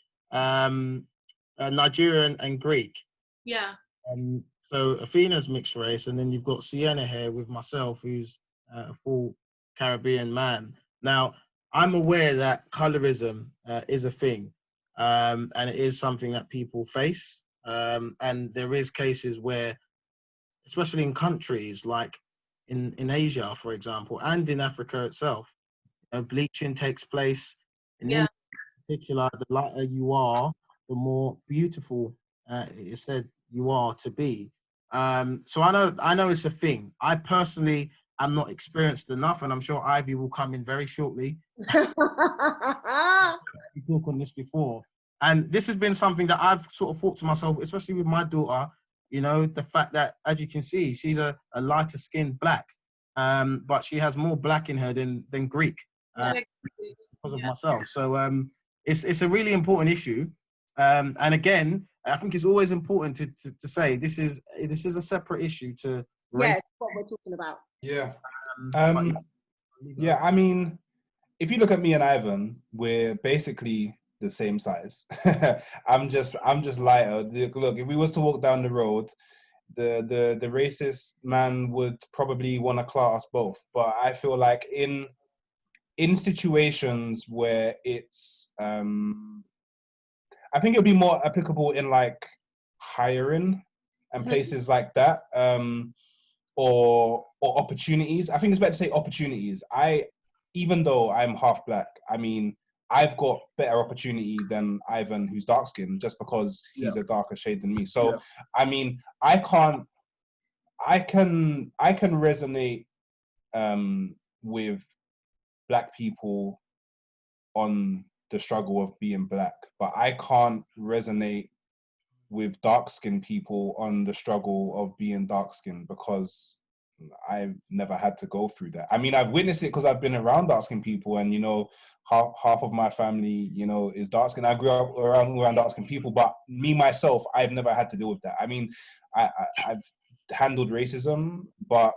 Nigerian and Greek. Yeah. So Athena's mixed race, and then you've got Sienna here with myself, who's a full Caribbean man. Now, I'm aware that colorism is a thing, and it is something that people face. And there is cases where, especially in countries like in Asia, for example, and in Africa itself, bleaching takes place. In India in particular, the lighter you are, the more beautiful it said you are to be. So I know it's a thing. I personally am not experienced enough, and I'm sure Ivy will come in very shortly. We talked on this before, and this has been something that I've sort of thought to myself, especially with my daughter. You know, the fact that, as you can see, she's a lighter skinned Black, but she has more Black in her than Greek because of myself. So it's a really important issue. And again, I think it's always important to say this is a separate issue to race. Yeah, what we're talking about. Yeah. Yeah, I mean, if you look at me and Ivan, we're basically the same size. I'm just lighter. Look, if we was to walk down the road, the racist man would probably want to class us both. But I feel like in situations where it's I think it'll be more applicable in like hiring and places like that, or opportunities. I think it's better to say opportunities. Even though I'm half black, I mean, I've got better opportunity than Ivan, who's dark skinned, just because he's a darker shade than me. So, I mean, I can resonate with black people on the struggle of being black, but I can't resonate with dark-skinned people on the struggle of being dark-skinned, because I've never had to go through that. I mean, I've witnessed it because I've been around dark-skinned people, and, you know, half of my family, you know, is dark-skinned. I grew up around dark-skinned people, but me, myself, I've never had to deal with that. I mean, I've handled racism, but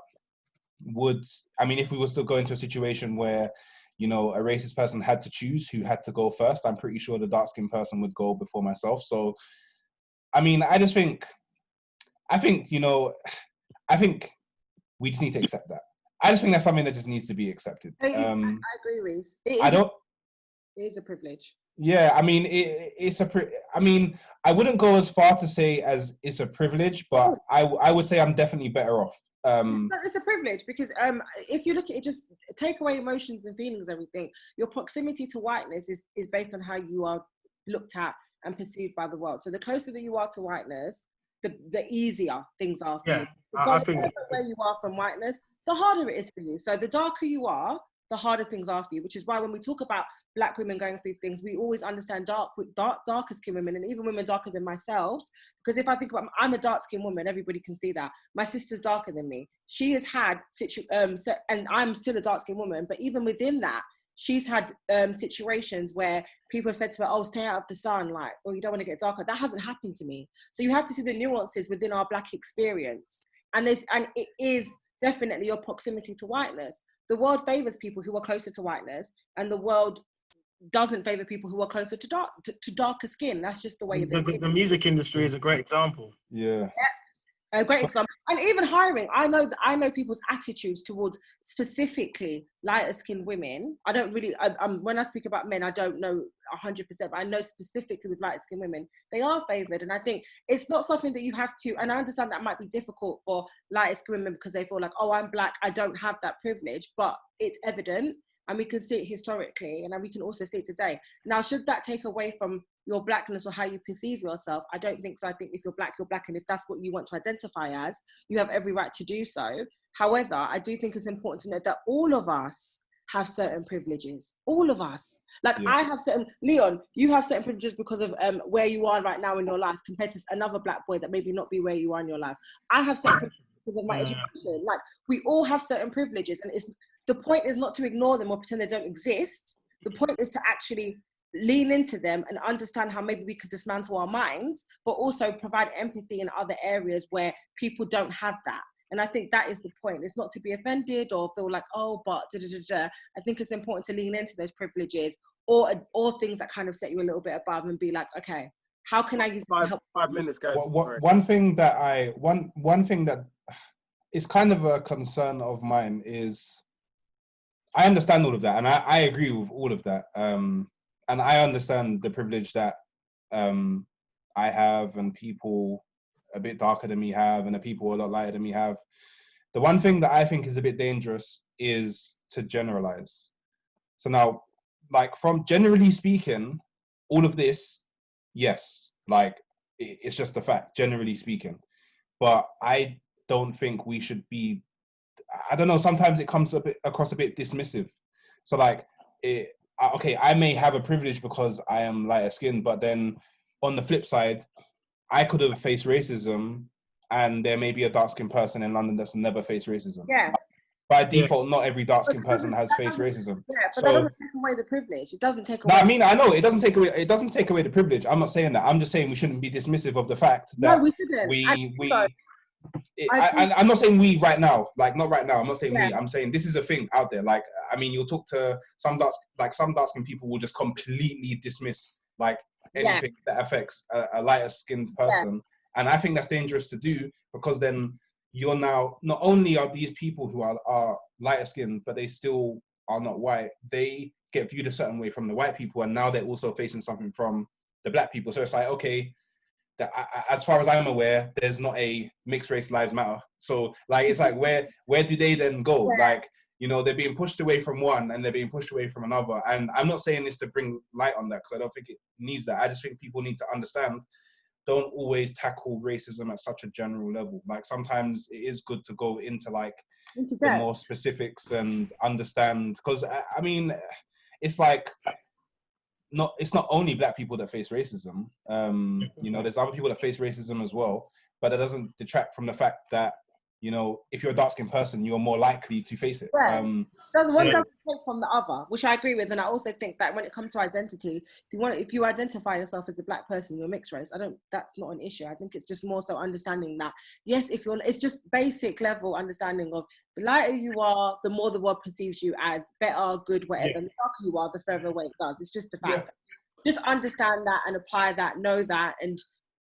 if we were still going into a situation where, you know, a racist person had to choose who had to go first, I'm pretty sure the dark-skinned person would go before myself. So, I mean, I think we just need to accept that. I just think that's something that just needs to be accepted. I agree, Rhys. It is a privilege. Yeah, I mean, I wouldn't go as far to say as it's a privilege, but I would say I'm definitely better off. It's a privilege because if you look at it, just take away emotions and feelings, everything. Your proximity to whiteness is based on how you are looked at and perceived by the world. So the closer that you are to whiteness, the easier things are for you. I think where you are from whiteness, the harder it is for you. So the darker you are, the harder things are for you, which is why when we talk about black women going through things, we always understand darker skin women, and even women darker than myself. Because if I think about, I'm a dark skinned woman, everybody can see that. My sister's darker than me. She has had, and I'm still a dark skinned woman, but even within that, she's had situations where people have said to her, oh, stay out of the sun, like, or you don't want to get darker. That hasn't happened to me. So you have to see the nuances within our black experience. And it is definitely your proximity to whiteness. The world favors people who are closer to whiteness, and the world doesn't favor people who are closer to darker skin. That's just the way it is. The music industry is a great example. Yeah. A great example. And even hiring, I know people's attitudes towards specifically lighter skinned women. I don't really, when I speak about men, I don't know 100%, but I know specifically with lighter skinned women, they are favored. And I think it's not something that you have to, and I understand that might be difficult for lighter skinned women because they feel like, oh, I'm black, I don't have that privilege, but it's evident. And we can see it historically, and we can also see it today. Now, should that take away from your blackness or how you perceive yourself? I don't think so. I think if you're black, you're black. And if that's what you want to identify as, you have every right to do so. However, I do think it's important to note that all of us have certain privileges. All of us. Like, I have certain, Leon, you have certain privileges because of where you are right now in your life compared to another black boy that maybe not be where you are in your life. I have certain privileges because of my education. Like, we all have certain privileges, and the point is not to ignore them or pretend they don't exist. The point is to actually lean into them and understand how maybe we could dismantle our minds, but also provide empathy in other areas where people don't have that. And I think that is the point. It's not to be offended or feel like, oh, but I think it's important to lean into those privileges or things that kind of set you a little bit above and be like, okay, how can I use 5 minutes, guys? One thing that is kind of a concern of mine is, I understand all of that, and I agree with all of that. And I understand the privilege that I have, and people a bit darker than me have, and the people a lot lighter than me have. The one thing that I think is a bit dangerous is to generalize. So now, like, from generally speaking, all of this, yes, like, it's just a fact, generally speaking. But I don't think we should be, I don't know, sometimes it comes across a bit dismissive. So like, okay, I may have a privilege because I am lighter skinned, but then on the flip side, I could have faced racism, and there may be a dark skinned person in London that's never faced racism. Yeah. By default, not every dark skinned person has faced racism. Yeah, but that doesn't take away the privilege. It doesn't take away. No, I mean, I know it doesn't take away the privilege. I'm not saying that. I'm just saying we shouldn't be dismissive of the fact that no, we shouldn't. I'm not saying we right now, like, not right now. I'm not saying we. I'm saying this is a thing out there. Like, I mean, you'll talk to some dark skinned people will just completely dismiss like anything that affects a lighter skinned person, and I think that's dangerous to do, because then you're now, not only are these people who are lighter skinned, but they still are not white. They get viewed a certain way from the white people, and now they're also facing something from the black people. So it's like, okay, as far as I'm aware, there's not a mixed race lives matter. So like, it's like, where do they then go? Like, you know, they're being pushed away from one and they're being pushed away from another. And I'm not saying this to bring light on that, because I don't think it needs that. I just think people need to understand, don't always tackle racism at such a general level. Like, sometimes it is good to go into like the more specifics and understand, because I mean, it's like, it's not only black people that face racism. You know, there's other people that face racism as well, but that doesn't detract from the fact that, you know, if you're a dark-skinned person, you're more likely to face it. Does one doesn't take from the other, which I agree with, and I also think that when it comes to identity, if you identify yourself as a black person, you're mixed race. That's not an issue. I think it's just more so understanding that, yes, it's just basic level understanding of, the lighter you are, the more the world perceives you as better, good, whatever. And the darker you are, the further away it does. It's just a fact. Just understand that and apply that, know that, and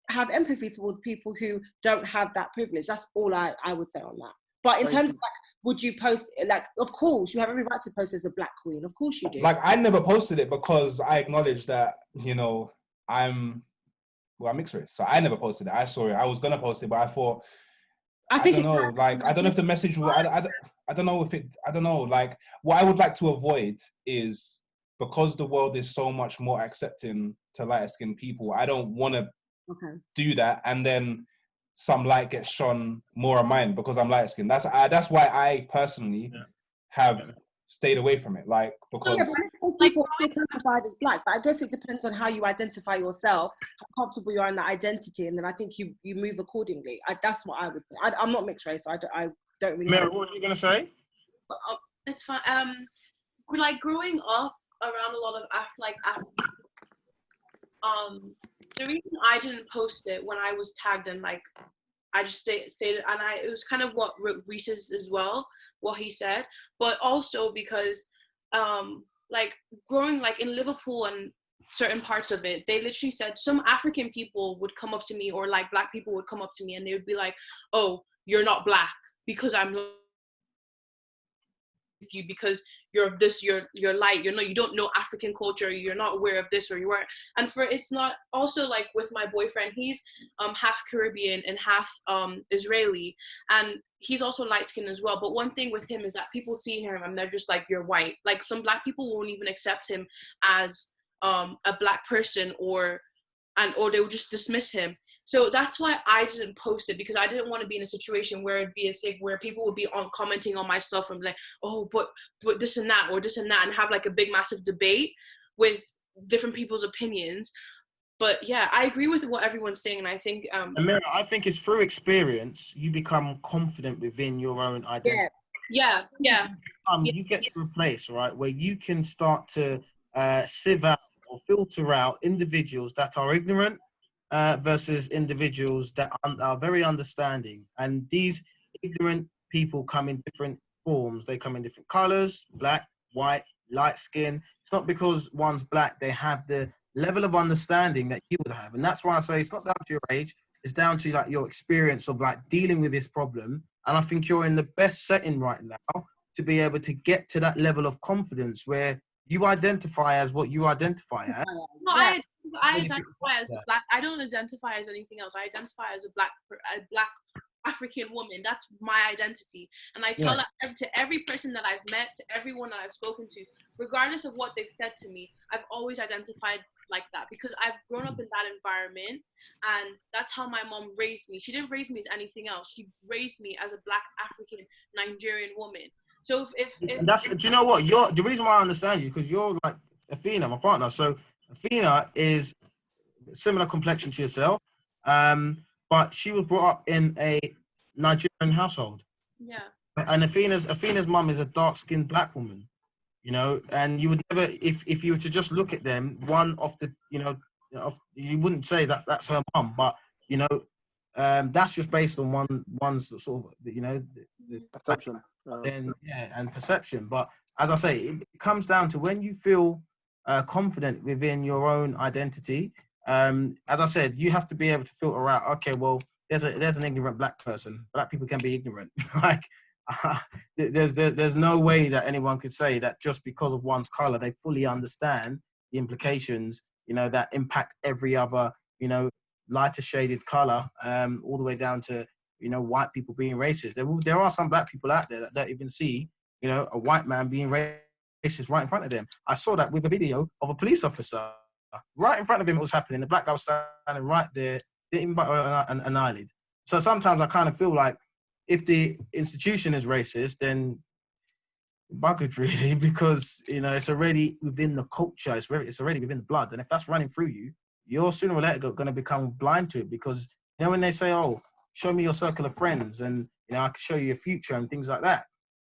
have empathy towards people who don't have that privilege. That's all I would say on that. But in terms of like, would you post, like, of course, you have every right to post as a black queen. Of course you do. Like, I never posted it because I acknowledge that, you know, I'm mixed race. So I never posted it. I saw it. I was going to post it, but I thought, I don't know. Like, I don't know if the message will, I don't know if it, I don't know. Like, what I would like to avoid is, because the world is so much more accepting to lighter skinned people, I don't want to do that, and then some light gets shone more on mine because I'm light skinned. That's why I personally have stayed away from it. Like, because people are classified as black, but I guess it depends on how you identify yourself, how comfortable you are in that identity, and then I think you move accordingly. That's what I would think. I'm not mixed race, so I don't really. Mary, what were you gonna say? It's fine. Like, growing up around a lot of the reason I didn't post it when I was tagged, and like, I just stated, and it was kind of what Rhys is as well, what he said, but also because, like, growing like in Liverpool and certain parts of it, they literally said some African people would come up to me, or like black people would come up to me, and they would be like, "Oh, you're not black because I'm with you because you're this, you're light, you don't know African culture, you're not aware of this, or you are." And it's not also like with my boyfriend, he's half Caribbean and half Israeli, and he's also light skinned as well. But one thing with him is that people see him and they're just like, "You're white." Like, some black people won't even accept him as a black person, or they would just dismiss him. So that's why I didn't post it, because I didn't want to be in a situation where it'd be a thing where people would be commenting on my stuff and be like, "Oh, but this and that, or this and that," and have like a big massive debate with different people's opinions. But yeah, I agree with what everyone's saying, and I think Amirah, I think it's through experience you become confident within your own identity. Yeah. You get to a place, right, where you can start to sieve out or filter out individuals that are ignorant versus individuals that are very understanding. And these ignorant people come in different forms. They come in different colors: black, white, light skin. It's not because one's black they have the level of understanding that you would have. And that's why I say it's not down to your age, it's down to like your experience of like dealing with this problem. And I think you're in the best setting right now to be able to get to that level of confidence where you identify as what you identify as. No, I identify as black. I don't identify as anything else. I identify as a black African woman. That's my identity, and I tell that to every person that I've met, to everyone that I've spoken to, regardless of what they've said to me. I've always identified like that because I've grown up in that environment, and that's how my mom raised me. She didn't raise me as anything else. She raised me as a black African Nigerian woman. So if that's, do you know what? The reason why I understand you, because you're like Athena, my partner. So Athena is similar complexion to yourself, but she was brought up in a Nigerian household. Yeah. And Athena's mum is a dark-skinned black woman, you know, and you would never, if you were to just look at them, one of the, you know, you wouldn't say that that's her mum, but you know, that's just based on one's sort of, you know, the perception. And perception. But as I say, it comes down to when you feel confident within your own identity. As I said, you have to be able to filter out, okay, well, there's an ignorant black person. Black people can be ignorant. Like, there's no way that anyone could say that just because of one's color, they fully understand the implications you know, that impact every other, you know, lighter shaded color, all the way down to, you know, white people being racist. There are some black people out there that don't even see, you know, a white man being racist right in front of them. I saw that with a video of a police officer right in front of him. It was happening. The black guy was standing right there, didn't even bite an eyelid. So sometimes I kind of feel like if the institution is racist, then buggered really, because, you know, it's already within the culture. It's already within the blood. And if that's running through you, you're sooner or later going to become blind to it. Because, you know, when they say, oh, show me your circle of friends and, you know, I can show you your future and things like that,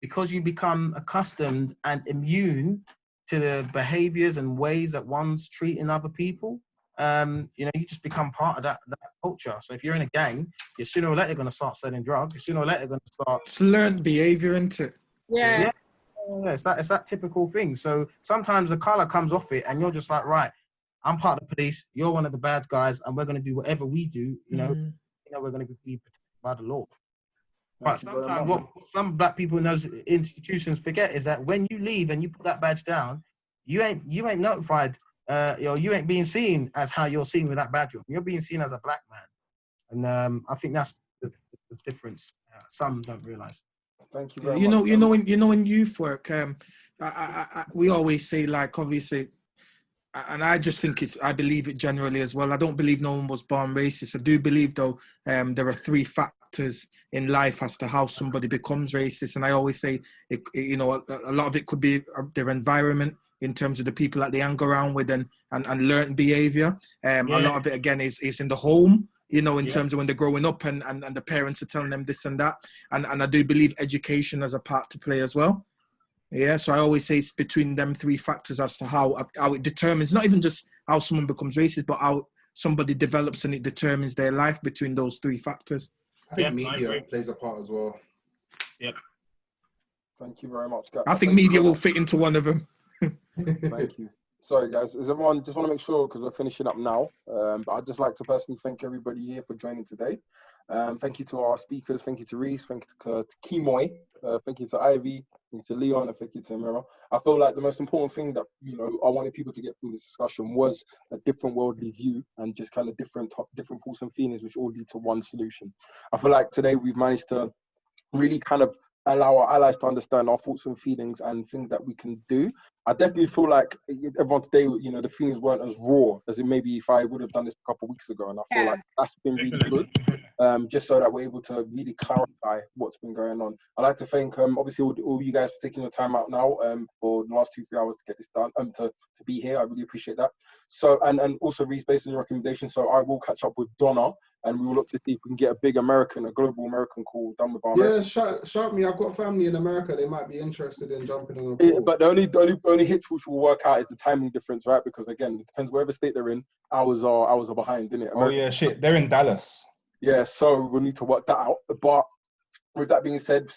because you become accustomed and immune to the behaviors and ways that one's treating other people, you know, you just become part of that culture. So if you're in a gang, you're sooner or later going to start selling drugs. You're sooner or later going to start... It's learned behavior, isn't it? Yeah. Yeah, it's that typical thing. So sometimes the color comes off it and you're just like, right, I'm part of the police, you're one of the bad guys, and we're going to do whatever we do, you know, we're going to be protected by the law. But sometimes what some black people in those institutions forget is that when you leave and you put that badge down, you ain't notified, you ain't being seen as how you're seen with that badge on. You're being seen as a black man. And I think that's the difference. Some don't realize. Thank you very much. You know, in youth work, we always say, like, obviously, and I just think I believe it generally as well. I don't believe no one was born racist. I do believe, though, there are 3 factors in life as to how somebody becomes racist. And I always say, you know, a lot of it could be their environment in terms of the people that they hang around with and learned behavior. A lot of it, again, is in the home, you know, in terms of when they're growing up and the parents are telling them this and that. And I do believe education has a part to play as well. Yeah, so I always say it's between them 3 factors as to how it determines, not even just how someone becomes racist, but how somebody develops, and it determines their life between those 3 factors. I think media plays a part as well. Yep. Thank you very much, guys. I think media will fit into one of them. Thank you. Sorry, guys. Is everyone, just want to make sure, because we're finishing up now, but I'd just like to personally thank everybody here for joining today. Thank you to our speakers. Thank you to Rhys. Thank you to Kemoy. Thank you to Ivy. Thank you to Leon. And thank you to Amirah. I feel like the most important thing that, you know, I wanted people to get from this discussion was a different worldly view and just kind of different thoughts and feelings, which all lead to one solution. I feel like today we've managed to really kind of allow our allies to understand our thoughts and feelings and things that we can do. I definitely feel like everyone today, you know, the feelings weren't as raw as it maybe if I would have done this a couple of weeks ago. And I feel like that's been really good, just so that we're able to really clarify what's been going on. I'd like to thank, obviously, all you guys for taking your time out now for the last 2-3 hours to get this done, to be here. I really appreciate that. So, and also, Rhys, based on your recommendation, so I will catch up with Donna and we will look to see if we can get a global American call done with our American. Shout me. I've got family in America. They might be interested in jumping on a call. But the only hitch which will work out is the timing difference, right? Because again, it depends whatever state they're in. Hours are behind, isn't it? Oh yeah, shit. They're in Dallas. Yeah, so we'll need to work that out. But with that being said,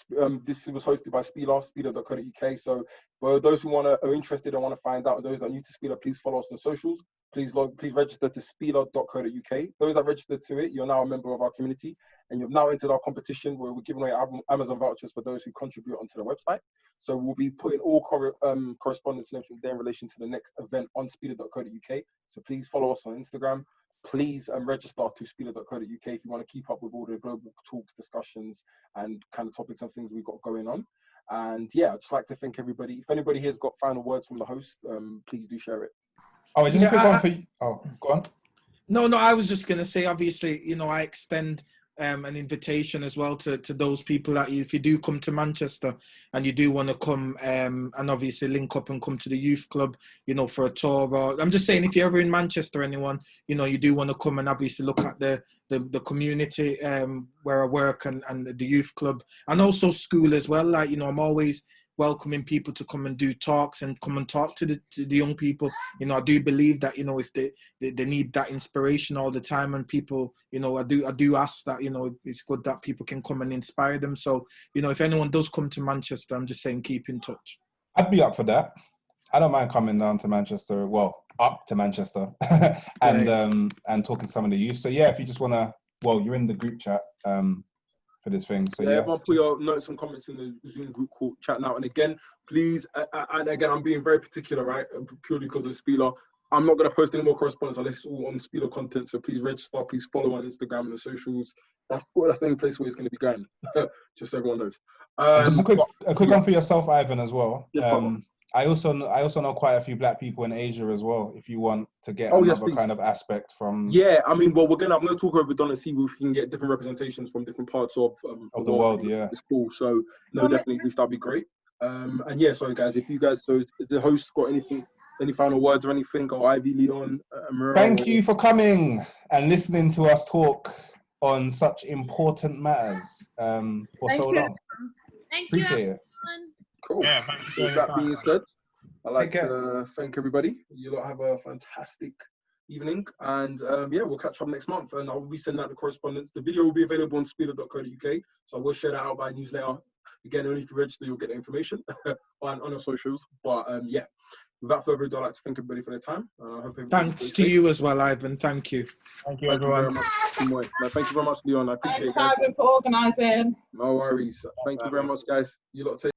this was hosted by Spiela, Spiela.co.uk. So for those who are interested and want to find out, those that are new to Spiela, please follow us on socials. Please register to Spiela.co.uk. Those that registered to it, you're now a member of our community, and you've now entered our competition where we're giving away Amazon vouchers for those who contribute onto the website. So we'll be putting all correspondence and everything there in relation to the next event on Spiela.co.uk. So please follow us on Instagram. Please register to Spiela.co.uk if you want to keep up with all the global talks, discussions, and kind of topics and things we've got going on. And yeah, I'd just like to thank everybody. If anybody here's got final words from the host, please do share it. Oh, just a quick one for you. Oh, go on. No, I was just going to say, obviously, you know, I extend an invitation as well to those people that if you do come to Manchester and you do want to come and obviously link up and come to the youth club, you know, for a tour. Or I'm just saying, if you're ever in Manchester, anyone, you know, you do want to come and obviously look at the community where I work and the youth club and also school as well. Like, you know, I'm always welcoming people to come and do talks and come and talk to the young people. You know, I do believe that, you know, if they need that inspiration all the time, and people, you know, I do ask that, you know, it's good that people can come and inspire them. So, you know, if anyone does come to Manchester, I'm just saying keep in touch. I'd be up for that. I don't mind coming down to Manchester, well, up to Manchester and talking to some of the youth. So yeah, if you just want to, well, you're in the group chat for this thing. So yeah, everyone put your notes and comments in the Zoom group chat now. And again, please, and again, I'm being very particular, right? Purely because of Spiela. I'm not going to post any more correspondence unless it's all on Spiela content. So please register, please follow on Instagram and the socials. That's the only place where it's going to be going. Just so everyone knows. Just a quick one for yourself, Ivan, as well. Yes, I also know quite a few black people in Asia as well. If you want to get another kind of aspect from. Yeah, I mean, well, I'm going to talk over Don and see if we can get different representations from different parts of the world. Yeah, it's cool. So no, definitely, that'd be great. And yeah, sorry guys, if you guys, so is the host got anything? Any final words or anything? Or Ivy, Leon, Amirah? Thank you for coming and listening to us talk on such important matters for so long. Thank Appreciate you. it. Cool. Yeah, thank you. With that being said, I'd like to thank everybody. You lot have a fantastic evening. And yeah, we'll catch up next month. And I'll be sending out the correspondence. The video will be available on spiela.co.uk. So I will share that out by newsletter. Again, only if you register, you'll get the information on our socials. But yeah, without further ado, I'd like to thank everybody for their time. I hope Thanks to you as well, Ivan. Thank you. Thank you, everyone. Thank you very much, Leon. I appreciate it, guys. Thanks, Ivan, for organising. No worries. Thank you very much, guys. You lot take